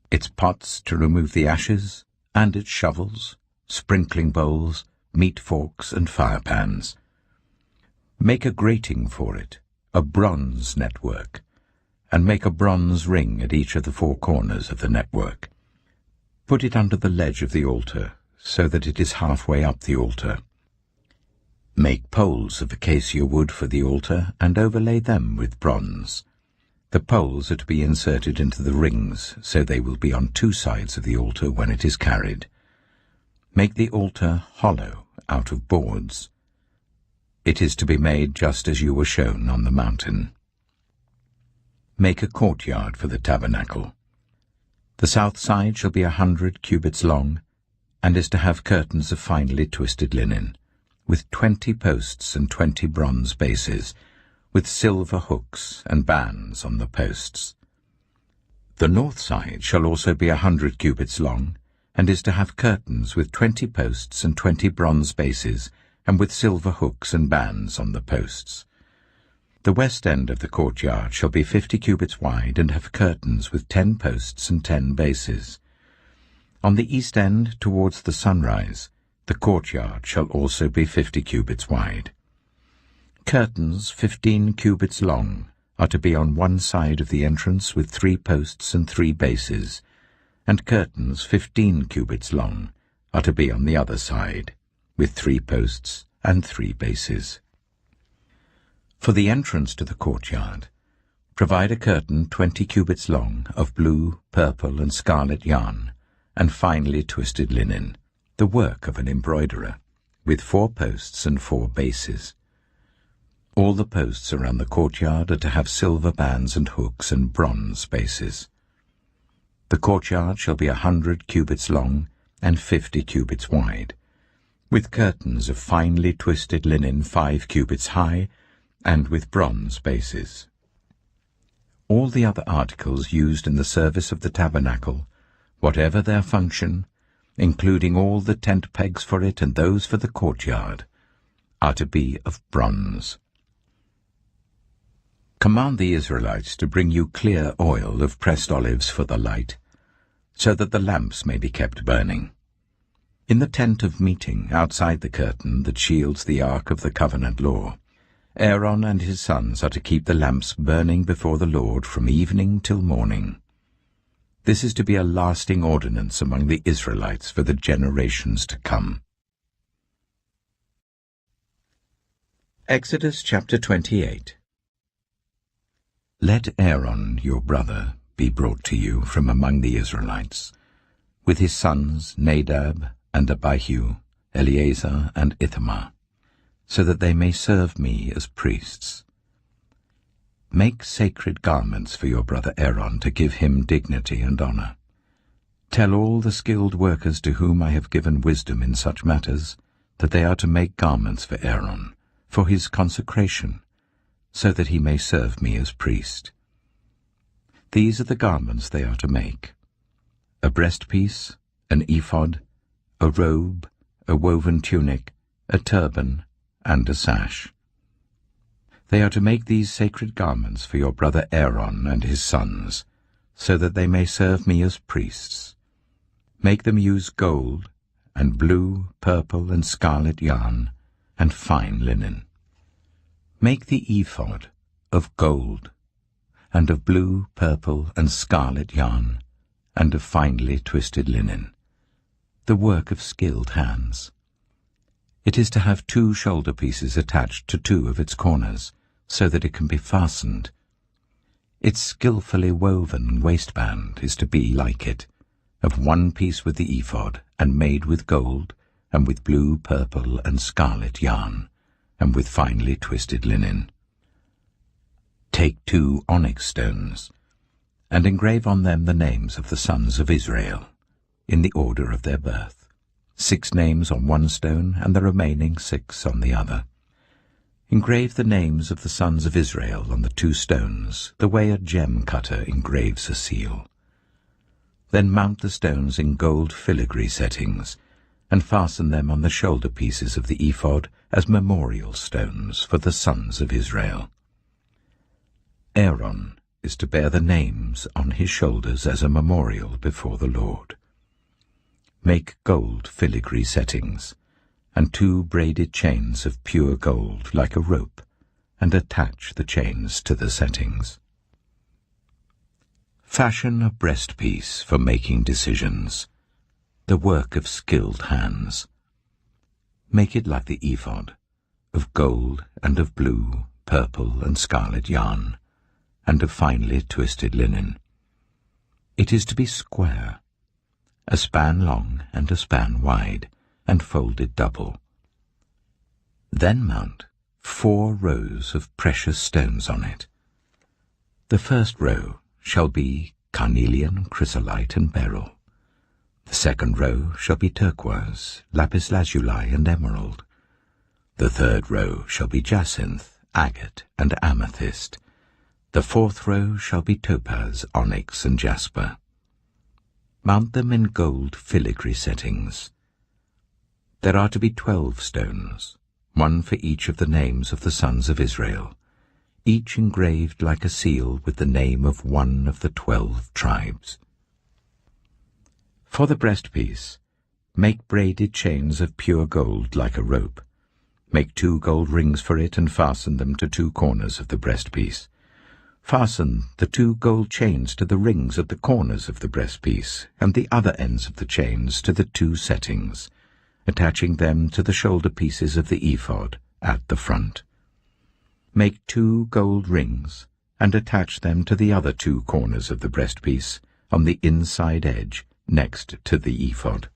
its pots to remove the ashes, and its shovels, sprinkling bowls, meat forks, and fire pans. Make a grating for it, a bronze network, and make a bronze ring at each of the 4 corners of the network. Put it under the ledge of the altar, so that it is halfway up the altar. Make poles of acacia wood for the altar, and overlay them with bronze. The poles are to be inserted into the rings, so they will be on 2 sides of the altar when it is carried. Make the altar hollow out of boards. It is to be made just as you were shown on the mountain. Make a courtyard for the tabernacle. The south side shall be 100 cubits long, and is to have curtains of finely twisted linen, with 20 posts and 20 bronze bases, with silver hooks and bands on the posts. The north side shall also be 100 cubits long, and is to have curtains with 20 posts and 20 bronze bases, and with silver hooks and bands on the posts. The west end of the courtyard shall be 50 cubits wide, and have curtains with 10 posts and 10 bases. On the east end, towards the sunrise, the courtyard shall also be 50 cubits wide. Curtains 15 cubits long are to be on one side of the entrance with 3 posts and 3 bases, and curtains 15 cubits long are to be on the other side, with 3 posts and 3 bases. For the entrance to the courtyard, provide a curtain 20 cubits long of blue, purple, and scarlet yarn, and finely twisted linen, the work of an embroiderer, with 4 posts and 4 bases. All the posts around the courtyard are to have silver bands and hooks and bronze bases. The courtyard shall be 100 cubits long and 50 cubits wide, with curtains of finely twisted linen 5 cubits high, and with bronze bases. All the other articles used in the service of the tabernacle, whatever their function, including all the tent pegs for it and those for the courtyard, are to be of bronze. Command the Israelites to bring you clear oil of pressed olives for the light, so that the lamps may be kept burning. In the tent of meeting, outside the curtain that shields the ark of the covenant law, Aaron and his sons are to keep the lamps burning before the Lord from evening till morning. This is to be a lasting ordinance among the Israelites for the generations to come. Exodus chapter 28. Let Aaron, your brother, be brought to you from among the Israelites, with his sons Nadab and Abihu, Eleazar and Ithamar, so that they may serve me as priests. Make sacred garments for your brother Aaron to give him dignity and honor. Tell all the skilled workers to whom I have given wisdom in such matters that they are to make garments for Aaron, for his consecration, so that he may serve me as priest. These are the garments they are to make: a breastpiece, an ephod, a robe, a woven tunic, a turban, and a sash. They are to make these sacred garments for your brother Aaron and his sons, so that they may serve me as priests. Make them use gold, and blue, purple, and scarlet yarn, and fine linen. Make the ephod of gold, and of blue, purple, and scarlet yarn, and of finely twisted linen, the work of skilled hands. It is to have 2 shoulder pieces attached to 2 of its corners, so that it can be fastened. Its skillfully woven waistband is to be like it, of 1 piece with the ephod, and made with gold, and with blue, purple, and scarlet yarn, and with finely twisted linen. Take 2 onyx stones, and engrave on them the names of the sons of Israel, in the order of their birth, 6 names on 1 stone, and the remaining 6 on the other. Engrave the names of the sons of Israel on the 2 stones, the way a gem cutter engraves a seal. Then mount the stones in gold filigree settings, and fasten them on the shoulder pieces of the ephod as memorial stones for the sons of Israel. Aaron is to bear the names on his shoulders as a memorial before the Lord. Make gold filigree settings, and 2 braided chains of pure gold like a rope, and attach the chains to the settings. Fashion a breastpiece for making decisions, the work of skilled hands. Make it like the ephod, of gold and of blue, purple, and scarlet yarn, and of finely twisted linen. It is to be square, a span long and a span wide, and folded double. Then mount 4 rows of precious stones on it. The first row shall be carnelian, chrysolite, and beryl. The second row shall be turquoise, lapis lazuli, and emerald. The third row shall be jacinth, agate, and amethyst. The fourth row shall be topaz, onyx, and jasper. Mount them in gold filigree settings. There are to be 12 stones, 1 for each of the names of the sons of Israel, each engraved like a seal with the name of 1 of the 12 tribes. For the breastpiece, make braided chains of pure gold like a rope. Make 2 gold rings for it and fasten them to 2 corners of the breastpiece. Fasten the 2 gold chains to the rings at the corners of the breastpiece, and the other ends of the chains to the 2 settings, attaching them to the shoulder pieces of the ephod at the front. Make 2 gold rings, and attach them to the other 2 corners of the breastpiece on the inside edge next to the ephod.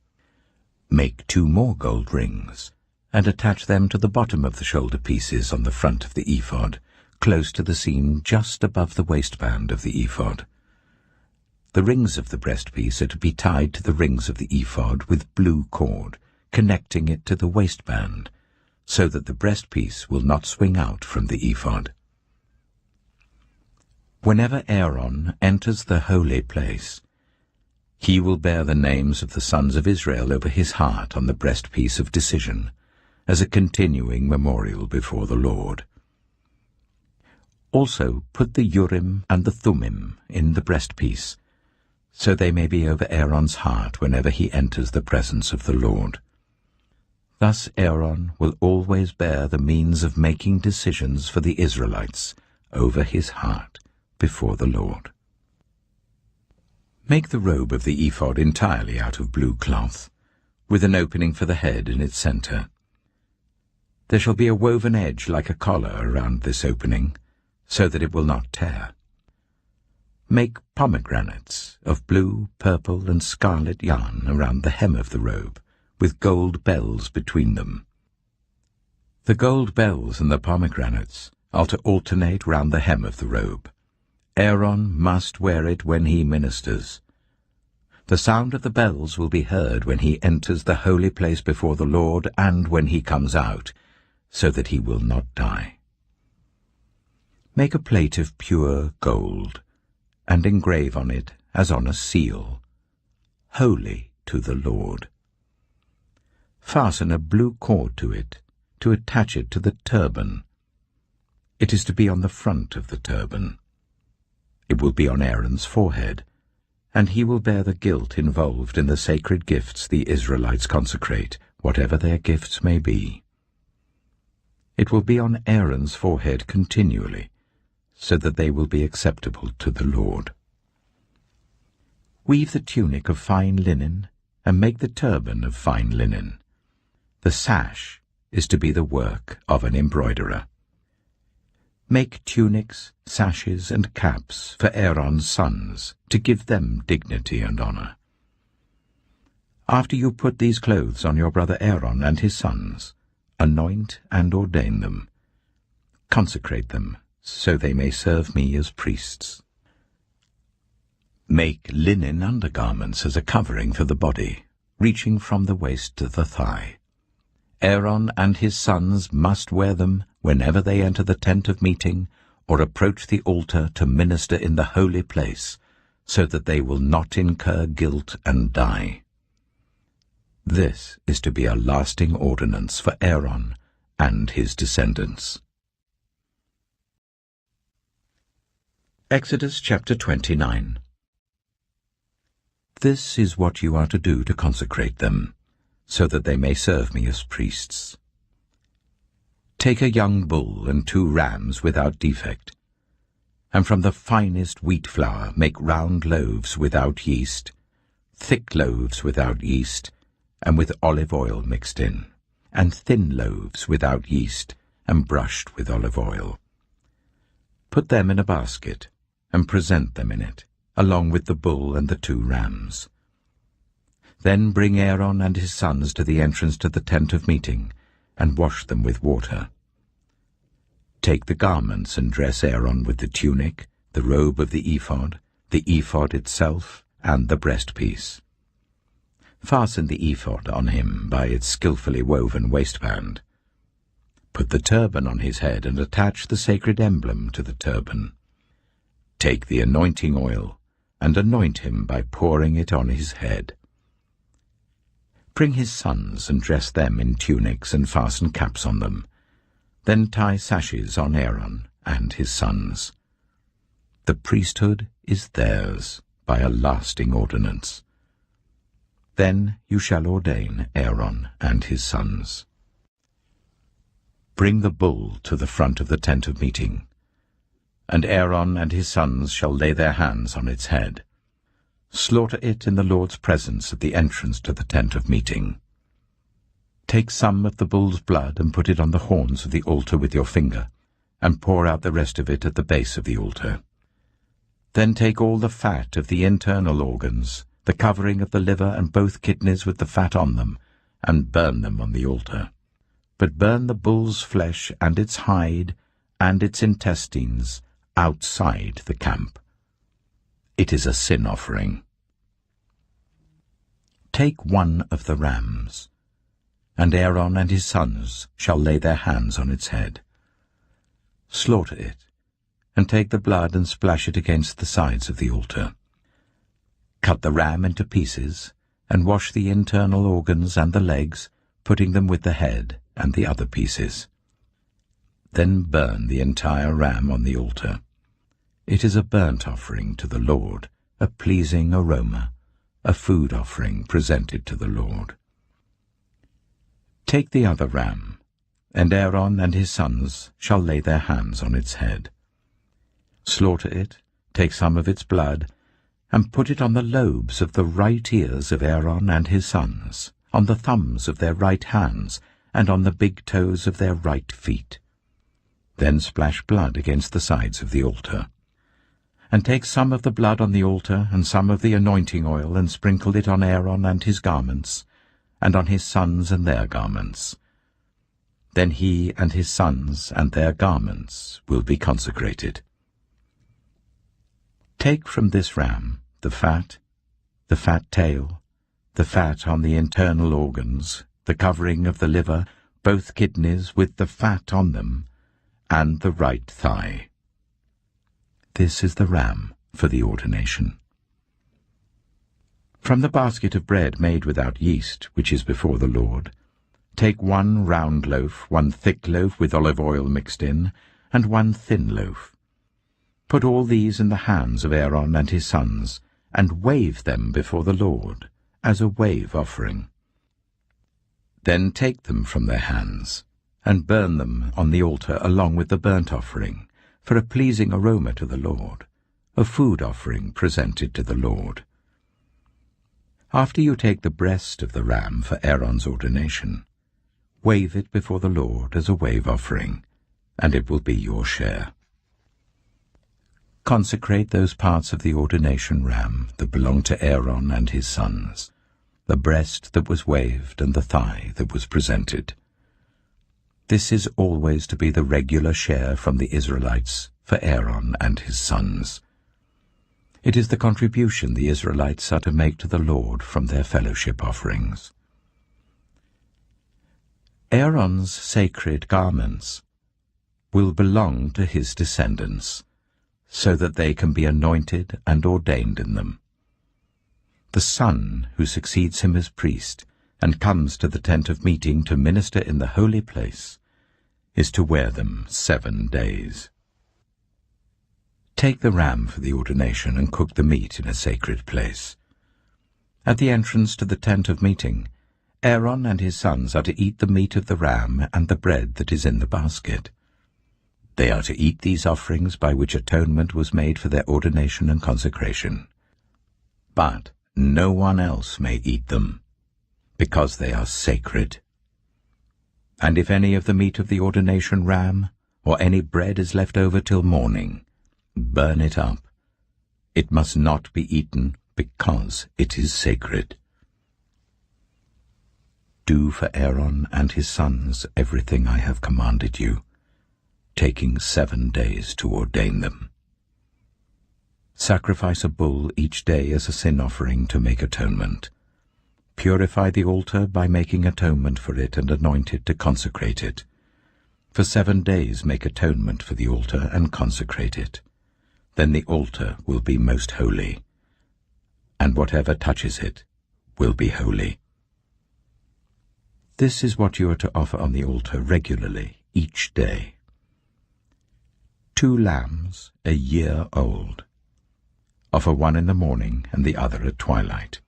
Make 2 more gold rings, and attach them to the bottom of the shoulder pieces on the front of the ephod, close to the seam just above the waistband of the ephod. The rings of the breastpiece are to be tied to the rings of the ephod with blue cord, connecting it to the waistband, so that the breastpiece will not swing out from the ephod. Whenever Aaron enters the holy place, he will bear the names of the sons of Israel over his heart on the breastpiece of decision, as a continuing memorial before the Lord. Also put the Urim and the Thummim in the breastpiece, so they may be over Aaron's heart whenever he enters the presence of the Lord. Thus Aaron will always bear the means of making decisions for the Israelites over his heart before the Lord. Make the robe of the ephod entirely out of blue cloth, with an opening for the head in its center. There shall be a woven edge like a collar around this opening, so that it will not tear. Make pomegranates of blue, purple, and scarlet yarn around the hem of the robe, with gold bells between them. The gold bells and the pomegranates are to alternate round the hem of the robe. Aaron must wear it when he ministers. The sound of the bells will be heard when he enters the holy place before the Lord and when he comes out, so that he will not die. Make a plate of pure gold, and engrave on it, as on a seal, "Holy to the Lord." Fasten a blue cord to it, to attach it to the turban. It is to be on the front of the turban. It will be on Aaron's forehead, and he will bear the guilt involved in the sacred gifts the Israelites consecrate, whatever their gifts may be. It will be on Aaron's forehead continually, so that they will be acceptable to the Lord. Weave the tunic of fine linen, and make the turban of fine linen. The sash is to be the work of an embroiderer. Make tunics, sashes, and caps for Aaron's sons, to give them dignity and honor. After you put these clothes on your brother Aaron and his sons, anoint and ordain them. Consecrate them, so they may serve me as priests. Make linen undergarments as a covering for the body, reaching from the waist to the thigh. Aaron and his sons must wear them whenever they enter the tent of meeting or approach the altar to minister in the holy place, so that they will not incur guilt and die. This is to be a lasting ordinance for Aaron and his descendants. Exodus chapter 29. This is what you are to do to consecrate them, so that they may serve me as priests. Take a young bull and 2 rams without defect, and from the finest wheat flour make round loaves without yeast, thick loaves without yeast, and with olive oil mixed in, and thin loaves without yeast, and brushed with olive oil. Put them in a basket, and present them in it, along with the bull and the 2 rams. Then bring Aaron and his sons to the entrance to the tent of meeting, and wash them with water. Take the garments and dress Aaron with the tunic, the robe of the ephod itself, and the breastpiece. Fasten the ephod on him by its skillfully woven waistband. Put the turban on his head and attach the sacred emblem to the turban. Take the anointing oil and anoint him by pouring it on his head. Bring his sons and dress them in tunics and fasten caps on them. Then tie sashes on Aaron and his sons. The priesthood is theirs by a lasting ordinance. Then you shall ordain Aaron and his sons. Bring the bull to the front of the tent of meeting, and Aaron and his sons shall lay their hands on its head. Slaughter it in the Lord's presence at the entrance to the tent of meeting. Take some of the bull's blood and put it on the horns of the altar with your finger, and pour out the rest of it at the base of the altar. Then take all the fat of the internal organs, the covering of the liver and both kidneys with the fat on them, and burn them on the altar. but burn the bull's flesh and its hide and its intestines outside the camp. It is a sin offering. Take one of the rams, and Aaron and his sons shall lay their hands on its head. Slaughter it, and take the blood and splash it against the sides of the altar. Cut the ram into pieces, and wash the internal organs and the legs, putting them with the head and the other pieces. Then burn the entire ram on the altar. It is a burnt offering to the Lord, a pleasing aroma, a food offering presented to the Lord. Take the other ram, and Aaron and his sons shall lay their hands on its head. Slaughter it, take some of its blood, and put it on the lobes of the right ears of Aaron and his sons, on the thumbs of their right hands, and on the big toes of their right feet. Then splash blood against the sides of the altar. And take some of the blood on the altar, and some of the anointing oil, and sprinkle it on Aaron and his garments, and on his sons and their garments. Then he and his sons and their garments will be consecrated. Take from this ram the fat tail, the fat on the internal organs, the covering of the liver, both kidneys with the fat on them, and the right thigh. This is the ram for the ordination. From the basket of bread made without yeast, which is before the Lord, take 1 round loaf, 1 thick loaf with olive oil mixed in, and 1 thin loaf. Put all these in the hands of Aaron and his sons, and wave them before the Lord, as a wave offering. Then take them from their hands, and burn them on the altar along with the burnt offering, for a pleasing aroma to the Lord, a food offering presented to the Lord. After you take the breast of the ram for Aaron's ordination, wave it before the Lord as a wave offering, and it will be your share. Consecrate those parts of the ordination ram that belong to Aaron and his sons, the breast that was waved and the thigh that was presented. This is always to be the regular share from the Israelites for Aaron and his sons. It is the contribution the Israelites are to make to the Lord from their fellowship offerings. Aaron's sacred garments will belong to his descendants, so that they can be anointed and ordained in them. The son who succeeds him as priest and comes to the tent of meeting to minister in the holy place is to wear them 7 days. Take the ram for the ordination and cook the meat in a sacred place. At the entrance to the tent of meeting, Aaron and his sons are to eat the meat of the ram and the bread that is in the basket. They are to eat these offerings by which atonement was made for their ordination and consecration. But no one else may eat them, because they are sacred. And if any of the meat of the ordination ram or any bread is left over till morning, burn it up. It must not be eaten, because it is sacred. Do for Aaron and his sons everything I have commanded you, taking 7 days to ordain them. Sacrifice a bull each day as a sin offering to make atonement. Purify the altar by making atonement for it and anoint it to consecrate it. For 7 days make atonement for the altar and consecrate it. Then the altar will be most holy, and whatever touches it will be holy. This is what you are to offer on the altar regularly each day. 2 lambs, a year old. Offer one in the morning and the other at twilight.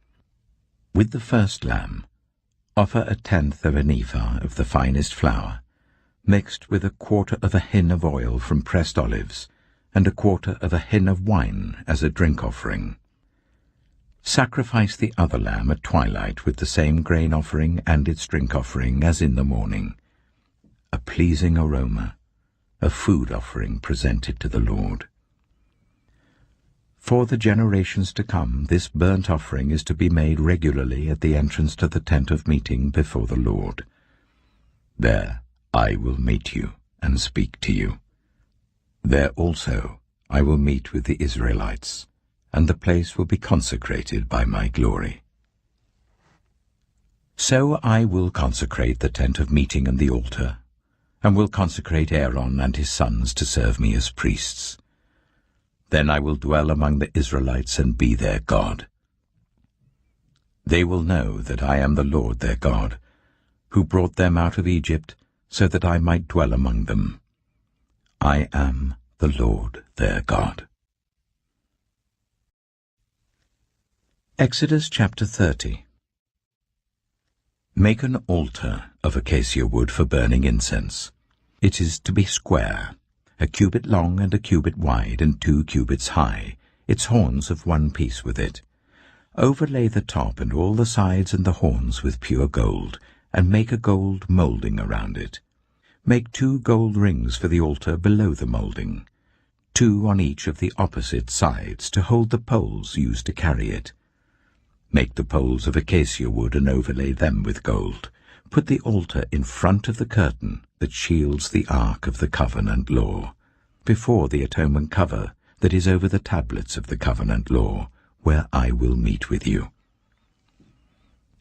With the first lamb, offer 1/10 of an ephah of the finest flour, mixed with 1/4 of a hin of oil from pressed olives, and 1/4 of a hin of wine as a drink offering. Sacrifice the other lamb at twilight with the same grain offering and its drink offering as in the morning, a pleasing aroma, a food offering presented to the Lord. For the generations to come, this burnt offering is to be made regularly at the entrance to the tent of meeting before the Lord. There I will meet you and speak to you. There also I will meet with the Israelites, and the place will be consecrated by my glory. So I will consecrate the tent of meeting and the altar, and will consecrate Aaron and his sons to serve me as priests. Then I will dwell among the Israelites and be their God. They will know that I am the Lord their God, who brought them out of Egypt, so that I might dwell among them. I am the Lord their God. Exodus chapter 30. Make an altar of acacia wood for burning incense. It is to be square, a cubit long and a cubit wide and 2 cubits high, its horns of one piece with it. Overlay the top and all the sides and the horns with pure gold, and make a gold moulding around it. Make 2 gold rings for the altar below the moulding, 2 on each of the opposite sides to hold the poles used to carry it. Make the poles of acacia wood and overlay them with gold. Put the altar in front of the curtain that shields the ark of the covenant law, before the atonement cover that is over the tablets of the covenant law, where I will meet with you.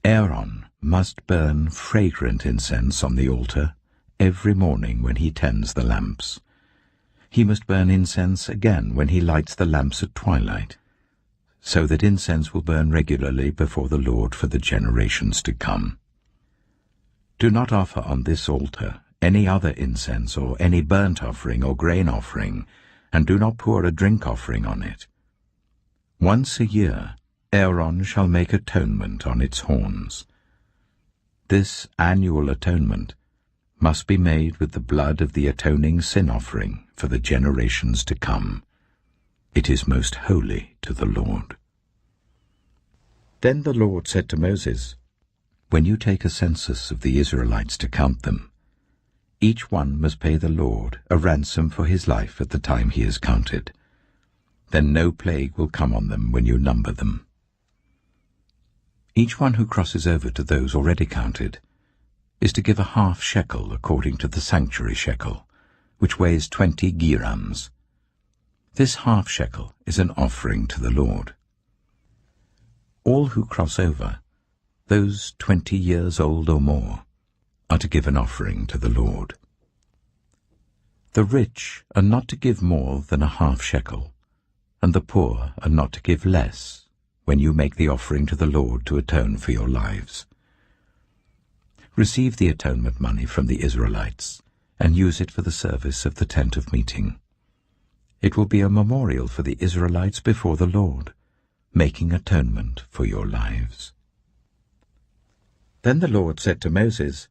Aaron must burn fragrant incense on the altar every morning when he tends the lamps. He must burn incense again when he lights the lamps at twilight, so that incense will burn regularly before the Lord for the generations to come. Do not offer on this altar any other incense or any burnt offering or grain offering, and do not pour a drink offering on it. Once a year Aaron shall make atonement on its horns. This annual atonement must be made with the blood of the atoning sin offering for the generations to come. It is most holy to the Lord. Then the Lord said to Moses, When you take a census of the Israelites to count them, each one must pay the Lord a ransom for his life at the time he is counted. Then no plague will come on them when you number them. Each one who crosses over to those already counted is to give a half shekel according to the sanctuary shekel, which weighs 20 gerams. This half shekel is an offering to the Lord. All who cross over, those 20 years old or more, are to give an offering to the Lord. The rich are not to give more than a half shekel, and the poor are not to give less when you make the offering to the Lord to atone for your lives. Receive the atonement money from the Israelites and use it for the service of the tent of meeting. It will be a memorial for the Israelites before the Lord, making atonement for your lives. Then the Lord said to Moses,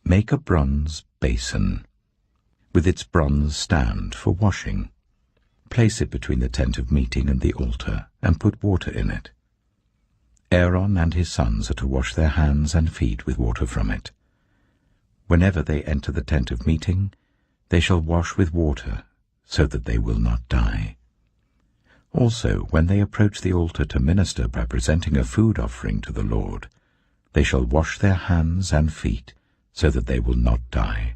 Make a bronze basin, with its bronze stand for washing. Place it between the tent of meeting and the altar, and put water in it. Aaron and his sons are to wash their hands and feet with water from it. Whenever they enter the tent of meeting, they shall wash with water, so that they will not die. Also, when they approach the altar to minister by presenting a food offering to the Lord, they shall wash their hands and feet, so that they will not die.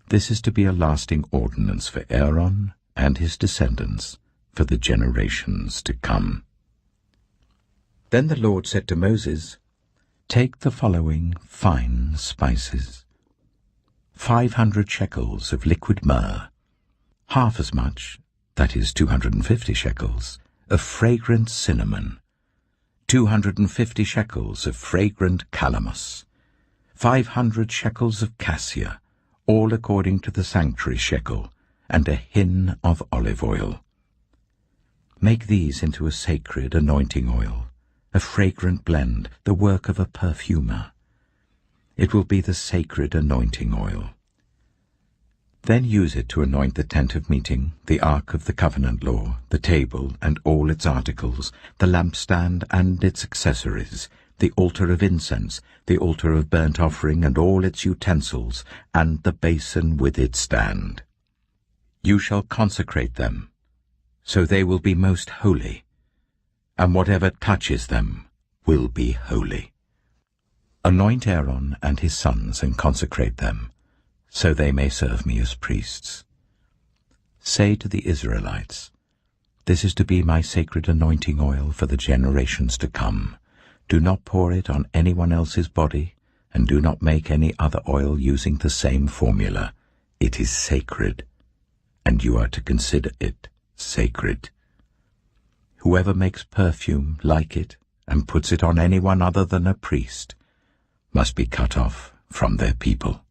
This is to be a lasting ordinance for Aaron and his descendants for the generations to come. Then the Lord said to Moses, Take the following fine spices: 500 shekels of liquid myrrh, half as much, that is 250 shekels, of fragrant cinnamon, 250 shekels of fragrant calamus, 500 shekels of cassia, all according to the sanctuary shekel, and a hin of olive oil. Make these into a sacred anointing oil, a fragrant blend, the work of a perfumer. It will be the sacred anointing oil. Then use it to anoint the tent of meeting, the ark of the covenant law, the table and all its articles, the lampstand and its accessories, the altar of incense, the altar of burnt offering and all its utensils, and the basin with its stand. You shall consecrate them, so they will be most holy, and whatever touches them will be holy. Anoint Aaron and his sons and consecrate them, so they may serve me as priests. Say to the Israelites, this is to be my sacred anointing oil for the generations to come. Do not pour it on anyone else's body, and do not make any other oil using the same formula. It is sacred, and you are to consider it sacred. Whoever makes perfume like it and puts it on anyone other than a priest must be cut off from their people.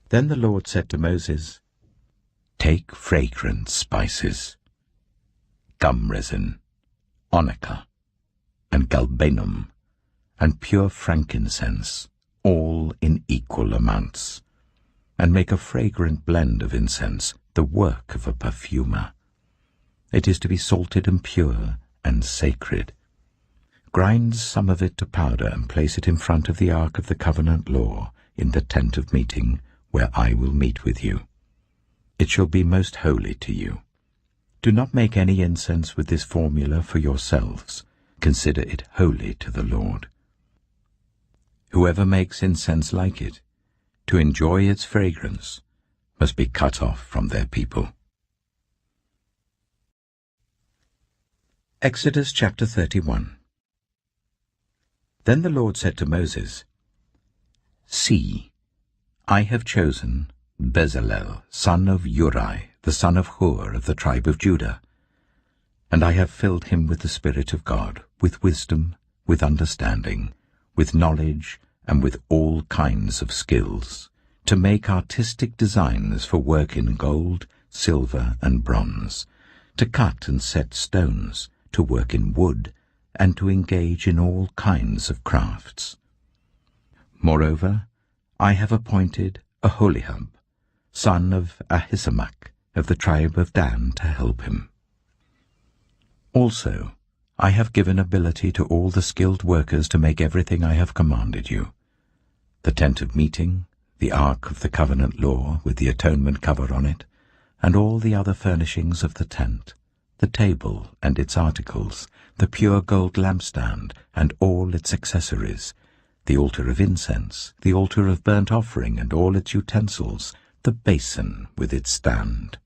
Then the Lord said to Moses, take fragrant spices, gum resin, onycha, and galbanum, and pure frankincense, all in equal amounts, and make a fragrant blend of incense, the work of a perfumer. It is to be salted and pure and sacred. Grind some of it to powder and place it in front of the ark of the covenant law in the tent of meeting, where I will meet with you. It shall be most holy to you. Do not make any incense with this formula for yourselves. Consider it holy to the Lord. Whoever makes incense like it, to enjoy its fragrance, must be cut off from their people. Exodus chapter 31. Then the Lord said to Moses, see, I have chosen Bezalel, son of Uri, the son of Hur of the tribe of Judah, and I have filled him with the Spirit of God, with wisdom, with understanding, with knowledge, and with all kinds of skills, to make artistic designs for work in gold, silver, and bronze, to cut and set stones, to work in wood, and to engage in all kinds of crafts. Moreover, I have appointed Aholiab, son of Ahisamach, of the tribe of Dan, to help him. Also, I have given ability to all the skilled workers to make everything I have commanded you: the tent of meeting, the ark of the covenant law with the atonement cover on it, and all the other furnishings of the tent, the table and its articles, the pure gold lampstand and all its accessories, the altar of incense, the altar of burnt offering and all its utensils, the basin with its stand,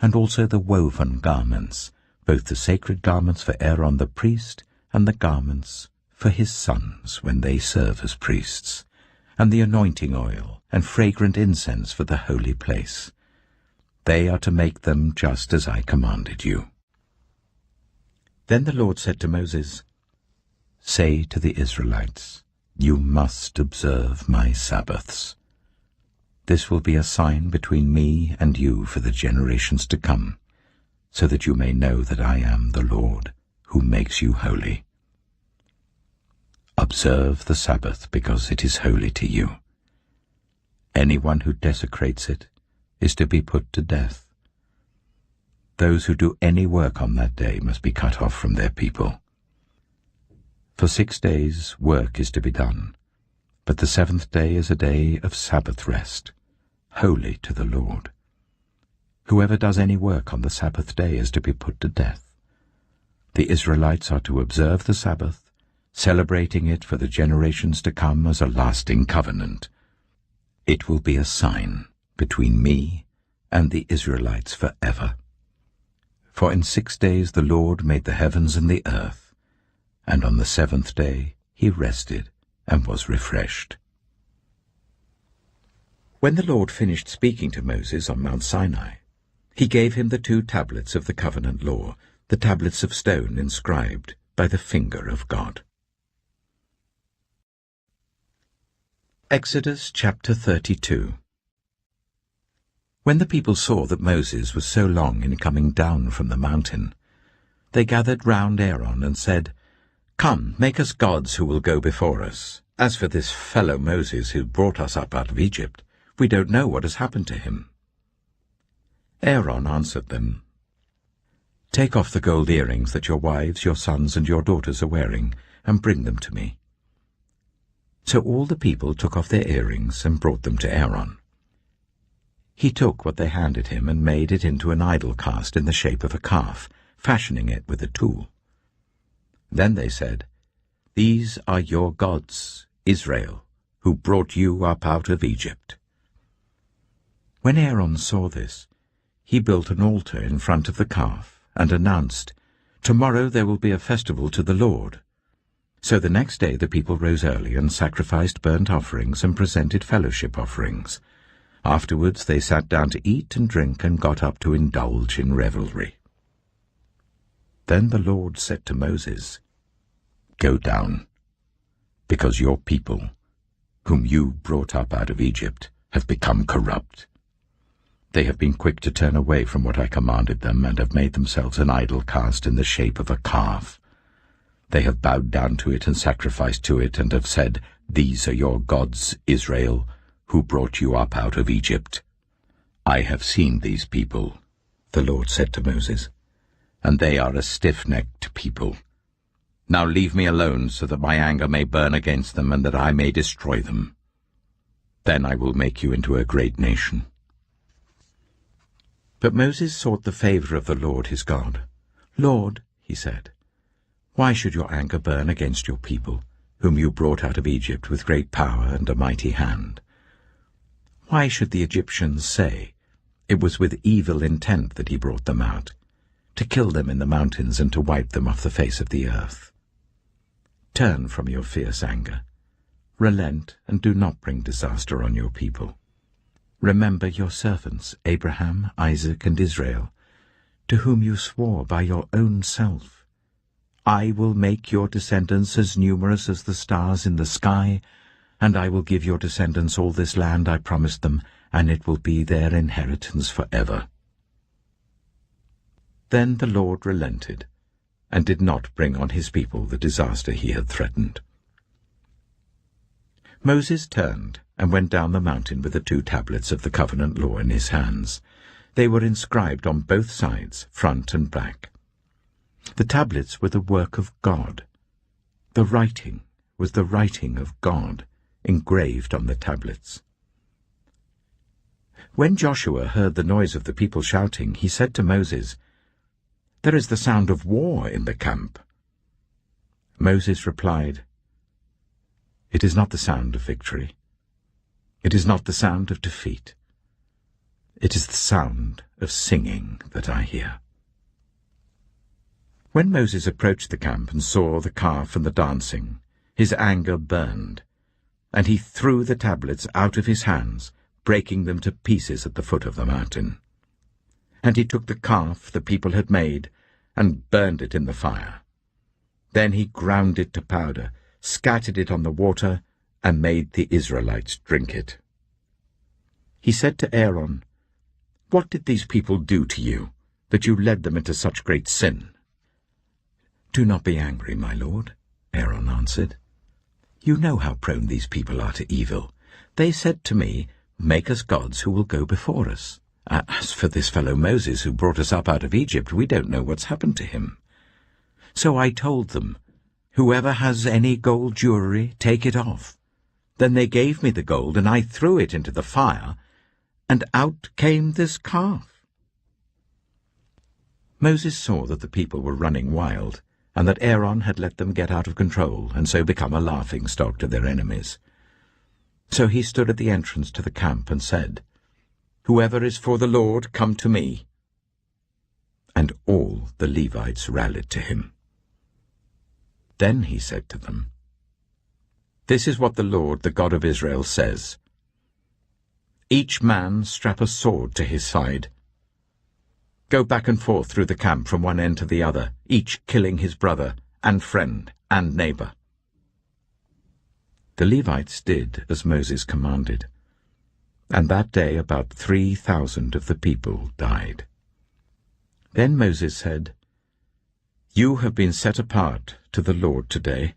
and also the woven garments, both the sacred garments for Aaron the priest and the garments for his sons when they serve as priests, and the anointing oil and fragrant incense for the holy place. They are to make them just as I commanded you. Then the Lord said to Moses, say to the Israelites, you must observe my Sabbaths. This will be a sign between me and you for the generations to come, so that you may know that I am the Lord, who makes you holy. Observe the Sabbath, because it is holy to you. Anyone who desecrates it is to be put to death. Those who do any work on that day must be cut off from their people. For 6 days work is to be done, but the 7th day is a day of Sabbath rest, holy to the Lord. Whoever does any work on the Sabbath day is to be put to death. The Israelites are to observe the Sabbath, celebrating it for the generations to come as a lasting covenant. It will be a sign between me and the Israelites forever. For in 6 days the Lord made the heavens and the earth, and on the 7th day he rested and was refreshed. When the Lord finished speaking to Moses on Mount Sinai, he gave him the 2 tablets of the covenant law, the tablets of stone inscribed by the finger of God. Exodus chapter 32. When the people saw that Moses was so long in coming down from the mountain, they gathered round Aaron and said, Come, make us gods who will go before us. As for this fellow Moses who brought us up out of Egypt, we don't know what has happened to him. Aaron answered them, Take off the gold earrings that your wives, your sons, and your daughters are wearing, and bring them to me. So all the people took off their earrings and brought them to Aaron. He took what they handed him and made it into an idol cast in the shape of a calf, fashioning it with a tool. Then they said, "These are your gods, Israel, who brought you up out of Egypt." When Aaron saw this, he built an altar in front of the calf and announced, "Tomorrow there will be a festival to the Lord." So the next day the people rose early and sacrificed burnt offerings and presented fellowship offerings. Afterwards they sat down to eat and drink and got up to indulge in revelry. Then the Lord said to Moses, "Go down, because your people, whom you brought up out of Egypt, have become corrupt. They have been quick to turn away from what I commanded them, and have made themselves an idol cast in the shape of a calf. They have bowed down to it and sacrificed to it, and have said, 'These are your gods, Israel, who brought you up out of Egypt.' I have seen these people," the Lord said to Moses, "and they are a stiff-necked people. Now leave me alone, so that my anger may burn against them, and that I may destroy them. Then I will make you into a great nation." But Moses sought the favor of the Lord his God. "Lord," he said, "why should your anger burn against your people, whom you brought out of Egypt with great power and a mighty hand? Why should the Egyptians say, 'It was with evil intent that he brought them out, to kill them in the mountains and to wipe them off the face of the earth'? Turn from your fierce anger. Relent and do not bring disaster on your people. Remember your servants, Abraham, Isaac, and Israel, to whom you swore by your own self, 'I will make your descendants as numerous as the stars in the sky, and I will give your descendants all this land I promised them, and it will be their inheritance forever.'" Then the Lord relented, and did not bring on his people the disaster he had threatened. Moses turned and went down the mountain with the 2 tablets of the covenant law in his hands. They were inscribed on both sides, front and back. The tablets were the work of God. The writing was the writing of God, engraved on the tablets. When Joshua heard the noise of the people shouting, he said to Moses, "There is the sound of war in the camp." Moses replied, "It is not the sound of victory. It is not the sound of defeat. It is the sound of singing that I hear." When Moses approached the camp and saw the calf and the dancing, his anger burned, and he threw the tablets out of his hands, breaking them to pieces at the foot of the mountain. And he took the calf the people had made and burned it in the fire. Then he ground it to powder, scattered it on the water, and made the Israelites drink it. He said to Aaron, "What did these people do to you, that you led them into such great sin?" "Do not be angry, my lord," Aaron answered. "You know how prone these people are to evil. They said to me, 'Make us gods who will go before us.' As for this fellow Moses who brought us up out of Egypt, we don't know what's happened to him. So I told them, 'Whoever has any gold jewelry, take it off.' Then they gave me the gold, and I threw it into the fire, and out came this calf." Moses saw that the people were running wild, and that Aaron had let them get out of control, and so become a laughing-stock to their enemies. So he stood at the entrance to the camp and said, "Whoever is for the Lord, come to me." And all the Levites rallied to him. Then he said to them, "This is what the Lord, the God of Israel, says. Each man strap a sword to his side. Go back and forth through the camp from one end to the other, each killing his brother and friend and neighbor." The Levites did as Moses commanded, and that day about 3,000 of the people died. Then Moses said, "You have been set apart to the Lord today,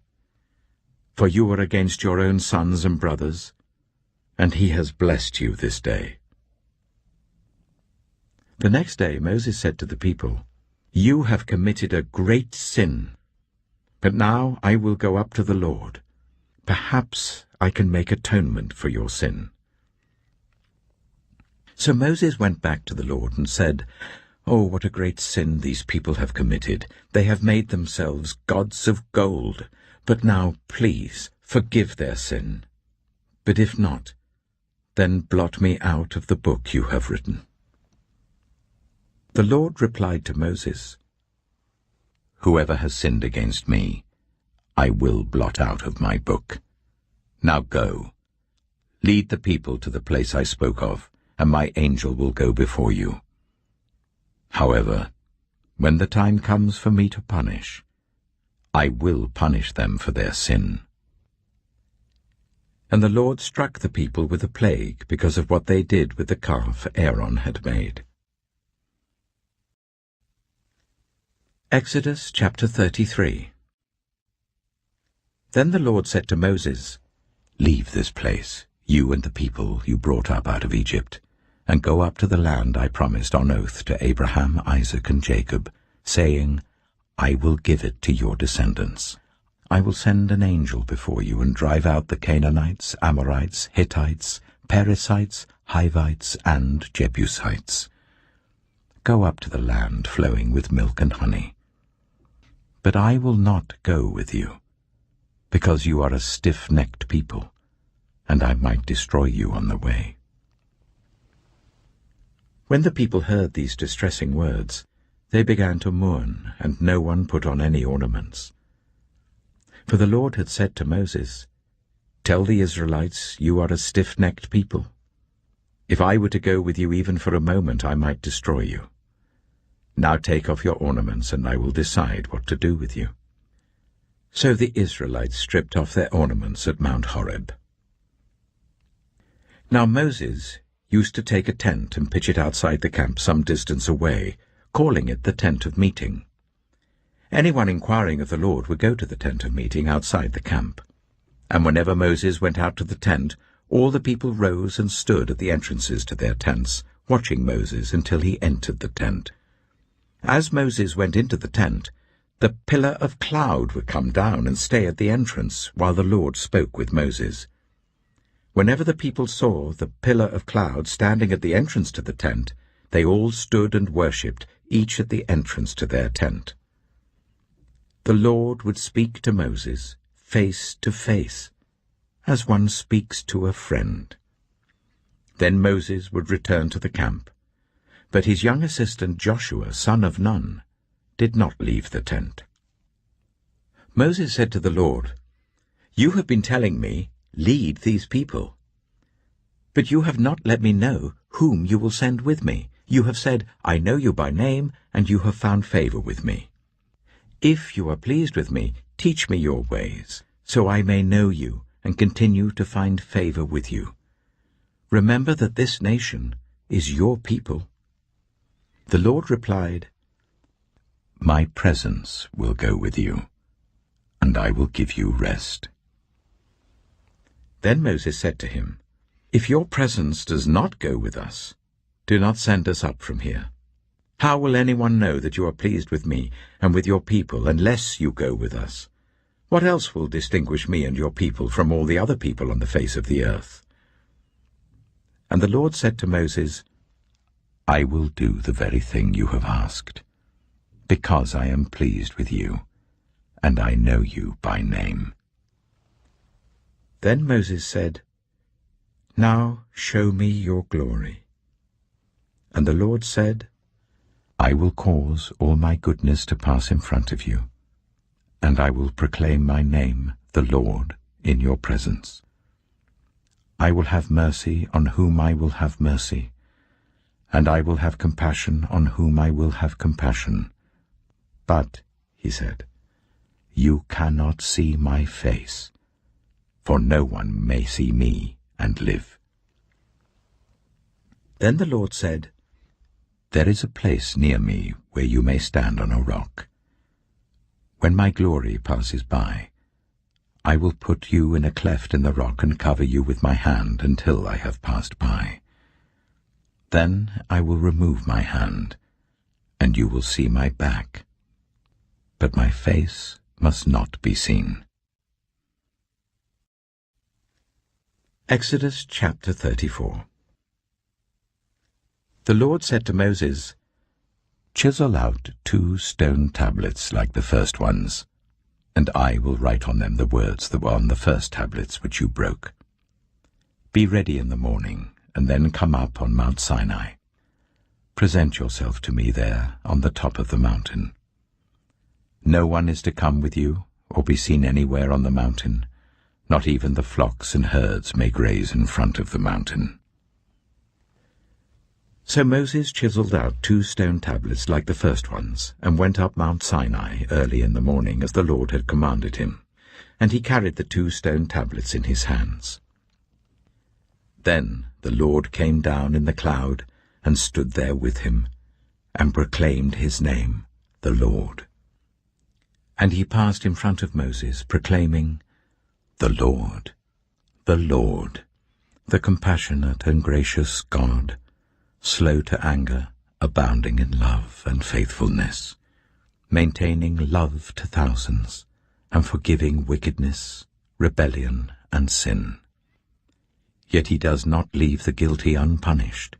for you are against your own sons and brothers, and he has blessed you this day." The next day Moses said to the people, "You have committed a great sin, but now I will go up to the Lord. Perhaps I can make atonement for your sin." So Moses went back to the Lord and said, "Oh, what a great sin these people have committed! They have made themselves gods of gold, But now, please, forgive their sin. But if not, then blot me out of the book you have written." The Lord replied to Moses, "Whoever has sinned against me, I will blot out of my book. Now go, lead the people to the place I spoke of, and my angel will go before you. However, when the time comes for me to punish, I will punish them for their sin." And the Lord struck the people with a plague because of what they did with the calf Aaron had made. Exodus chapter 33. Then the Lord said to Moses, "Leave this place, you and the people you brought up out of Egypt, and go up to the land I promised on oath to Abraham, Isaac, and Jacob, saying, I will give it to your descendants. I will send an angel before you and drive out the Canaanites, Amorites, Hittites, Perizzites, Hivites, and Jebusites. Go up to the land flowing with milk and honey. But I will not go with you, because you are a stiff-necked people, and I might destroy you on the way." When the people heard these distressing words, they began to mourn, and no one put on any ornaments. For the Lord had said to Moses, "Tell the Israelites, you are a stiff-necked people. If I were to go with you even for a moment, I might destroy you. Now take off your ornaments, and I will decide what to do with you." So the Israelites stripped off their ornaments at Mount Horeb. Now Moses used to take a tent and pitch it outside the camp some distance away, calling it the tent of meeting. Anyone inquiring of the Lord would go to the tent of meeting outside the camp. And whenever Moses went out to the tent, all the people rose and stood at the entrances to their tents, watching Moses until he entered the tent. As Moses went into the tent, the pillar of cloud would come down and stay at the entrance while the Lord spoke with Moses. Whenever the people saw the pillar of cloud standing at the entrance to the tent, they all stood and worshipped, each at the entrance to their tent. The Lord would speak to Moses face to face, as one speaks to a friend. Then Moses would return to the camp, but his young assistant Joshua, son of Nun, did not leave the tent. Moses said to the Lord, "You have been telling me, 'Lead these people.' But you have not let me know whom you will send with me. You have said, 'I know you by name, and you have found favor with me.' If you are pleased with me, teach me your ways, so I may know you and continue to find favor with you. Remember that this nation is your people." The Lord replied, "My presence will go with you, and I will give you rest." Then Moses said to him, "If your presence does not go with us, do not send us up from here. How will anyone know that you are pleased with me and with your people unless you go with us? What else will distinguish me and your people from all the other people on the face of the earth?" And the Lord said to Moses, "I will do the very thing you have asked, because I am pleased with you, and I know you by name." Then Moses said, "Now show me your glory." And the Lord said, "I will cause all my goodness to pass in front of you, and I will proclaim my name, the Lord, in your presence. I will have mercy on whom I will have mercy, and I will have compassion on whom I will have compassion. But," he said, "you cannot see my face, for no one may see me and live." Then the Lord said, "There is a place near me where you may stand on a rock. When my glory passes by, I will put you in a cleft in the rock and cover you with my hand until I have passed by. Then I will remove my hand, and you will see my back, but my face must not be seen." Exodus chapter 34. The Lord said to Moses, "Chisel out 2 stone tablets like the first ones, and I will write on them the words that were on the first tablets which you broke. Be ready in the morning, and then come up on Mount Sinai. Present yourself to me there on the top of the mountain. No one is to come with you, or be seen anywhere on the mountain. Not even the flocks and herds may graze in front of the mountain. So Moses chiseled out 2 stone tablets like the first ones, and went up Mount Sinai early in the morning as the Lord had commanded him, and he carried the 2 stone tablets in his hands. Then the Lord came down in the cloud, and stood there with him, and proclaimed his name, the Lord. And he passed in front of Moses, proclaiming, the Lord, the compassionate and gracious God, slow to anger, abounding in love and faithfulness, maintaining love to thousands, and forgiving wickedness, rebellion, and sin. Yet he does not leave the guilty unpunished.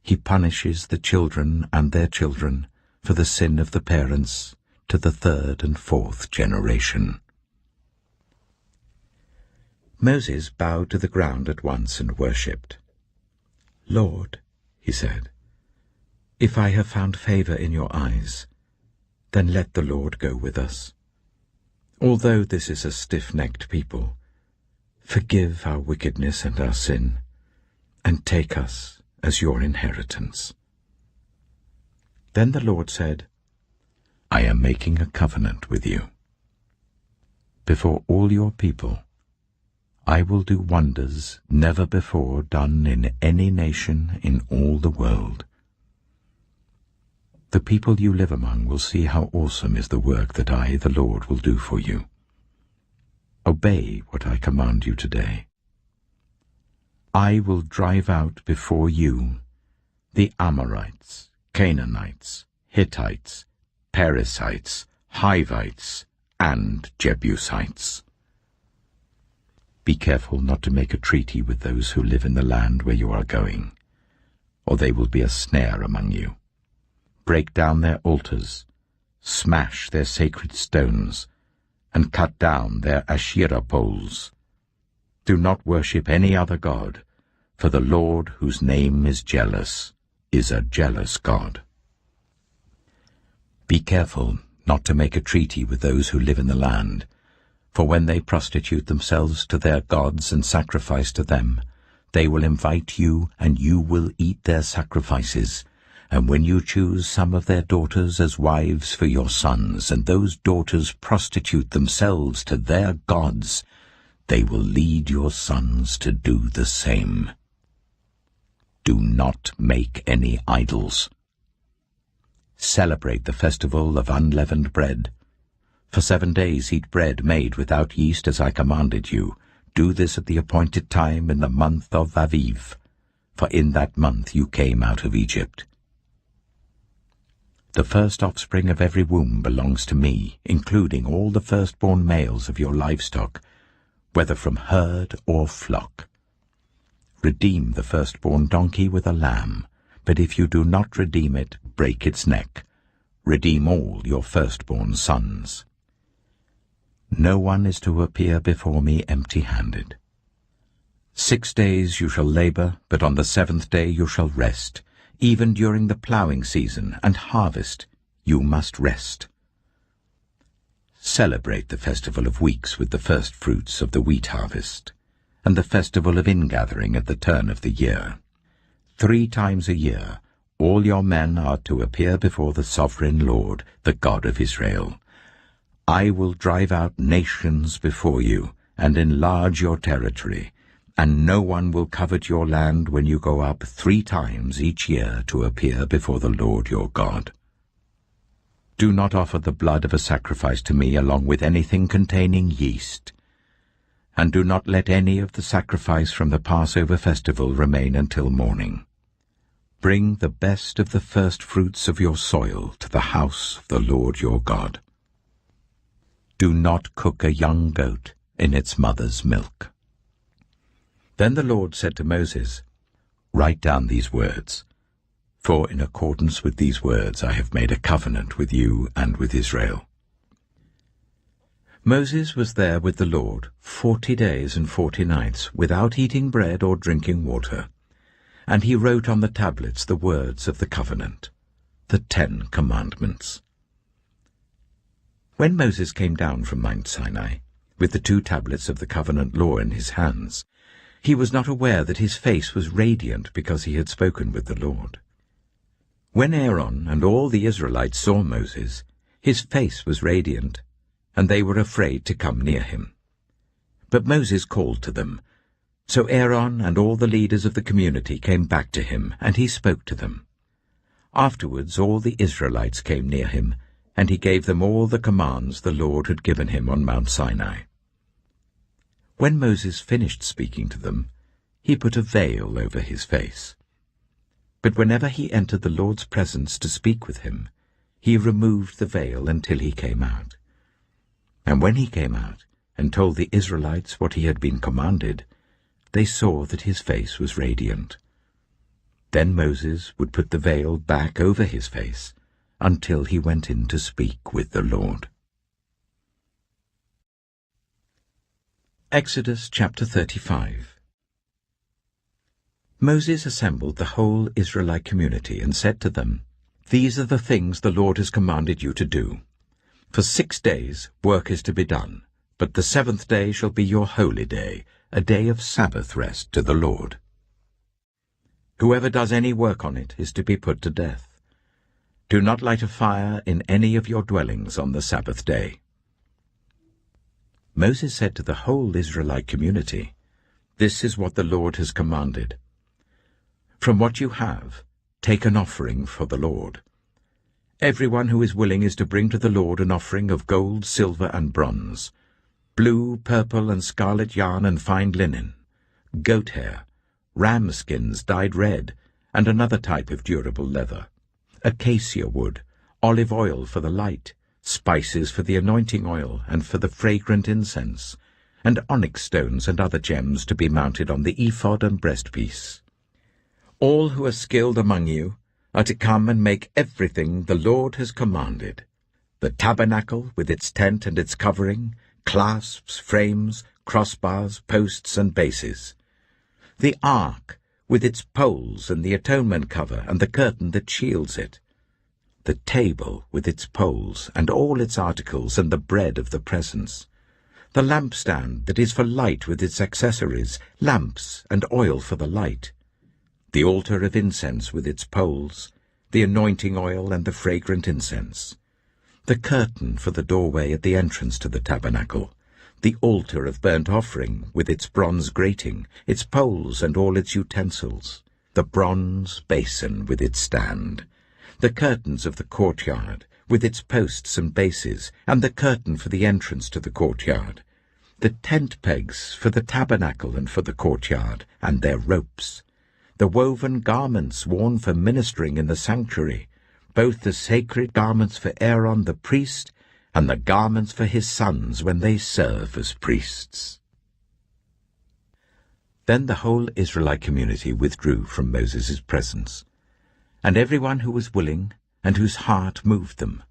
He punishes the children and their children for the sin of the parents to the 3rd and 4th generation. Moses bowed to the ground at once and worshipped. Lord, he said, if I have found favor in your eyes, then let the Lord go with us. Although this is a stiff-necked people, forgive our wickedness and our sin, and take us as your inheritance. Then the Lord said, I am making a covenant with you. Before all your people, I will do wonders never before done in any nation in all the world. The people you live among will see how awesome is the work that I, the Lord, will do for you. Obey what I command you today. I will drive out before you the Amorites, Canaanites, Hittites, Perizzites, Hivites, and Jebusites. Be careful not to make a treaty with those who live in the land where you are going, or they will be a snare among you. Break down their altars, smash their sacred stones, and cut down their Asherah poles. Do not worship any other god, for the Lord, whose name is jealous, is a jealous God. Be careful not to make a treaty with those who live in the land, for when they prostitute themselves to their gods and sacrifice to them, they will invite you, and you will eat their sacrifices. And when you choose some of their daughters as wives for your sons, and those daughters prostitute themselves to their gods, they will lead your sons to do the same. Do not make any idols. Celebrate the festival of unleavened bread. For 7 days eat bread made without yeast as I commanded you. Do this at the appointed time in the month of Aviv, for in that month you came out of Egypt. The first offspring of every womb belongs to me, including all the firstborn males of your livestock, whether from herd or flock. Redeem the firstborn donkey with a lamb, but if you do not redeem it, break its neck. Redeem all your firstborn sons. No one is to appear before me empty-handed. 6 days you shall labor, but on the 7th day you shall rest. Even during the plowing season and harvest you must rest. Celebrate the festival of weeks with the first fruits of the wheat harvest, and the festival of ingathering at the turn of the year. 3 times a year all your men are to appear before the sovereign Lord, the God of Israel. I will drive out nations before you, and enlarge your territory, and no one will covet your land when you go up 3 times each year to appear before the Lord your God. Do not offer the blood of a sacrifice to me along with anything containing yeast, and do not let any of the sacrifice from the Passover festival remain until morning. Bring the best of the first fruits of your soil to the house of the Lord your God. Do not cook a young goat in its mother's milk. Then the Lord said to Moses, Write down these words, for in accordance with these words I have made a covenant with you and with Israel. Moses was there with the Lord 40 days and 40 nights, without eating bread or drinking water. And he wrote on the tablets the words of the covenant, the 10 Commandments. When Moses came down from Mount Sinai, with the 2 tablets of the covenant law in his hands, he was not aware that his face was radiant because he had spoken with the Lord. When Aaron and all the Israelites saw Moses, his face was radiant, and they were afraid to come near him. But Moses called to them. So Aaron and all the leaders of the community came back to him, and he spoke to them. Afterwards all the Israelites came near him, and he gave them all the commands the Lord had given him on Mount Sinai. When Moses finished speaking to them, he put a veil over his face. But whenever he entered the Lord's presence to speak with him, he removed the veil until he came out. And when he came out and told the Israelites what he had been commanded, they saw that his face was radiant. Then Moses would put the veil back over his face until he went in to speak with the Lord. Exodus chapter 35. Moses assembled the whole Israelite community and said to them, "These are the things the Lord has commanded you to do. For 6 days work is to be done, but the 7th day shall be your holy day, a day of Sabbath rest to the Lord. Whoever does any work on it is to be put to death. Do not light a fire in any of your dwellings on the Sabbath day." Moses said to the whole Israelite community, "This is what the Lord has commanded. From what you have, take an offering for the Lord. Everyone who is willing is to bring to the Lord an offering of gold, silver, and bronze, blue, purple, and scarlet yarn and fine linen, goat hair, ram skins dyed red, and another type of durable leather, acacia wood, olive oil for the light, spices for the anointing oil and for the fragrant incense, and onyx stones and other gems to be mounted on the ephod and breastpiece. All who are skilled among you are to come and make everything the Lord has commanded: the tabernacle with its tent and its covering, clasps, frames, crossbars, posts, and bases; the ark with its poles and the atonement cover and the curtain that shields it; the table with its poles and all its articles and the bread of the presence; the lampstand that is for light with its accessories, lamps and oil for the light; the altar of incense with its poles, the anointing oil and the fragrant incense; the curtain for the doorway at the entrance to the tabernacle; the altar of burnt offering with its bronze grating, its poles and all its utensils; the bronze basin with its stand; the curtains of the courtyard with its posts and bases, and the curtain for the entrance to the courtyard; the tent pegs for the tabernacle and for the courtyard, and their ropes; the woven garments worn for ministering in the sanctuary, both the sacred garments for Aaron the priest and the garments for his sons when they serve as priests." Then the whole Israelite community withdrew from Moses' presence, and everyone who was willing and whose heart moved them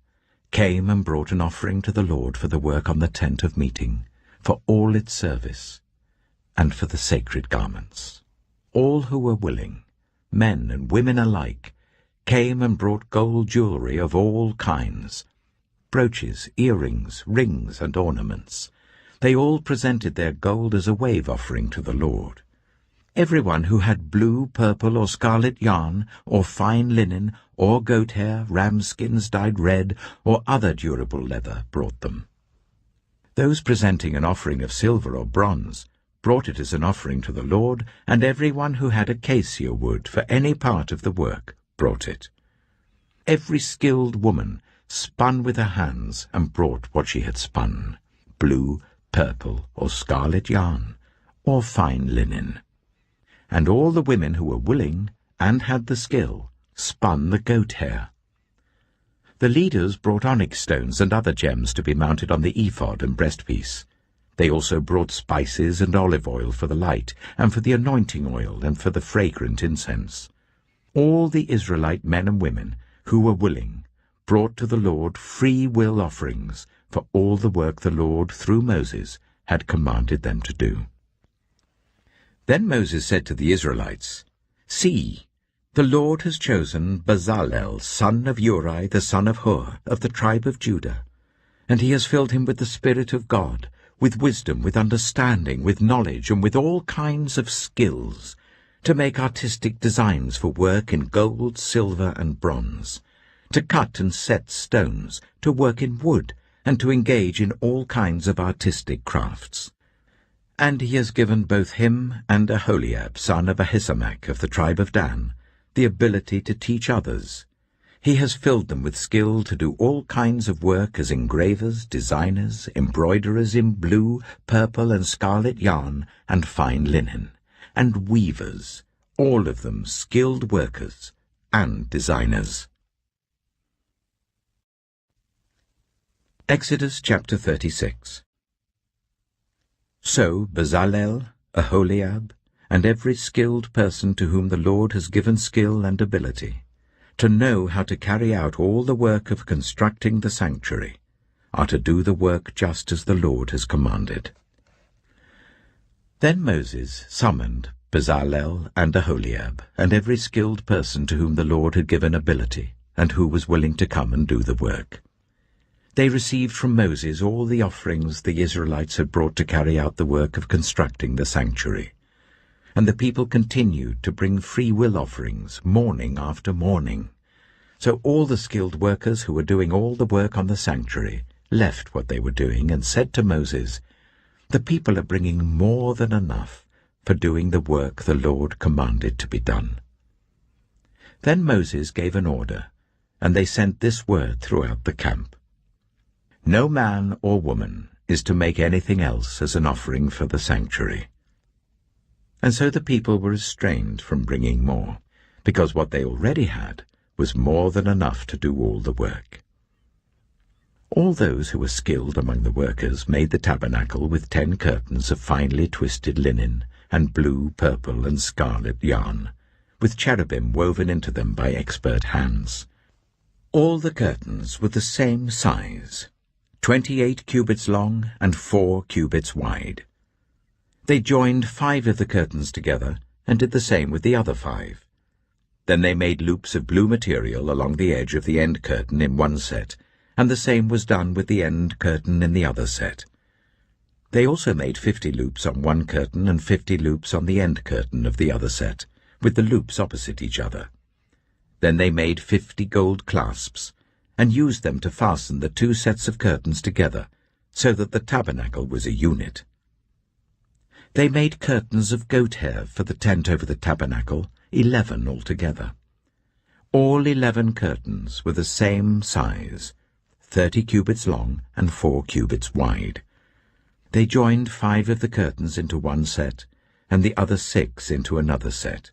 came and brought an offering to the Lord for the work on the tent of meeting, for all its service, and for the sacred garments. All who were willing, men and women alike, came and brought gold jewelry of all kinds, brooches, earrings, rings, and ornaments. They all presented their gold as a wave offering to the Lord. Everyone who had blue, purple, or scarlet yarn, or fine linen, or goat hair, ram skins dyed red, or other durable leather brought them. Those presenting an offering of silver or bronze brought it as an offering to the Lord, and everyone who had acacia wood for any part of the work brought it. Every skilled woman spun with her hands and brought what she had spun, blue, purple, or scarlet yarn, or fine linen. And all the women who were willing and had the skill spun the goat hair. The leaders brought onyx stones and other gems to be mounted on the ephod and breastpiece. They also brought spices and olive oil for the light, and for the anointing oil, and for the fragrant incense. All the Israelite men and women who were willing brought to the Lord free will offerings for all the work the Lord, through Moses, had commanded them to do. Then Moses said to the Israelites, "See, the Lord has chosen Bezalel, son of Uri, the son of Hur, of the tribe of Judah, and he has filled him with the Spirit of God, with wisdom, with understanding, with knowledge, and with all kinds of skills, to make artistic designs for work in gold, silver, and bronze, to cut and set stones, to work in wood, and to engage in all kinds of artistic crafts. And he has given both him and Aholiab, son of Ahisamach of the tribe of Dan, the ability to teach others. He has filled them with skill to do all kinds of work as engravers, designers, embroiderers in blue, purple, and scarlet yarn, and fine linen, and weavers, all of them skilled workers and designers." Exodus chapter 36. So Bezalel, Aholiab, and every skilled person to whom the Lord has given skill and ability, to know how to carry out all the work of constructing the sanctuary, are to do the work just as the Lord has commanded. Then Moses summoned Bezalel and Aholiab, and every skilled person to whom the Lord had given ability, and who was willing to come and do the work. They received from Moses all the offerings the Israelites had brought to carry out the work of constructing the sanctuary. And the people continued to bring free-will offerings morning after morning. So all the skilled workers who were doing all the work on the sanctuary left what they were doing and said to Moses, "The people are bringing more than enough for doing the work the Lord commanded to be done." Then Moses gave an order, and they sent this word throughout the camp: "No man or woman is to make anything else as an offering for the sanctuary." And so the people were restrained from bringing more, because what they already had was more than enough to do all the work. All those who were skilled among the workers made the tabernacle with 10 curtains of finely twisted linen and blue, purple, and scarlet yarn, with cherubim woven into them by expert hands. All the curtains were the same size, 28 cubits long and 4 cubits wide. They joined 5 of the curtains together and did the same with the other 5. Then they made loops of blue material along the edge of the end curtain in one set, and the same was done with the end curtain in the other set. They also made 50 loops on one curtain and 50 loops on the end curtain of the other set, with the loops opposite each other. Then they made 50 gold clasps, and used them to fasten the 2 sets of curtains together, so that the tabernacle was a unit. They made curtains of goat hair for the tent over the tabernacle, 11 altogether. All 11 curtains were the same size, 30 cubits long and 4 cubits wide. They joined 5 of the curtains into one set, and the other 6 into another set.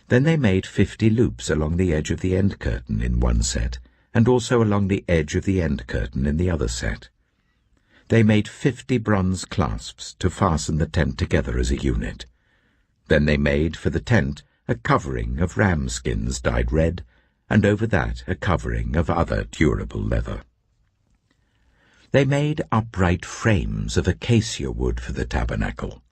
Then they made 50 loops along the edge of the end curtain in one set, and also along the edge of the end curtain in the other set. They made 50 bronze clasps to fasten the tent together as a unit. Then they made for the tent a covering of ram skins dyed red, and over that a covering of other durable leather. They made upright frames of acacia wood for the tabernacle.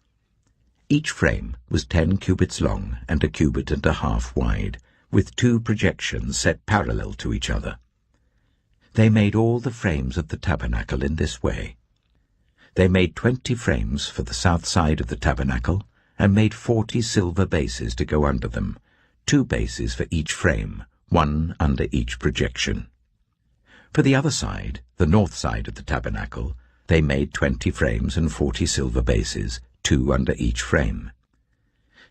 Each frame was 10 cubits long and 1.5 cubits wide, with 2 projections set parallel to each other. They made all the frames of the tabernacle in this way. They made 20 frames for the south side of the tabernacle, and made 40 silver bases to go under them, 2 bases for each frame, 1 under each projection. For the other side, the north side of the tabernacle, they made 20 frames and 40 silver bases, 2 under each frame.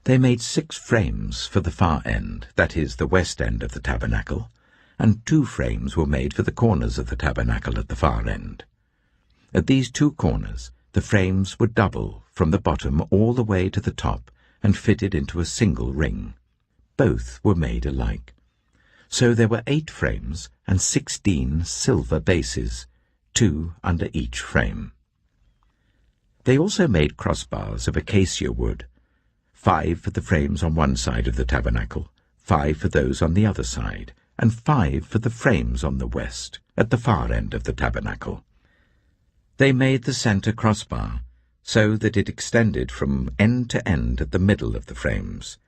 They made 6 frames for the far end, that is, the west end of the tabernacle, and 2 frames were made for the corners of the tabernacle at the far end. At these 2 corners, the frames were double from the bottom all the way to the top and fitted into a single ring. Both were made alike. So there were 8 frames and 16 silver bases, 2 under each frame. They also made crossbars of acacia wood, 5 for the frames on one side of the tabernacle, 5 for those on the other side, and 5 for the frames on the west, at the far end of the tabernacle, They made the center crossbar, so that it extended from end to end at the middle of the frames.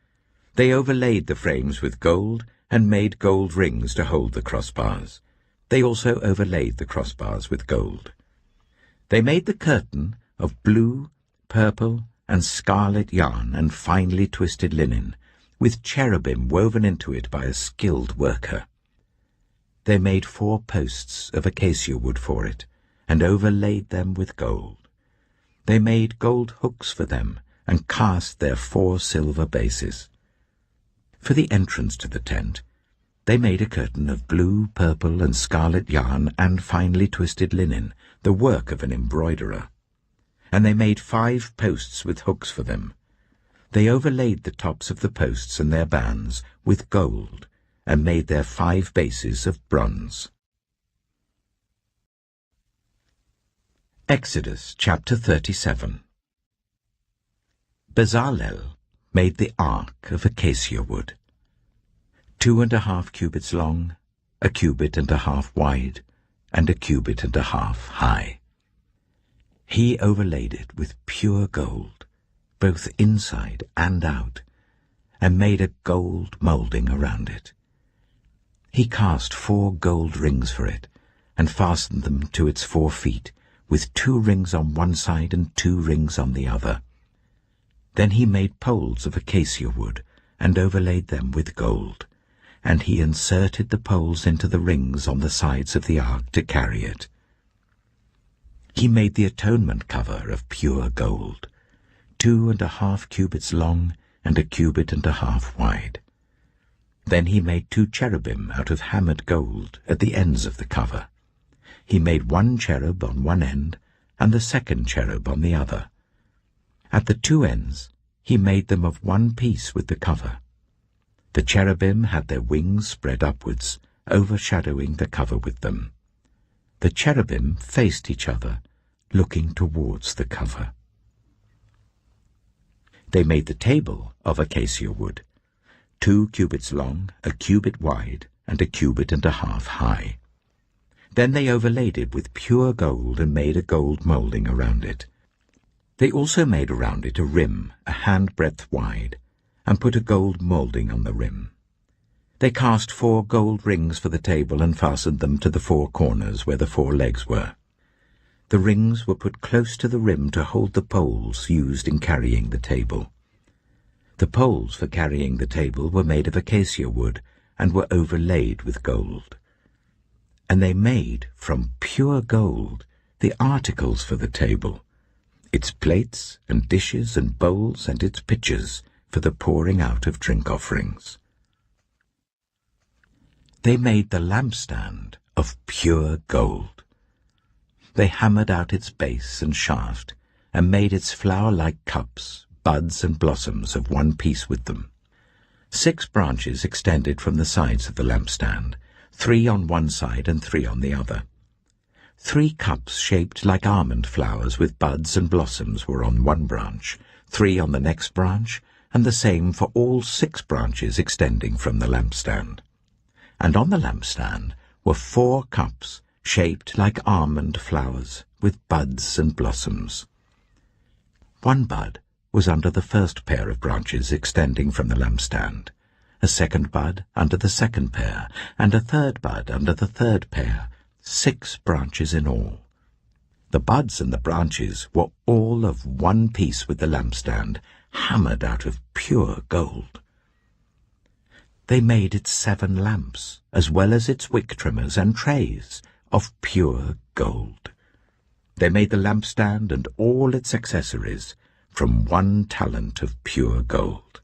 They overlaid the frames with gold and made gold rings to hold the crossbars. They also overlaid the crossbars with gold. They made the curtain of blue, purple, and scarlet yarn and finely twisted linen, with cherubim woven into it by a skilled worker. They made 4 posts of acacia wood for it, and overlaid them with gold. They made gold hooks for them, and cast their 4 silver bases. For the entrance to the tent, they made a curtain of blue, purple, and scarlet yarn and finely twisted linen, the work of an embroiderer. And they made 5 posts with hooks for them. They overlaid the tops of the posts and their bands with gold, and made their 5 bases of bronze. Exodus chapter 37. Bezalel made the ark of acacia wood, 2½ cubits long, 1½ cubits wide, and 1½ cubits high. He overlaid it with pure gold, both inside and out, and made a gold moulding around it. He cast 4 gold rings for it, and fastened them to its 4 feet, with 2 rings on one side and 2 rings on the other. Then he made poles of acacia wood, and overlaid them with gold, and he inserted the poles into the rings on the sides of the ark to carry it. He made the atonement cover of pure gold, 2½ cubits long and 1½ cubits wide. Then he made 2 cherubim out of hammered gold at the ends of the cover. He made 1 cherub on one end and the 2nd cherub on the other. At the 2 ends he made them of one piece with the cover. The cherubim had their wings spread upwards, overshadowing the cover with them. The cherubim faced each other, looking towards the cover. They made the table of acacia wood, 2 cubits long, 1 cubit wide, and 1½ cubits high. Then they overlaid it with pure gold and made a gold moulding around it. They also made around it a rim, a handbreadth wide, and put a gold moulding on the rim. They cast 4 gold rings for the table and fastened them to the 4 corners where the 4 legs were. The rings were put close to the rim to hold the poles used in carrying the table. The poles for carrying the table were made of acacia wood and were overlaid with gold. And they made, from pure gold, the articles for the table, its plates and dishes and bowls and its pitchers for the pouring out of drink offerings. They made the lampstand of pure gold. They hammered out its base and shaft, and made its flower-like cups, buds and blossoms of one piece with them. 6 branches extended from the sides of the lampstand, 3 on one side and 3 on the other. 3 cups shaped like almond flowers with buds and blossoms were on one branch, 3 on the next branch, and the same for all 6 branches extending from the lampstand. And on the lampstand were 4 cups shaped like almond flowers with buds and blossoms. 1 bud was under the first pair of branches extending from the lampstand, a 2nd bud under the 2nd pair, and a 3rd bud under the 3rd pair, 6 branches in all. The buds and the branches were all of one piece with the lampstand, hammered out of pure gold. They made its 7 lamps, as well as its wick trimmers and trays, of pure gold. They made the lampstand and all its accessories from 1 talent of pure gold.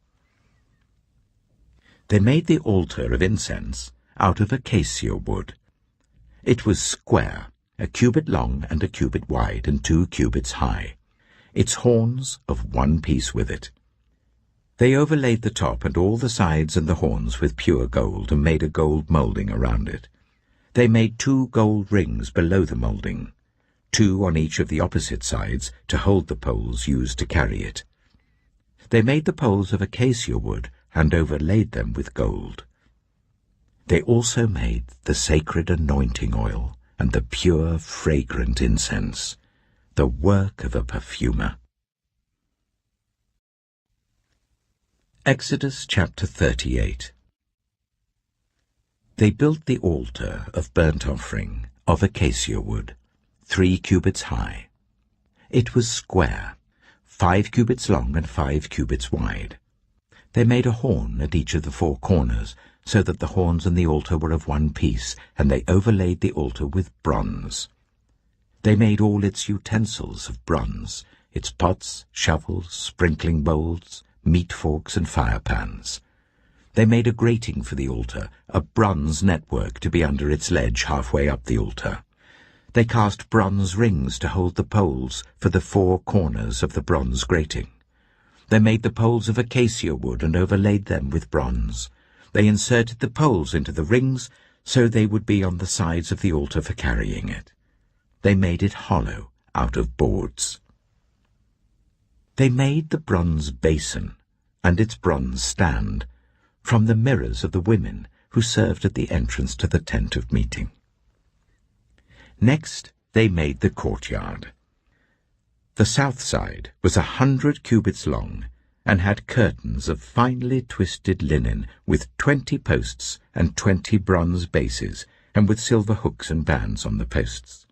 They made the altar of incense out of acacia wood. It was square, 1 cubit long and 1 cubit wide and 2 cubits high, its horns of one piece with it. They overlaid the top and all the sides and the horns with pure gold and made a gold moulding around it. They made 2 gold rings below the moulding, 2 on each of the opposite sides to hold the poles used to carry it. They made the poles of acacia wood and overlaid them with gold. They also made the sacred anointing oil and the pure, fragrant incense, the work of a perfumer. Exodus chapter 38. They built the altar of burnt offering of acacia wood, 3 cubits high. It was square, 5 cubits long and 5 cubits wide. They made a horn at each of the 4 corners, so that the horns and the altar were of one piece, and they overlaid the altar with bronze. They made all its utensils of bronze, its pots, shovels, sprinkling bowls, meat forks, and fire pans. They made a grating for the altar, a bronze network to be under its ledge halfway up the altar. They cast bronze rings to hold the poles for the 4 corners of the bronze grating. They made the poles of acacia wood and overlaid them with bronze. They inserted the poles into the rings so they would be on the sides of the altar for carrying it. They made it hollow out of boards. They made the bronze basin and its bronze stand from the mirrors of the women who served at the entrance to the tent of meeting. Next they made the courtyard. The south side was 100 cubits long and had curtains of finely twisted linen with 20 posts and 20 bronze bases, and with silver hooks and bands on the posts.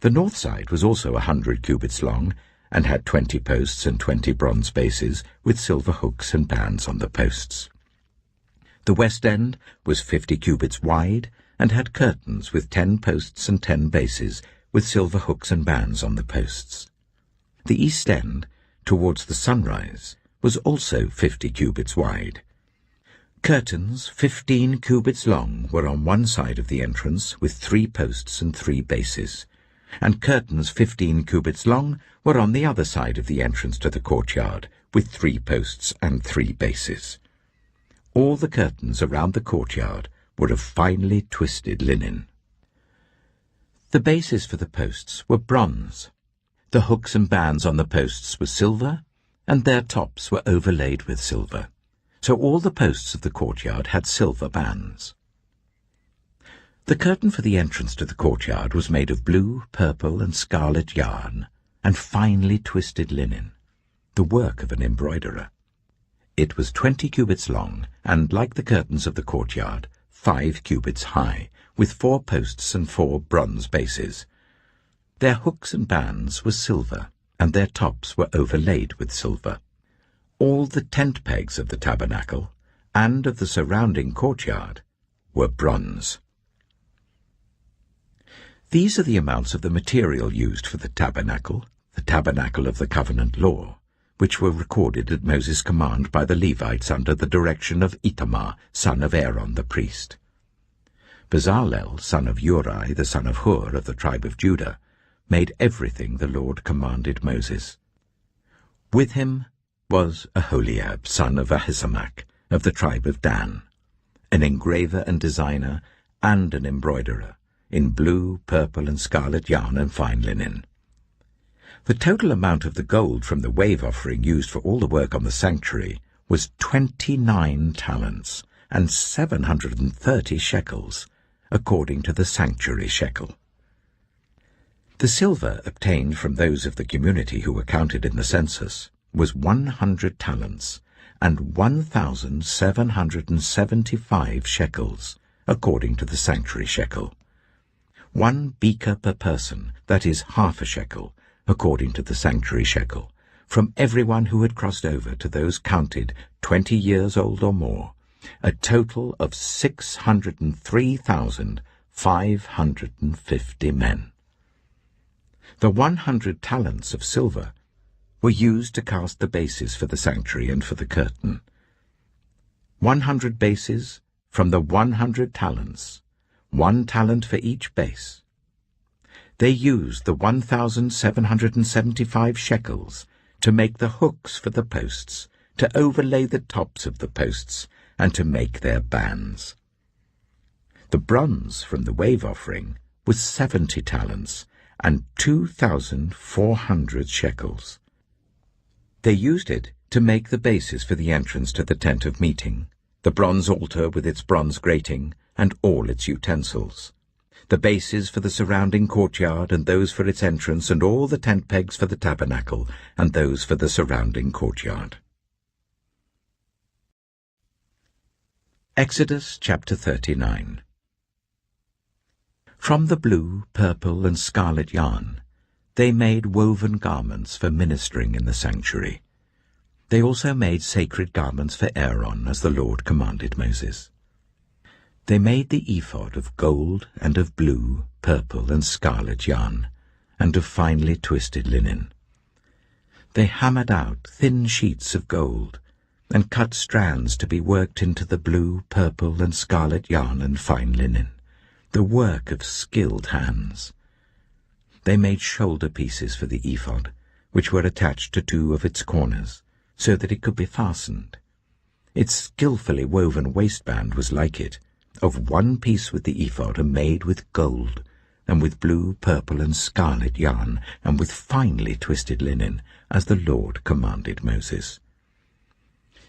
The north side was also 100 cubits long and had 20 posts and 20 bronze bases with silver hooks and bands on the posts. The west end was 50 cubits wide and had curtains with 10 posts and 10 bases with silver hooks and bands on the posts. The east end, towards the sunrise, was also 50 cubits wide. Curtains 15 cubits long were on one side of the entrance with 3 posts and 3 bases, and curtains 15 cubits long were on the other side of the entrance to the courtyard with 3 posts and 3 bases. All the curtains around the courtyard were of finely twisted linen. The bases for the posts were bronze. The hooks and bands on the posts were silver, and their tops were overlaid with silver. So all the posts of the courtyard had silver bands. The curtain for the entrance to the courtyard was made of blue, purple, and scarlet yarn, and finely twisted linen, the work of an embroiderer. It was 20 cubits long, and, like the curtains of the courtyard, 5 cubits high, with 4 posts and 4 bronze bases. Their hooks and bands were silver, and their tops were overlaid with silver. All the tent pegs of the tabernacle, and of the surrounding courtyard, were bronze. These are the amounts of the material used for the tabernacle of the covenant law, which were recorded at Moses' command by the Levites under the direction of Itamar, son of Aaron the priest. Bezalel, son of Uri, the son of Hur of the tribe of Judah, made everything the Lord commanded Moses. With him was Aholiab, son of Ahisamach, of the tribe of Dan, an engraver and designer and an embroiderer, in blue, purple, and scarlet yarn and fine linen. The total amount of the gold from the wave offering used for all the work on the sanctuary was 29 talents and 730 shekels, according to the sanctuary shekel. The silver obtained from those of the community who were counted in the census was 100 talents and 1,775 shekels, according to the sanctuary shekel. 1 beaker per person, that is half a shekel, according to the sanctuary shekel, from everyone who had crossed over to those counted 20 years old or more, a total of 603,550 men. The 100 talents of silver were used to cast the bases for the sanctuary and for the curtain. 100 bases from the 100 talents, 1 talent for each base. They used the 1,775 shekels to make the hooks for the posts, to overlay the tops of the posts, and to make their bands. The bronze from the wave offering was 70 talents and 2,400 shekels. They used it to make the bases for the entrance to the tent of meeting, the bronze altar with its bronze grating, and all its utensils. the bases for the surrounding courtyard, and those for its entrance, and all the tent pegs for the tabernacle, and those for the surrounding courtyard. Exodus chapter 39. From the blue, purple, and scarlet yarn, they made woven garments for ministering in the sanctuary. They also made sacred garments for Aaron, as the Lord commanded Moses. They made the ephod of gold and of blue, purple, and scarlet yarn, and of finely twisted linen. They hammered out thin sheets of gold, and cut strands to be worked into the blue, purple, and scarlet yarn and fine linen, the work of skilled hands. They made shoulder pieces for the ephod, which were attached to 2 of its corners, so that it could be fastened. Its skillfully woven waistband was like it, of 1 piece with the ephod, and made with gold, and with blue, purple, and scarlet yarn, and with finely twisted linen, as the Lord commanded Moses.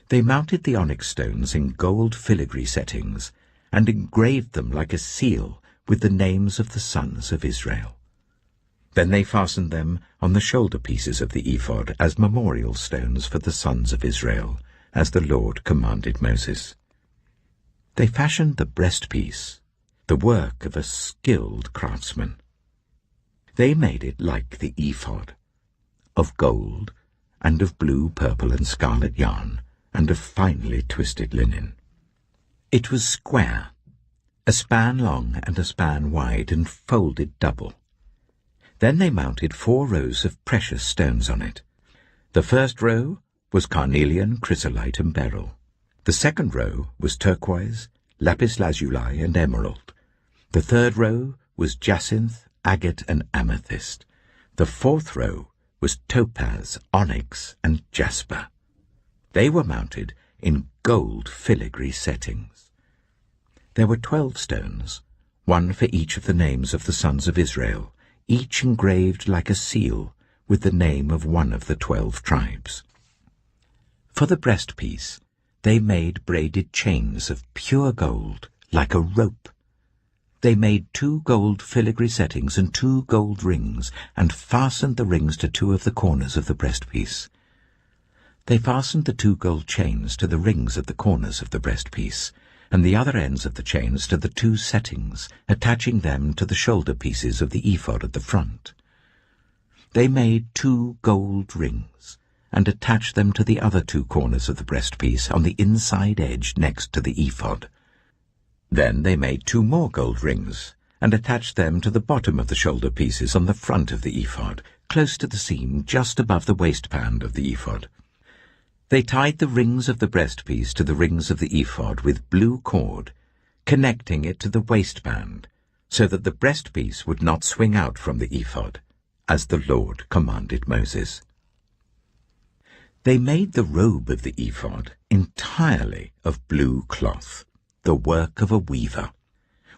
They mounted the onyx stones in gold filigree settings, and engraved them like a seal with the names of the sons of Israel. Then they fastened them on the shoulder pieces of the ephod as memorial stones for the sons of Israel, as the Lord commanded Moses. They fashioned the breastpiece, the work of a skilled craftsman. They made it like the ephod, of gold, and of blue, purple, and scarlet yarn, and of finely twisted linen. It was square, a span long and a span wide, and folded double. Then they mounted 4 rows of precious stones on it. The first row was carnelian, chrysolite, and beryl. The second row was turquoise, lapis lazuli, and emerald. The third row was jacinth, agate, and amethyst. The fourth row was topaz, onyx, and jasper. They were mounted in gold filigree settings. There were 12 stones, 1 for each of the names of the sons of Israel, each engraved like a seal with the name of one of the 12 tribes. For the breastpiece, they made braided chains of pure gold, like a rope. They made 2 gold filigree settings and 2 gold rings, and fastened the rings to 2 of the corners of the breastpiece. They fastened the 2 gold chains to the rings at the corners of the breastpiece, and the other ends of the chains to the 2 settings, attaching them to the shoulder pieces of the ephod at the front. They made 2 gold rings, and attached them to the other 2 corners of the breastpiece on the inside edge next to the ephod. Then they made 2 more gold rings, and attached them to the bottom of the shoulder pieces on the front of the ephod, close to the seam just above the waistband of the ephod. They tied the rings of the breastpiece to the rings of the ephod with blue cord, connecting it to the waistband, so that the breastpiece would not swing out from the ephod, as the Lord commanded Moses. They made the robe of the ephod entirely of blue cloth, the work of a weaver,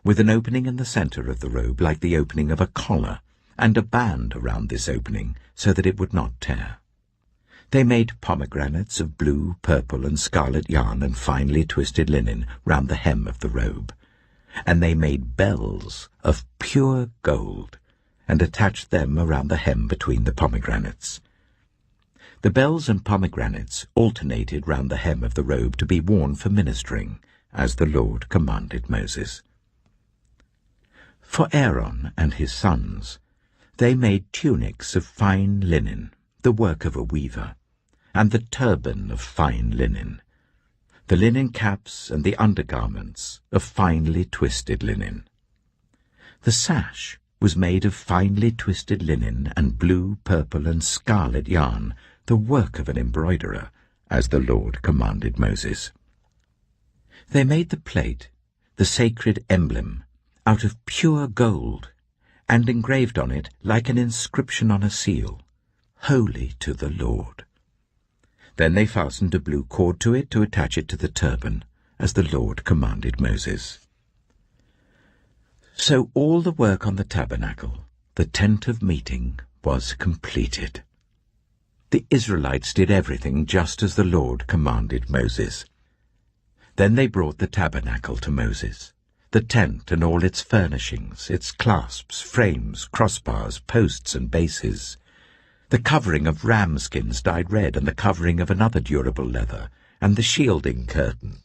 with an opening in the center of the robe like the opening of a collar, and a band around this opening so that it would not tear. They made pomegranates of blue, purple, and scarlet yarn and finely twisted linen round the hem of the robe, and they made bells of pure gold, and attached them around the hem between the pomegranates. The bells and pomegranates alternated round the hem of the robe to be worn for ministering, as the Lord commanded Moses. For Aaron and his sons, they made tunics of fine linen, the work of a weaver, and the turban of fine linen, the linen caps and the undergarments of finely twisted linen. The sash was made of finely twisted linen and blue, purple, and scarlet yarn, the work of an embroiderer, as the Lord commanded Moses. They made the plate, the sacred emblem, out of pure gold, and engraved on it, like an inscription on a seal, "Holy to the Lord." Then they fastened a blue cord to it to attach it to the turban, as the Lord commanded Moses. So all the work on the tabernacle, the tent of meeting, was completed. The Israelites did everything just as the Lord commanded Moses. Then they brought the tabernacle to Moses, the tent and all its furnishings, its clasps, frames, crossbars, posts and bases, the covering of ram skins dyed red and the covering of another durable leather, and the shielding curtain,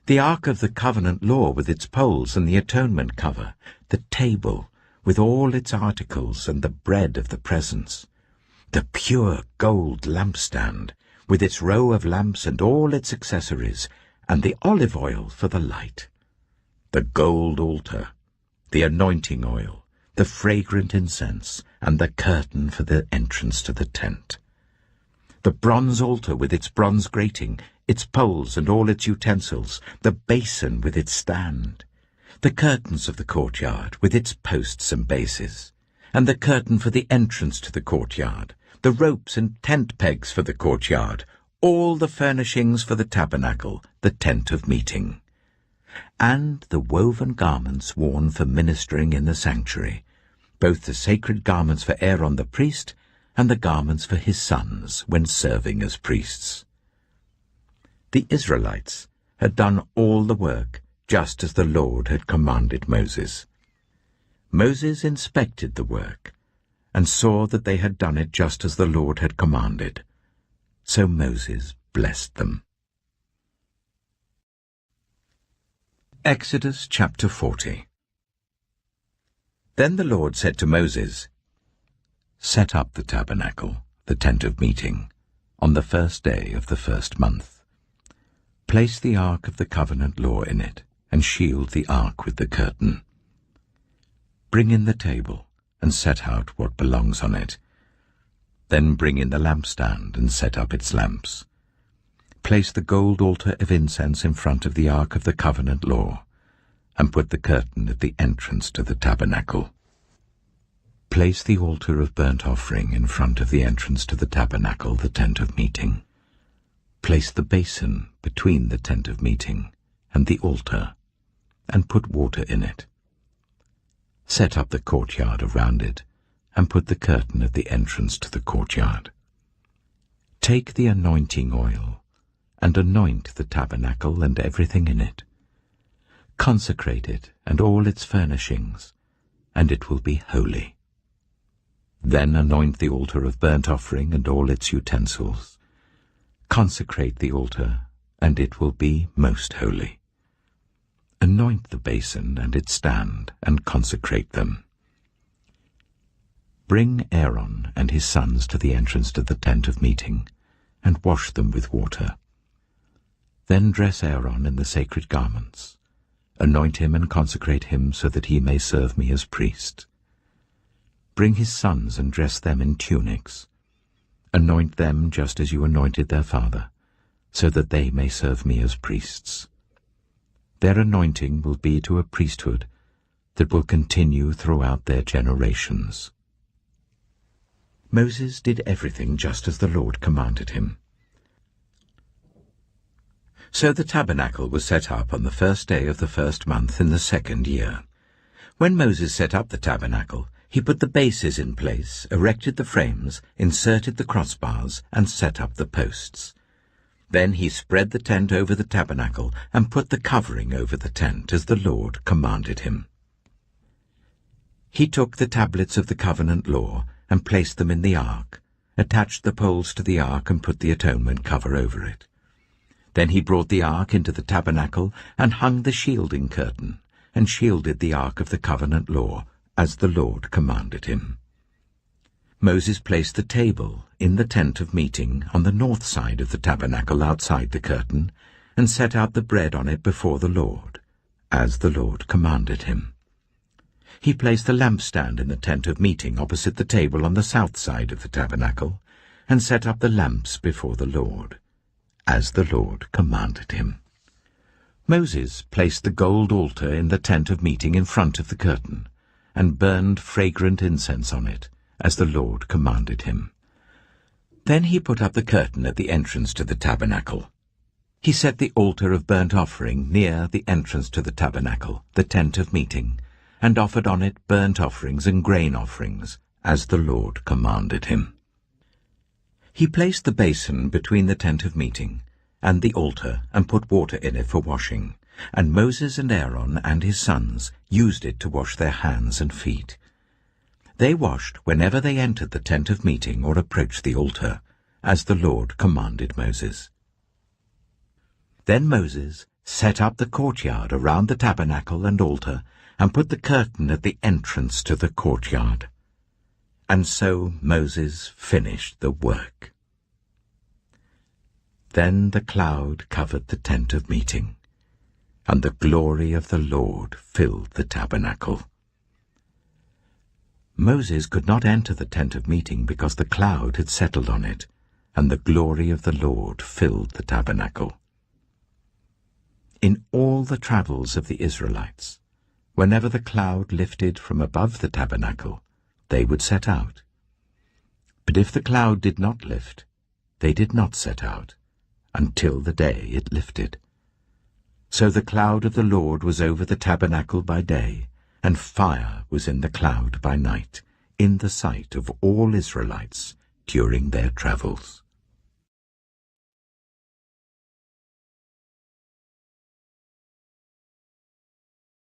the ark of the covenant law with its poles and the atonement cover, the table with all its articles and the bread of the presence, the pure gold lampstand with its row of lamps and all its accessories, and the olive oil for the light, the gold altar, the anointing oil, the fragrant incense, and the curtain for the entrance to the tent, the bronze altar with its bronze grating, its poles and all its utensils, the basin with its stand, the curtains of the courtyard with its posts and bases, and the curtain for the entrance to the courtyard, the ropes and tent pegs for the courtyard, all the furnishings for the tabernacle, the tent of meeting, and the woven garments worn for ministering in the sanctuary, both the sacred garments for Aaron the priest and the garments for his sons when serving as priests. The Israelites had done all the work just as the Lord had commanded Moses. Moses inspected the work and saw that they had done it just as the Lord had commanded. So Moses blessed them. Exodus chapter 40. Then the Lord said to Moses, "Set up the tabernacle, the tent of meeting, on the first day of the first month. Place the ark of the covenant law in it, and shield the ark with the curtain. Bring in the table, and set out what belongs on it. Then bring in the lampstand, and set up its lamps. Place the gold altar of incense in front of the ark of the covenant law, and put the curtain at the entrance to the tabernacle. Place the altar of burnt offering in front of the entrance to the tabernacle, the tent of meeting. Place the basin between the tent of meeting and the altar, and put water in it. Set up the courtyard around it, and put the curtain at the entrance to the courtyard. Take the anointing oil, and anoint the tabernacle and everything in it. Consecrate it and all its furnishings, and it will be holy. Then anoint the altar of burnt offering and all its utensils. Consecrate the altar, and it will be most holy. Anoint the basin and its stand, and consecrate them. Bring Aaron and his sons to the entrance to the tent of meeting, and wash them with water. Then dress Aaron in the sacred garments. Anoint him and consecrate him so that he may serve me as priest. Bring his sons and dress them in tunics. Anoint them just as you anointed their father, so that they may serve me as priests. Their anointing will be to a priesthood that will continue throughout their generations." Moses did everything just as the Lord commanded him. So the tabernacle was set up on the first day of the first month in the second year. When Moses set up the tabernacle, he put the bases in place, erected the frames, inserted the crossbars, and set up the posts. Then he spread the tent over the tabernacle and put the covering over the tent as the Lord commanded him. He took the tablets of the covenant law and placed them in the ark, attached the poles to the ark and put the atonement cover over it. Then he brought the ark into the tabernacle and hung the shielding curtain and shielded the ark of the covenant law as the Lord commanded him. Moses placed the table in the tent of meeting on the north side of the tabernacle outside the curtain and set out the bread on it before the Lord, as the Lord commanded him. He placed the lampstand in the tent of meeting opposite the table on the south side of the tabernacle and set up the lamps before the Lord, as the Lord commanded him. Moses placed the gold altar in the tent of meeting in front of the curtain and burned fragrant incense on it, as the Lord commanded him. Then he put up the curtain at the entrance to the tabernacle. He set the altar of burnt offering near the entrance to the tabernacle, the tent of meeting, and offered on it burnt offerings and grain offerings, as the Lord commanded him. He placed the basin between the tent of meeting and the altar and put water in it for washing, and Moses and Aaron and his sons used it to wash their hands and feet. They washed whenever they entered the tent of meeting or approached the altar, as the Lord commanded Moses. Then Moses set up the courtyard around the tabernacle and altar, and put the curtain at the entrance to the courtyard. And so Moses finished the work. Then the cloud covered the tent of meeting, and the glory of the Lord filled the tabernacle. Moses could not enter the tent of meeting because the cloud had settled on it, and the glory of the Lord filled the tabernacle. In all the travels of the Israelites, whenever the cloud lifted from above the tabernacle, they would set out. But if the cloud did not lift, they did not set out, until the day it lifted. So the cloud of the Lord was over the tabernacle by day, and fire was in the cloud by night, in the sight of all Israelites during their travels.